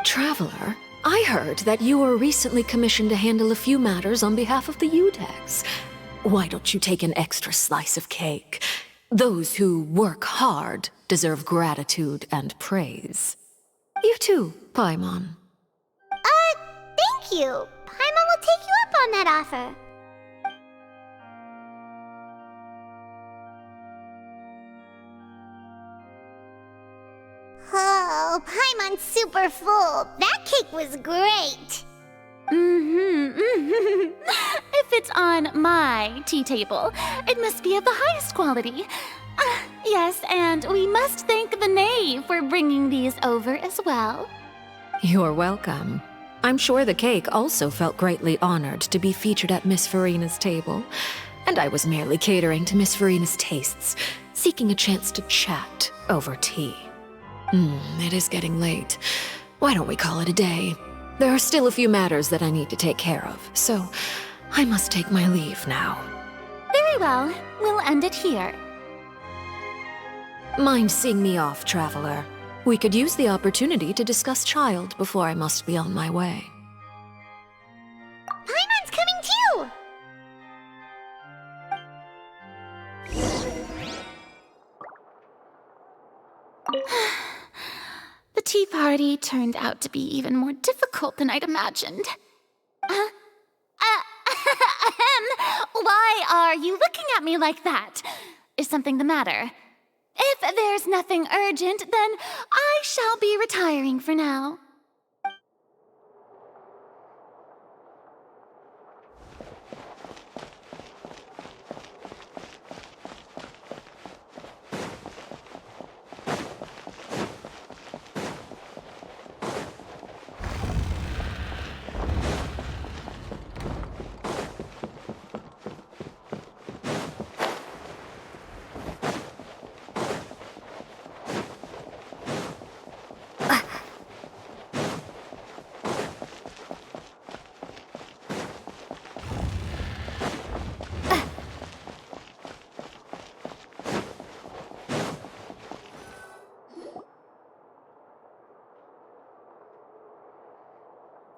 Traveler, I heard that you were recently commissioned to handle a few matters on behalf of the Udex. Why don't you take an extra slice of cake? Those who work hard deserve gratitude and praise. You too, Paimon. Thank you. Paimon will take you up on that offer. Oh, Paimon's super full. That cake was great. If it's on my tea table, it must be of the highest quality. Yes, and we must thank the knave for bringing these over as well. You're welcome. I'm sure the cake also felt greatly honored to be featured at Miss Farina's table, and I was merely catering to Miss Farina's tastes, seeking a chance to chat over tea. It is getting late. Why don't we call it a day? There are still a few matters that I need to take care of, so I must take my leave now. Very well. We'll end it here. Mind seeing me off, Traveler? We could use the opportunity to discuss Child before I must be on my way. Paimon's coming too! The tea party turned out to be even more difficult than I'd imagined. Why are you looking at me like that? Is something the matter? If there's nothing urgent, then I shall be retiring for now.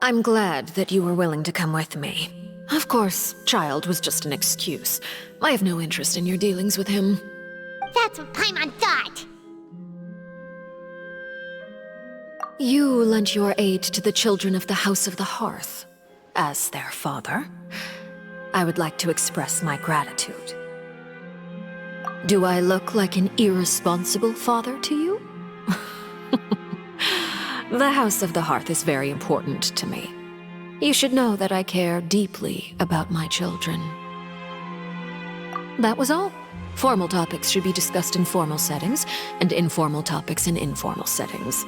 I'm glad that you were willing to come with me. Of course, Child was just an excuse. I have no interest in your dealings with him. That's what Paimon thought. You lent your aid to the children of the House of the Hearth. As their father, I would like to express my gratitude. Do I look like an irresponsible father to you? The House of the Hearth is very important to me. You should know that I care deeply about my children. That was all. Formal topics should be discussed in formal settings, and informal topics in informal settings.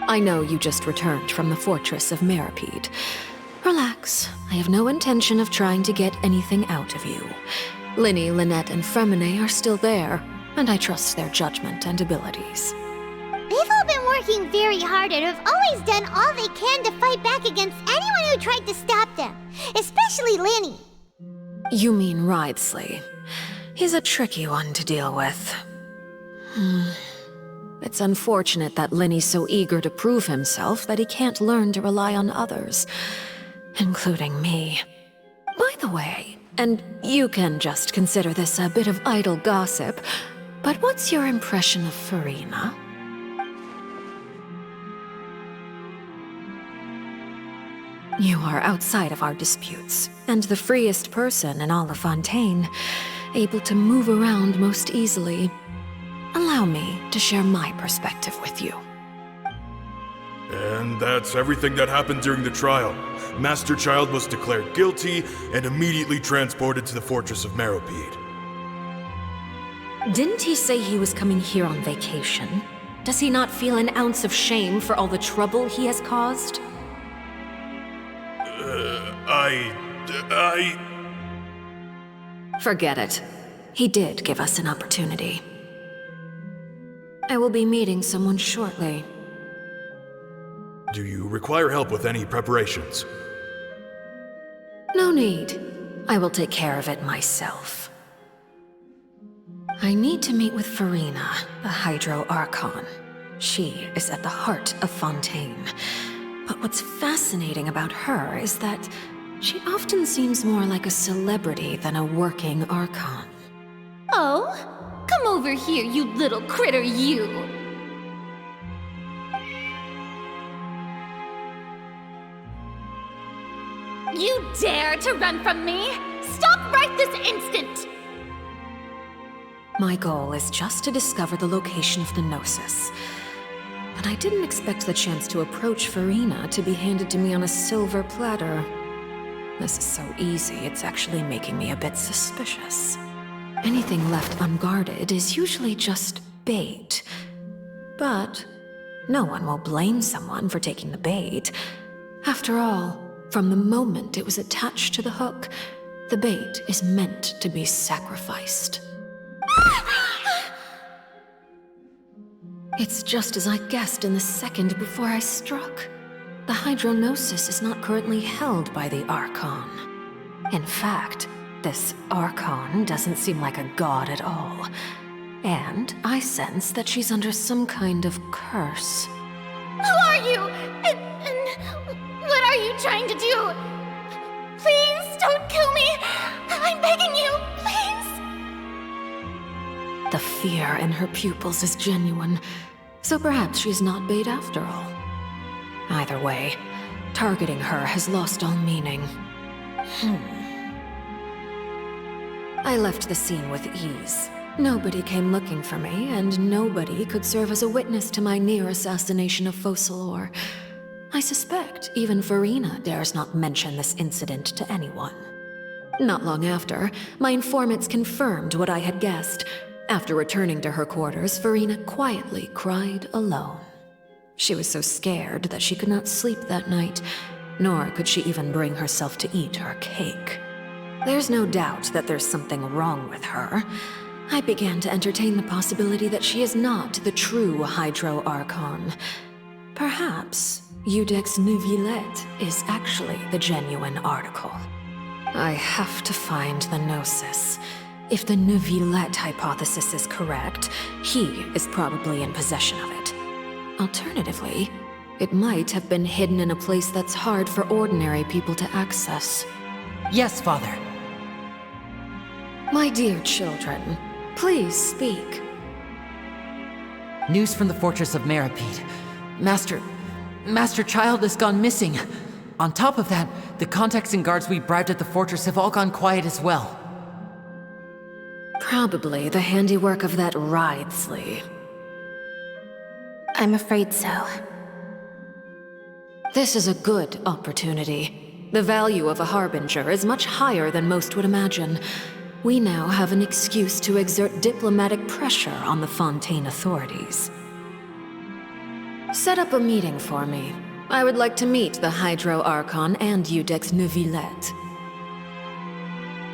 I know you just returned from the fortress of Meripede. Relax. I have no intention of trying to get anything out of you. Linny, Lynette, and Fremine are still there, and I trust their judgment and abilities. They've all been working very hard and have always done all they can to fight back against anyone who tried to stop them, especially Linny. You mean Wriothesley. He's a tricky one to deal with. It's unfortunate that Linny's so eager to prove himself that he can't learn to rely on others, including me. By the way, and you can just consider this a bit of idle gossip, but what's your impression of Furina? You are outside of our disputes, and the freest person in all of Fontaine, able to move around most easily. Allow me to share my perspective with you. And that's everything that happened during the trial. Master Child was declared guilty and immediately transported to the Fortress of Meripede. Didn't he say he was coming here on vacation? Does he not feel an ounce of shame for all the trouble he has caused? Forget it. He did give us an opportunity. I will be meeting someone shortly. Do you require help with any preparations? No need. I will take care of it myself. I need to meet with Furina, the Hydro Archon. She is at the heart of Fontaine. But what's fascinating about her is that she often seems more like a celebrity than a working Archon. Oh? Come over here, you little critter, you! You dare to run from me? Stop right this instant! My goal is just to discover the location of the Gnosis. But I didn't expect the chance to approach Furina to be handed to me on a silver platter. This is so easy, it's actually making me a bit suspicious. Anything left unguarded is usually just bait. But no one will blame someone for taking the bait. After all, from the moment it was attached to the hook, the bait is meant to be sacrificed. It's just as I guessed in the second before I struck. The Hydronosis is not currently held by the Archon. In fact, this Archon doesn't seem like a god at all. And I sense that she's under some kind of curse. Who are you? And what are you trying to do? Please don't kill me! I'm begging you, please! The fear in her pupils is genuine, so perhaps she's not bait after all. Either way, targeting her has lost all meaning. I left the scene with ease. Nobody came looking for me, and nobody could serve as a witness to my near assassination of Focalor. I suspect even Furina dares not mention this incident to anyone. Not long after, my informants confirmed what I had guessed. After returning to her quarters, Furina quietly cried alone. She was so scared that she could not sleep that night, nor could she even bring herself to eat her cake. There's no doubt that there's something wrong with her. I began to entertain the possibility that she is not the true Hydro Archon. Perhaps Eudex Neuvillette is actually the genuine article. I have to find the Gnosis. If the Neuvillette hypothesis is correct, he is probably in possession of it. Alternatively, It might have been hidden in a place that's hard for ordinary people to access. Yes, Father. My dear children, please speak. News from the fortress of Meripede. Master Child has gone missing. On top of that, the contacts and guards we bribed at the fortress have all gone quiet as well. Probably the handiwork of that Wriothesley. I'm afraid so. This is a good opportunity. The value of a harbinger is much higher than most would imagine. We now have an excuse to exert diplomatic pressure on the Fontaine authorities. Set up a meeting for me. I would like to meet the Hydro Archon and Iudex Neuvillette.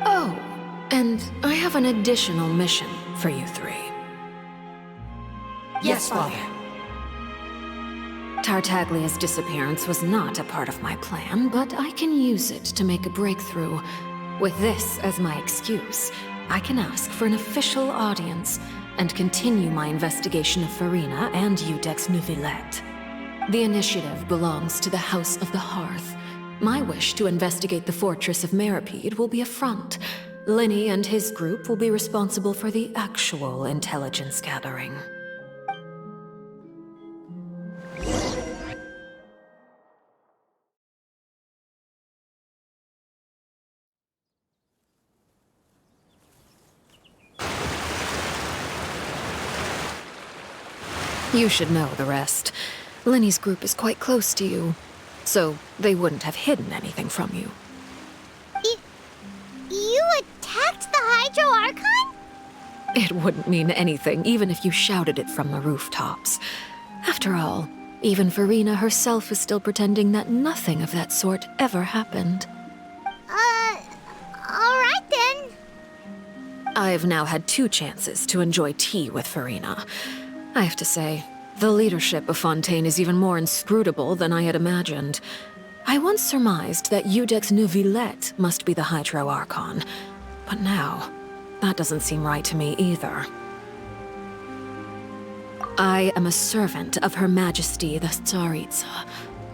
Oh, and I have an additional mission for you three. Yes, Father. Tartaglia's disappearance was not a part of my plan, but I can use it to make a breakthrough. With this as my excuse, I can ask for an official audience and continue my investigation of Farina and Iudex Neuvillette. The initiative belongs to the House of the Hearth. My wish to investigate the fortress of Meripede will be a front. Linny and his group will be responsible for the actual intelligence gathering. You should know the rest. Linny's group is quite close to you, so they wouldn't have hidden anything from you. You attacked the Hydro Archon? It wouldn't mean anything, even if you shouted it from the rooftops. After all, even Farina herself is still pretending that nothing of that sort ever happened. Alright then. I've now had 2 chances to enjoy tea with Farina. I have to say, the leadership of Fontaine is even more inscrutable than I had imagined. I once surmised that Iudex Neuvillette must be the Hydro Archon, but now, that doesn't seem right to me either. I am a servant of Her Majesty the Tsaritsa.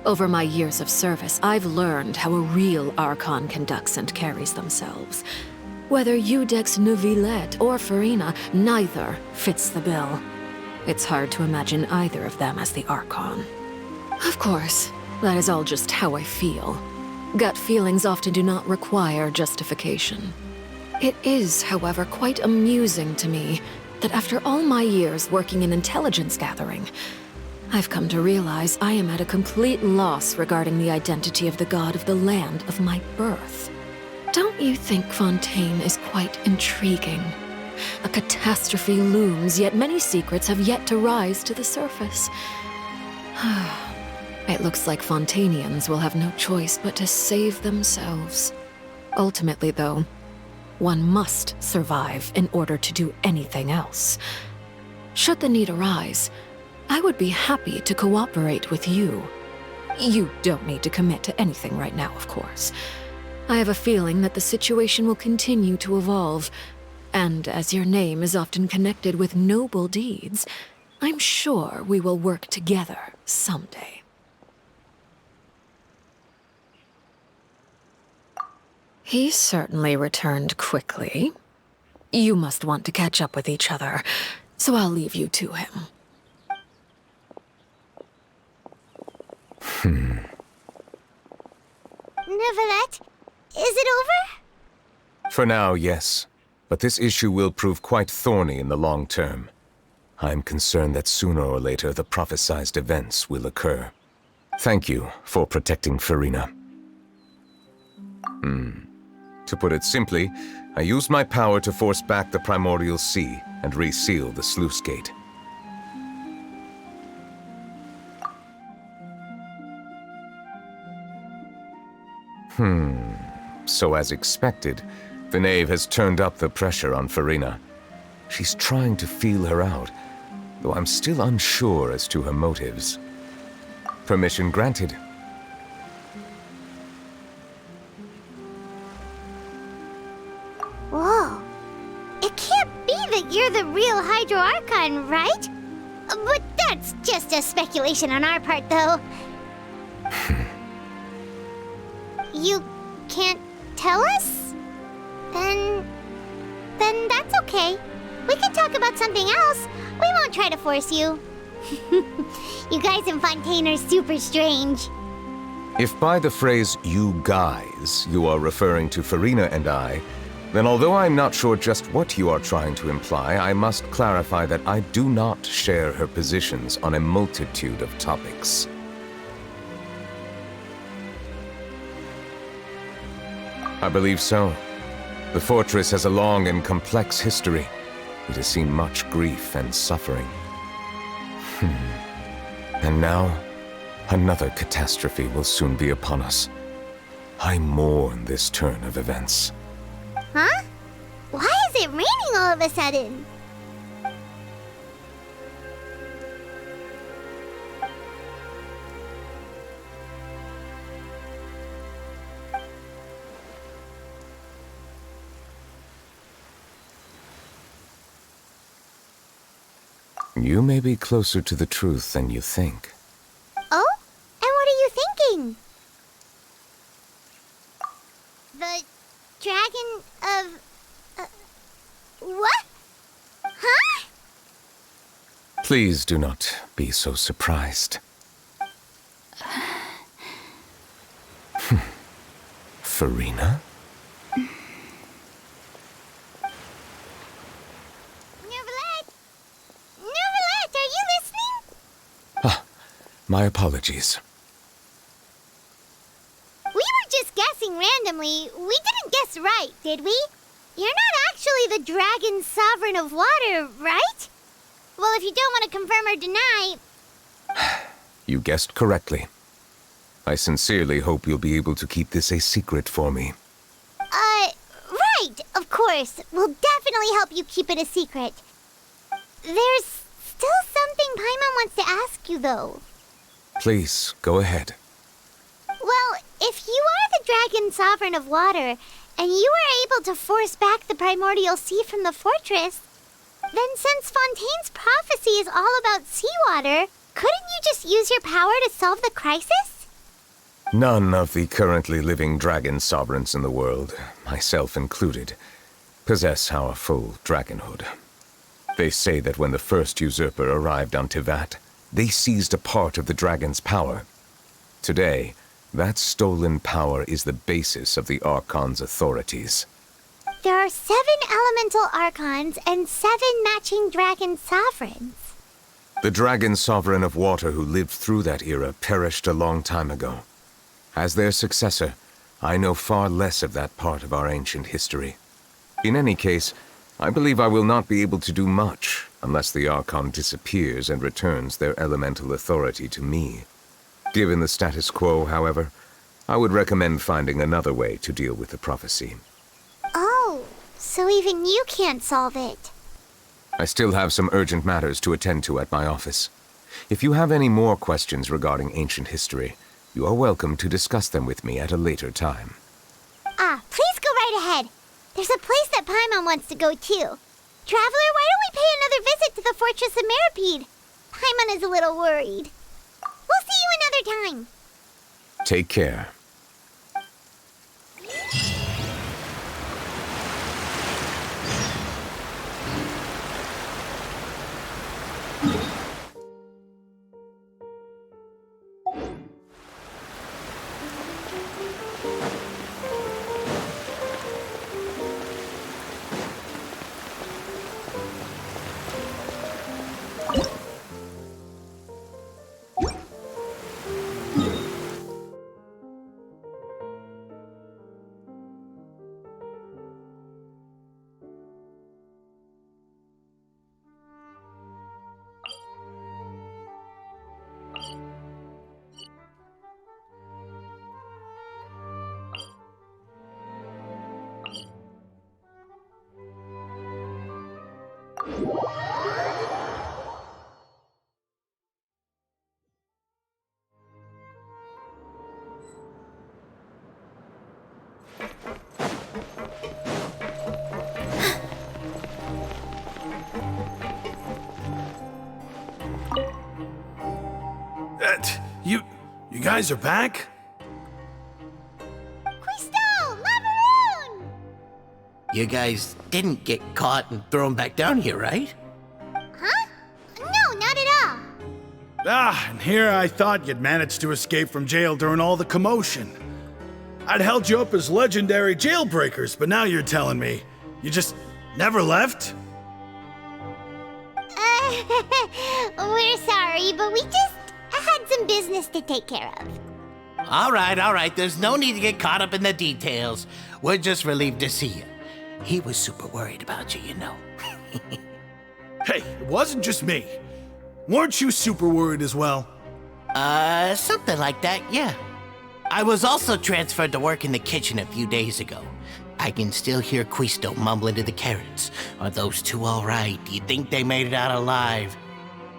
Over my years of service, I've learned how a real Archon conducts and carries themselves. Whether Iudex Neuvillette or Farina, neither fits the bill. It's hard to imagine either of them as the Archon. Of course, that is all just how I feel. Gut feelings often do not require justification. It is, however, quite amusing to me that after all my years working in intelligence gathering, I've come to realize I am at a complete loss regarding the identity of the god of the land of my birth. Don't you think Fontaine is quite intriguing? A catastrophe looms, yet many secrets have yet to rise to the surface. It looks like Fontainians will have no choice but to save themselves. Ultimately, though, one must survive in order to do anything else. Should the need arise, I would be happy to cooperate with you. You don't need to commit to anything right now, of course. I have a feeling that the situation will continue to evolve, and as your name is often connected with noble deeds, I'm sure we will work together someday. He certainly returned quickly. You must want to catch up with each other, so I'll leave you to him. Neuvillette, is it over? For now, yes. But this issue will prove quite thorny in the long term. I'm concerned that sooner or later the prophesized events will occur. Thank you for protecting Farina. To put it simply, I used my power to force back the Primordial Sea and reseal the sluice gate. So as expected, the knave has turned up the pressure on Farina. She's trying to feel her out, though I'm still unsure as to her motives. Permission granted. Whoa. It can't be that you're the real Hydro Archon, right? But that's just a speculation on our part, though. You can't tell us? Then that's okay. We can talk about something else. We won't try to force you. You guys in Fontaine are super strange. If by the phrase, you guys, you are referring to Farina and I, then although I'm not sure just what you are trying to imply, I must clarify that I do not share her positions on a multitude of topics. I believe so. The fortress has a long and complex history. It has seen much grief and suffering. And now, another catastrophe will soon be upon us. I mourn this turn of events. Huh? Why is it raining all of a sudden? You may be closer to the truth than you think. Oh? And what are you thinking? The dragon of... what? Huh? Please do not be so surprised. Farina? My apologies. We were just guessing randomly. We didn't guess right, did we? You're not actually the dragon sovereign of water, right? Well, if you don't want to confirm or deny... You guessed correctly. I sincerely hope you'll be able to keep this a secret for me. Right, of course. We'll definitely help you keep it a secret. There's still something Paimon wants to ask you, though. Please, go ahead. Well, if you are the dragon sovereign of water, and you were able to force back the primordial sea from the fortress, then since Fontaine's prophecy is all about seawater, couldn't you just use your power to solve the crisis? None of the currently living dragon sovereigns in the world, myself included, possess our full dragonhood. They say that when the first usurper arrived on Tivat, they seized a part of the dragon's power. Today, that stolen power is the basis of the Archon's authorities. There are 7 elemental Archons and 7 matching dragon sovereigns. The dragon sovereign of water who lived through that era perished a long time ago. As their successor, I know far less of that part of our ancient history. In any case, I believe I will not be able to do much unless the Archon disappears and returns their elemental authority to me. Given the status quo, however, I would recommend finding another way to deal with the prophecy. Oh, so even you can't solve it. I still have some urgent matters to attend to at my office. If you have any more questions regarding ancient history, you are welcome to discuss them with me at a later time. Please go right ahead. There's a place that Paimon wants to go too. Traveler, why don't we pay another visit to the Fortress of Meropide? Paimon is a little worried. We'll see you another time. Take care. guys are back? Quisto! Macaroon! You guys didn't get caught and thrown back down here, right? Huh? No, not at all. Ah, and here I thought you'd managed to escape from jail during all the commotion. I'd held you up as legendary jailbreakers, but now you're telling me you just never left? We're sorry, but we just had some business to take care of. All right. There's no need to get caught up in the details. We're just relieved to see you. He was super worried about you, you know. Hey, it wasn't just me. Weren't you super worried as well? Something like that, yeah. I was also transferred to work in the kitchen a few days ago. I can still hear Quisto mumbling to the carrots. Are those two all right? Do you think they made it out alive?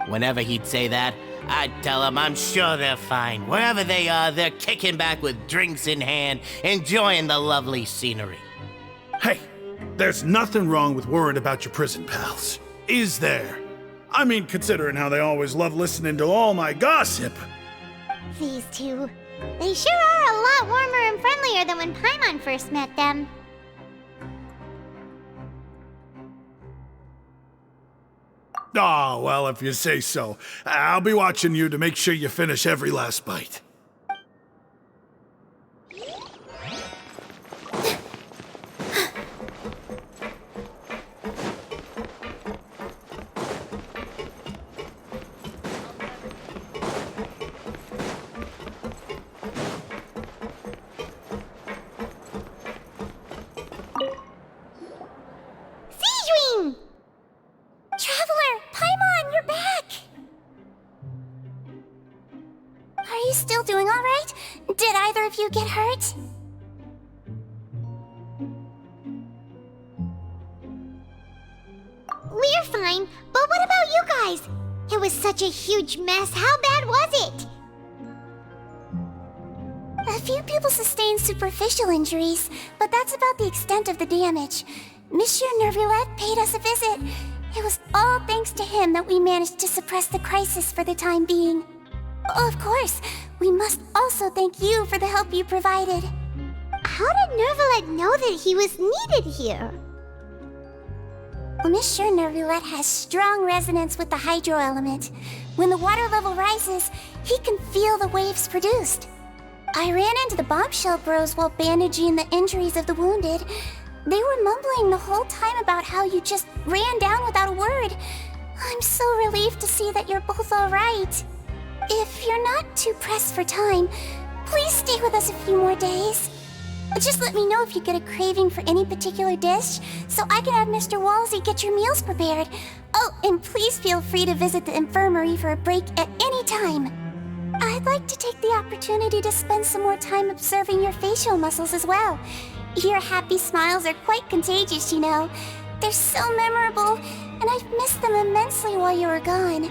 Whenever he'd say that, I'd tell him I'm sure they're fine. Wherever they are, they're kicking back with drinks in hand, enjoying the lovely scenery. Hey, there's nothing wrong with worrying about your prison pals, is there? I mean, considering how they always love listening to all my gossip. These two. They sure are a lot warmer and friendlier than when Paimon first met them. Oh, well, if you say so. I'll be watching you to make sure you finish every last bite. Sijuin! Traveler! Paimon, you're back! Are you still doing alright? Did either of you get hurt? We're fine, but what about you guys? It was such a huge mess. How bad was it? A few people sustained superficial injuries, but that's about the extent of the damage. Monsieur Nervulette paid us a visit. It was all thanks to him that we managed to suppress the crisis for the time being. Of course, we must also thank you for the help you provided. How did Nervulette know that he was needed here? Well, Monsieur Nervulette has strong resonance with the hydro element. When the water level rises, he can feel the waves produced. I ran into the bombshell bros while bandaging the injuries of the wounded. They were mumbling the whole time about how you just ran down without a word. I'm so relieved to see that you're both alright. If you're not too pressed for time, please stay with us a few more days. Just let me know if you get a craving for any particular dish, so I can have Mr. Walsey get your meals prepared. Oh, and please feel free to visit the infirmary for a break at any time. I'd like to take the opportunity to spend some more time observing your facial muscles as well. Your happy smiles are quite contagious, you know. They're so memorable, and I've missed them immensely while you were gone.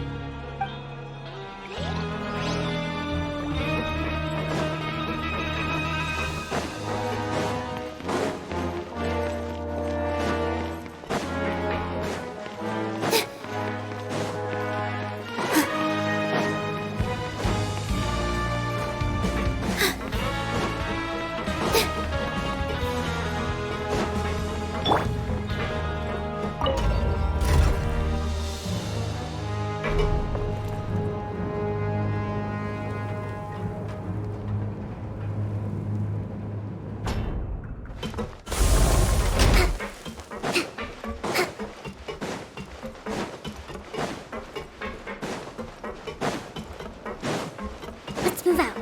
Let's move out.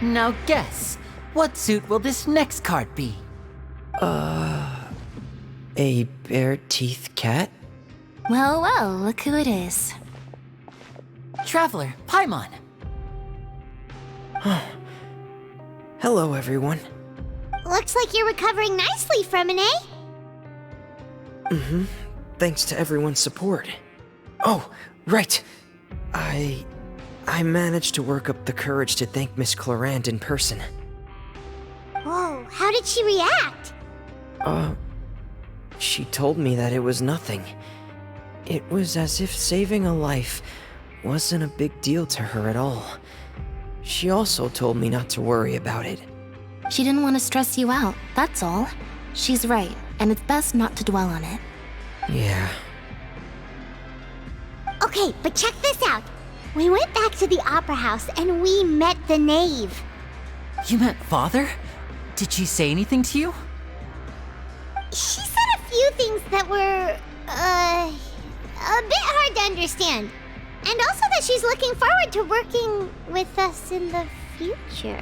Now guess, what suit will this next card be? A bare-teeth cat? Well, look who it is. Traveler, Paimon. Hello, everyone. Looks like you're recovering nicely from it, eh? Mm-hmm. Thanks to everyone's support. Oh, right. I managed to work up the courage to thank Miss Clorand in person. Whoa, how did she react? She told me that it was nothing. It was as if saving a life wasn't a big deal to her at all. She also told me not to worry about it. She didn't want to stress you out, that's all. She's right, and it's best not to dwell on it. Yeah. Okay, but check this out. We went back to the opera house and we met the knave. You met Father? Did she say anything to you? She said a few things that were, a bit hard to understand. And also that she's looking forward to working with us in the future.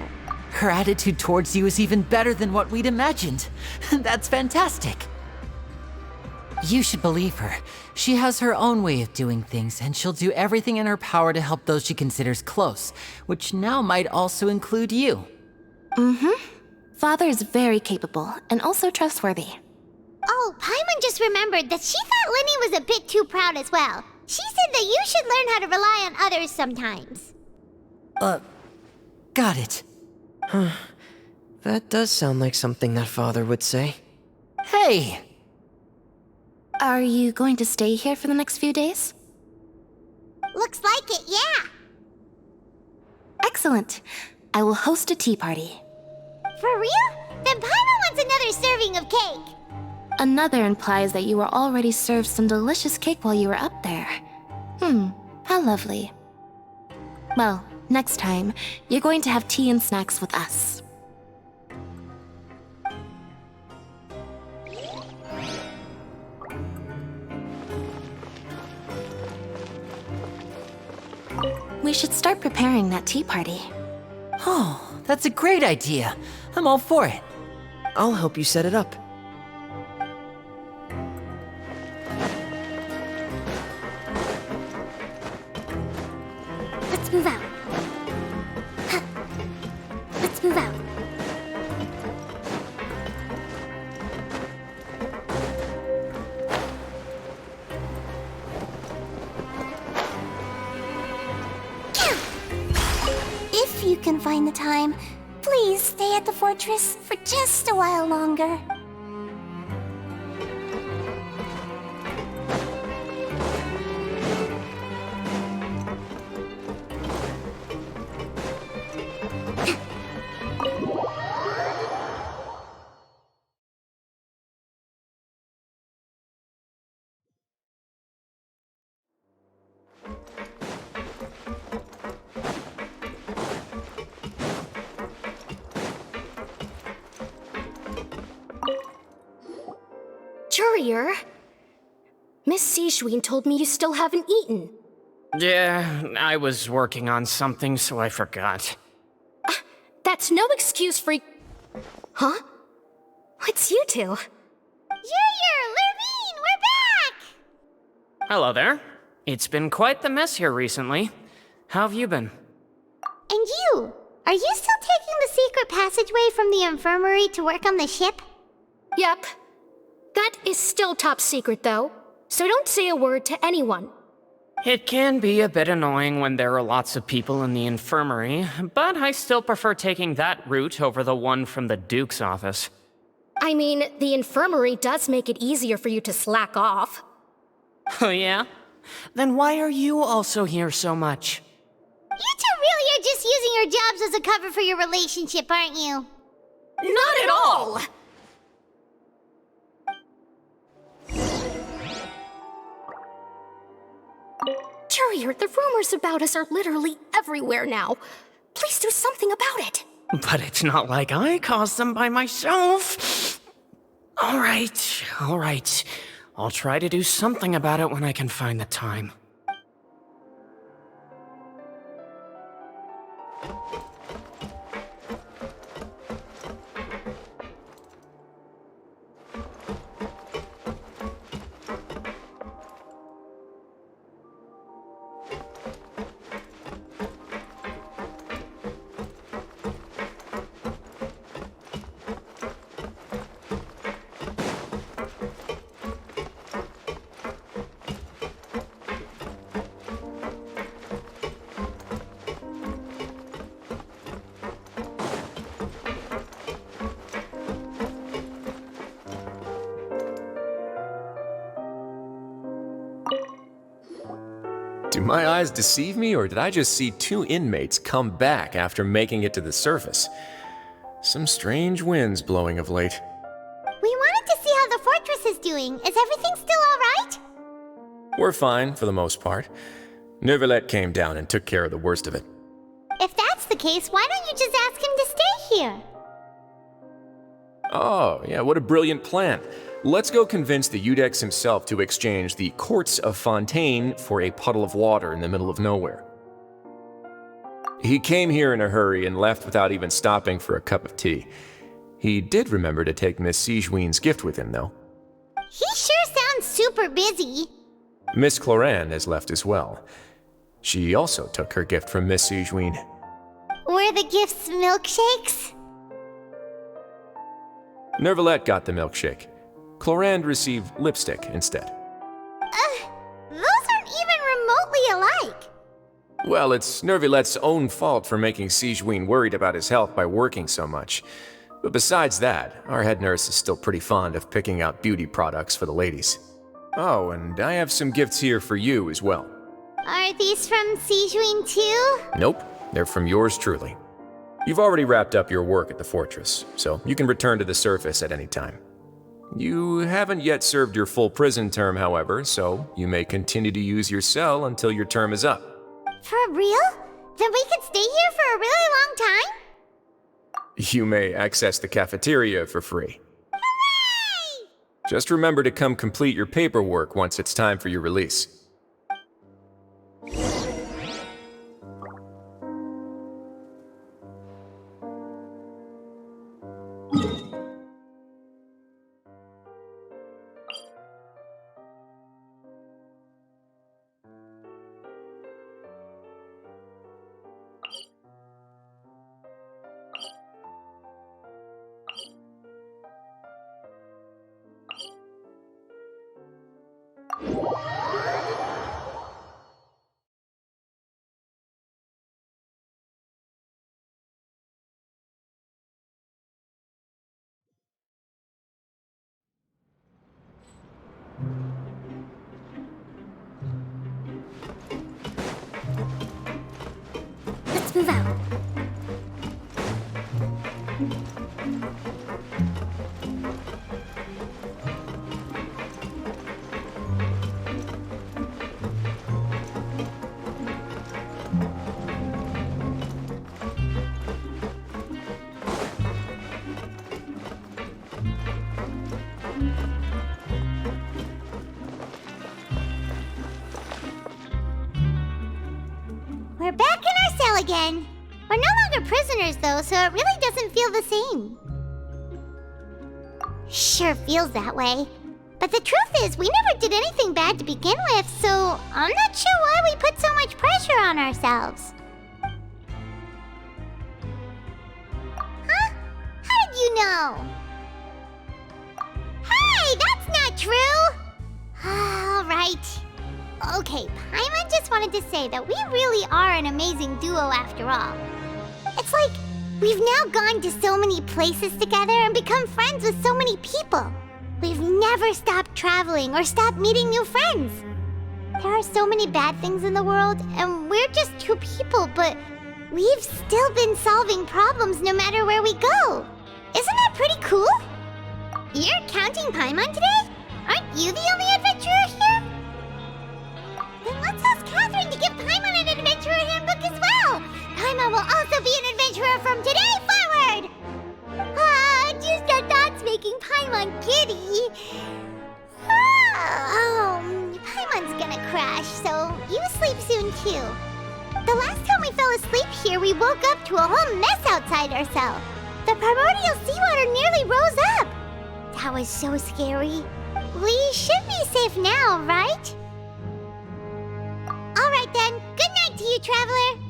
Her attitude towards you is even better than what we'd imagined. That's fantastic. You should believe her. She has her own way of doing things, and she'll do everything in her power to help those she considers close, which now might also include you. Mm-hmm. Father is very capable, and also trustworthy. Oh, Paimon just remembered that she thought Linny was a bit too proud as well. She said that you should learn how to rely on others sometimes. Got it. Huh. That does sound like something that Father would say. Hey! Are you going to stay here for the next few days? Looks like it, yeah. Excellent. I will host a tea party. For real? Then Paimon wants another serving of cake. Another implies that you were already served some delicious cake while you were up there. How lovely. Well, next time, you're going to have tea and snacks with us. We should start preparing that tea party. Oh, that's a great idea. I'm all for it. I'll help you set it up. Let's move out. Huh. Let's move out. If you can find the time, please stay at the fortress for just a while longer. Courier, Miss Sijween told me you still haven't eaten. Yeah, I was working on something, so I forgot. That's no excuse for... Huh? It's you two. Courier, Lurvine, we're back! Hello there. It's been quite the mess here recently. How have you been? And you? Are you still taking the secret passageway from the infirmary to work on the ship? Yep. That is still top secret, though, so don't say a word to anyone. It can be a bit annoying when there are lots of people in the infirmary, but I still prefer taking that route over the one from the Duke's office. I mean, the infirmary does make it easier for you to slack off. Oh yeah? Then why are you also here so much? You two really are just using your jobs as a cover for your relationship, aren't you? Not at all! Courier, the rumors about us are literally everywhere now. Please do something about it. But it's not like I caused them by myself. All right. I'll try to do something about it when I can find the time. my eyes deceive me, or did I just see 2 inmates come back after making it to the surface? Some strange winds blowing of late. We wanted to see how the fortress is doing. Is everything still alright? We're fine, for the most part. Neuvillette came down and took care of the worst of it. If that's the case, why don't you just ask him to stay here? Oh, yeah, what a brilliant plan. Let's go convince the Eudex himself to exchange the Courts of Fontaine for a puddle of water in the middle of nowhere. He came here in a hurry and left without even stopping for a cup of tea. He did remember to take Miss Sigewinne's gift with him, though. He sure sounds super busy. Miss Cloran has left as well. She also took her gift from Miss Sigewinne. Were the gifts milkshakes? Neuvillette got the milkshake. Cloran received lipstick instead. Those aren't even remotely alike. Well, it's Neuvillette's own fault for making Sigewinne worried about his health by working so much. But besides that, our head nurse is still pretty fond of picking out beauty products for the ladies. Oh, and I have some gifts here for you as well. Are these from Sigewinne too? Nope, they're from yours truly. You've already wrapped up your work at the fortress, so you can return to the surface at any time. You haven't yet served your full prison term, however, so you may continue to use your cell until your term is up. For real? Then we could stay here for a really long time? You may access the cafeteria for free. Hooray! Just remember to come complete your paperwork once it's time for your release. Let's move out. We're back in our cell again. We're no longer prisoners, though, so it really doesn't feel the same. Sure feels that way. But the truth is, we never did anything bad to begin with, so I'm not sure why we put so much pressure on ourselves. Huh? How did you know? Hey, that's not true! All right. Okay, Paimon just wanted to say that we really are an amazing duo after all. It's like we've now gone to so many places together and become friends with so many people. We've never stopped traveling or stopped meeting new friends. There are so many bad things in the world, and we're just 2 people, but we've still been solving problems no matter where we go. Isn't that pretty cool? You're counting Paimon today? Aren't you the only adventurer here? Then let's ask Catherine to give Paimon an adventurer handbook as well. Paimon will also be an adventurer from today forward. Just the thoughts making Paimon giddy. Paimon's gonna crash, so you sleep soon too. The last time we fell asleep here, we woke up to a whole mess outside our cell. The primordial seawater nearly rose up. That was so scary. We should be safe now, right? All right then. Good night to you, traveler.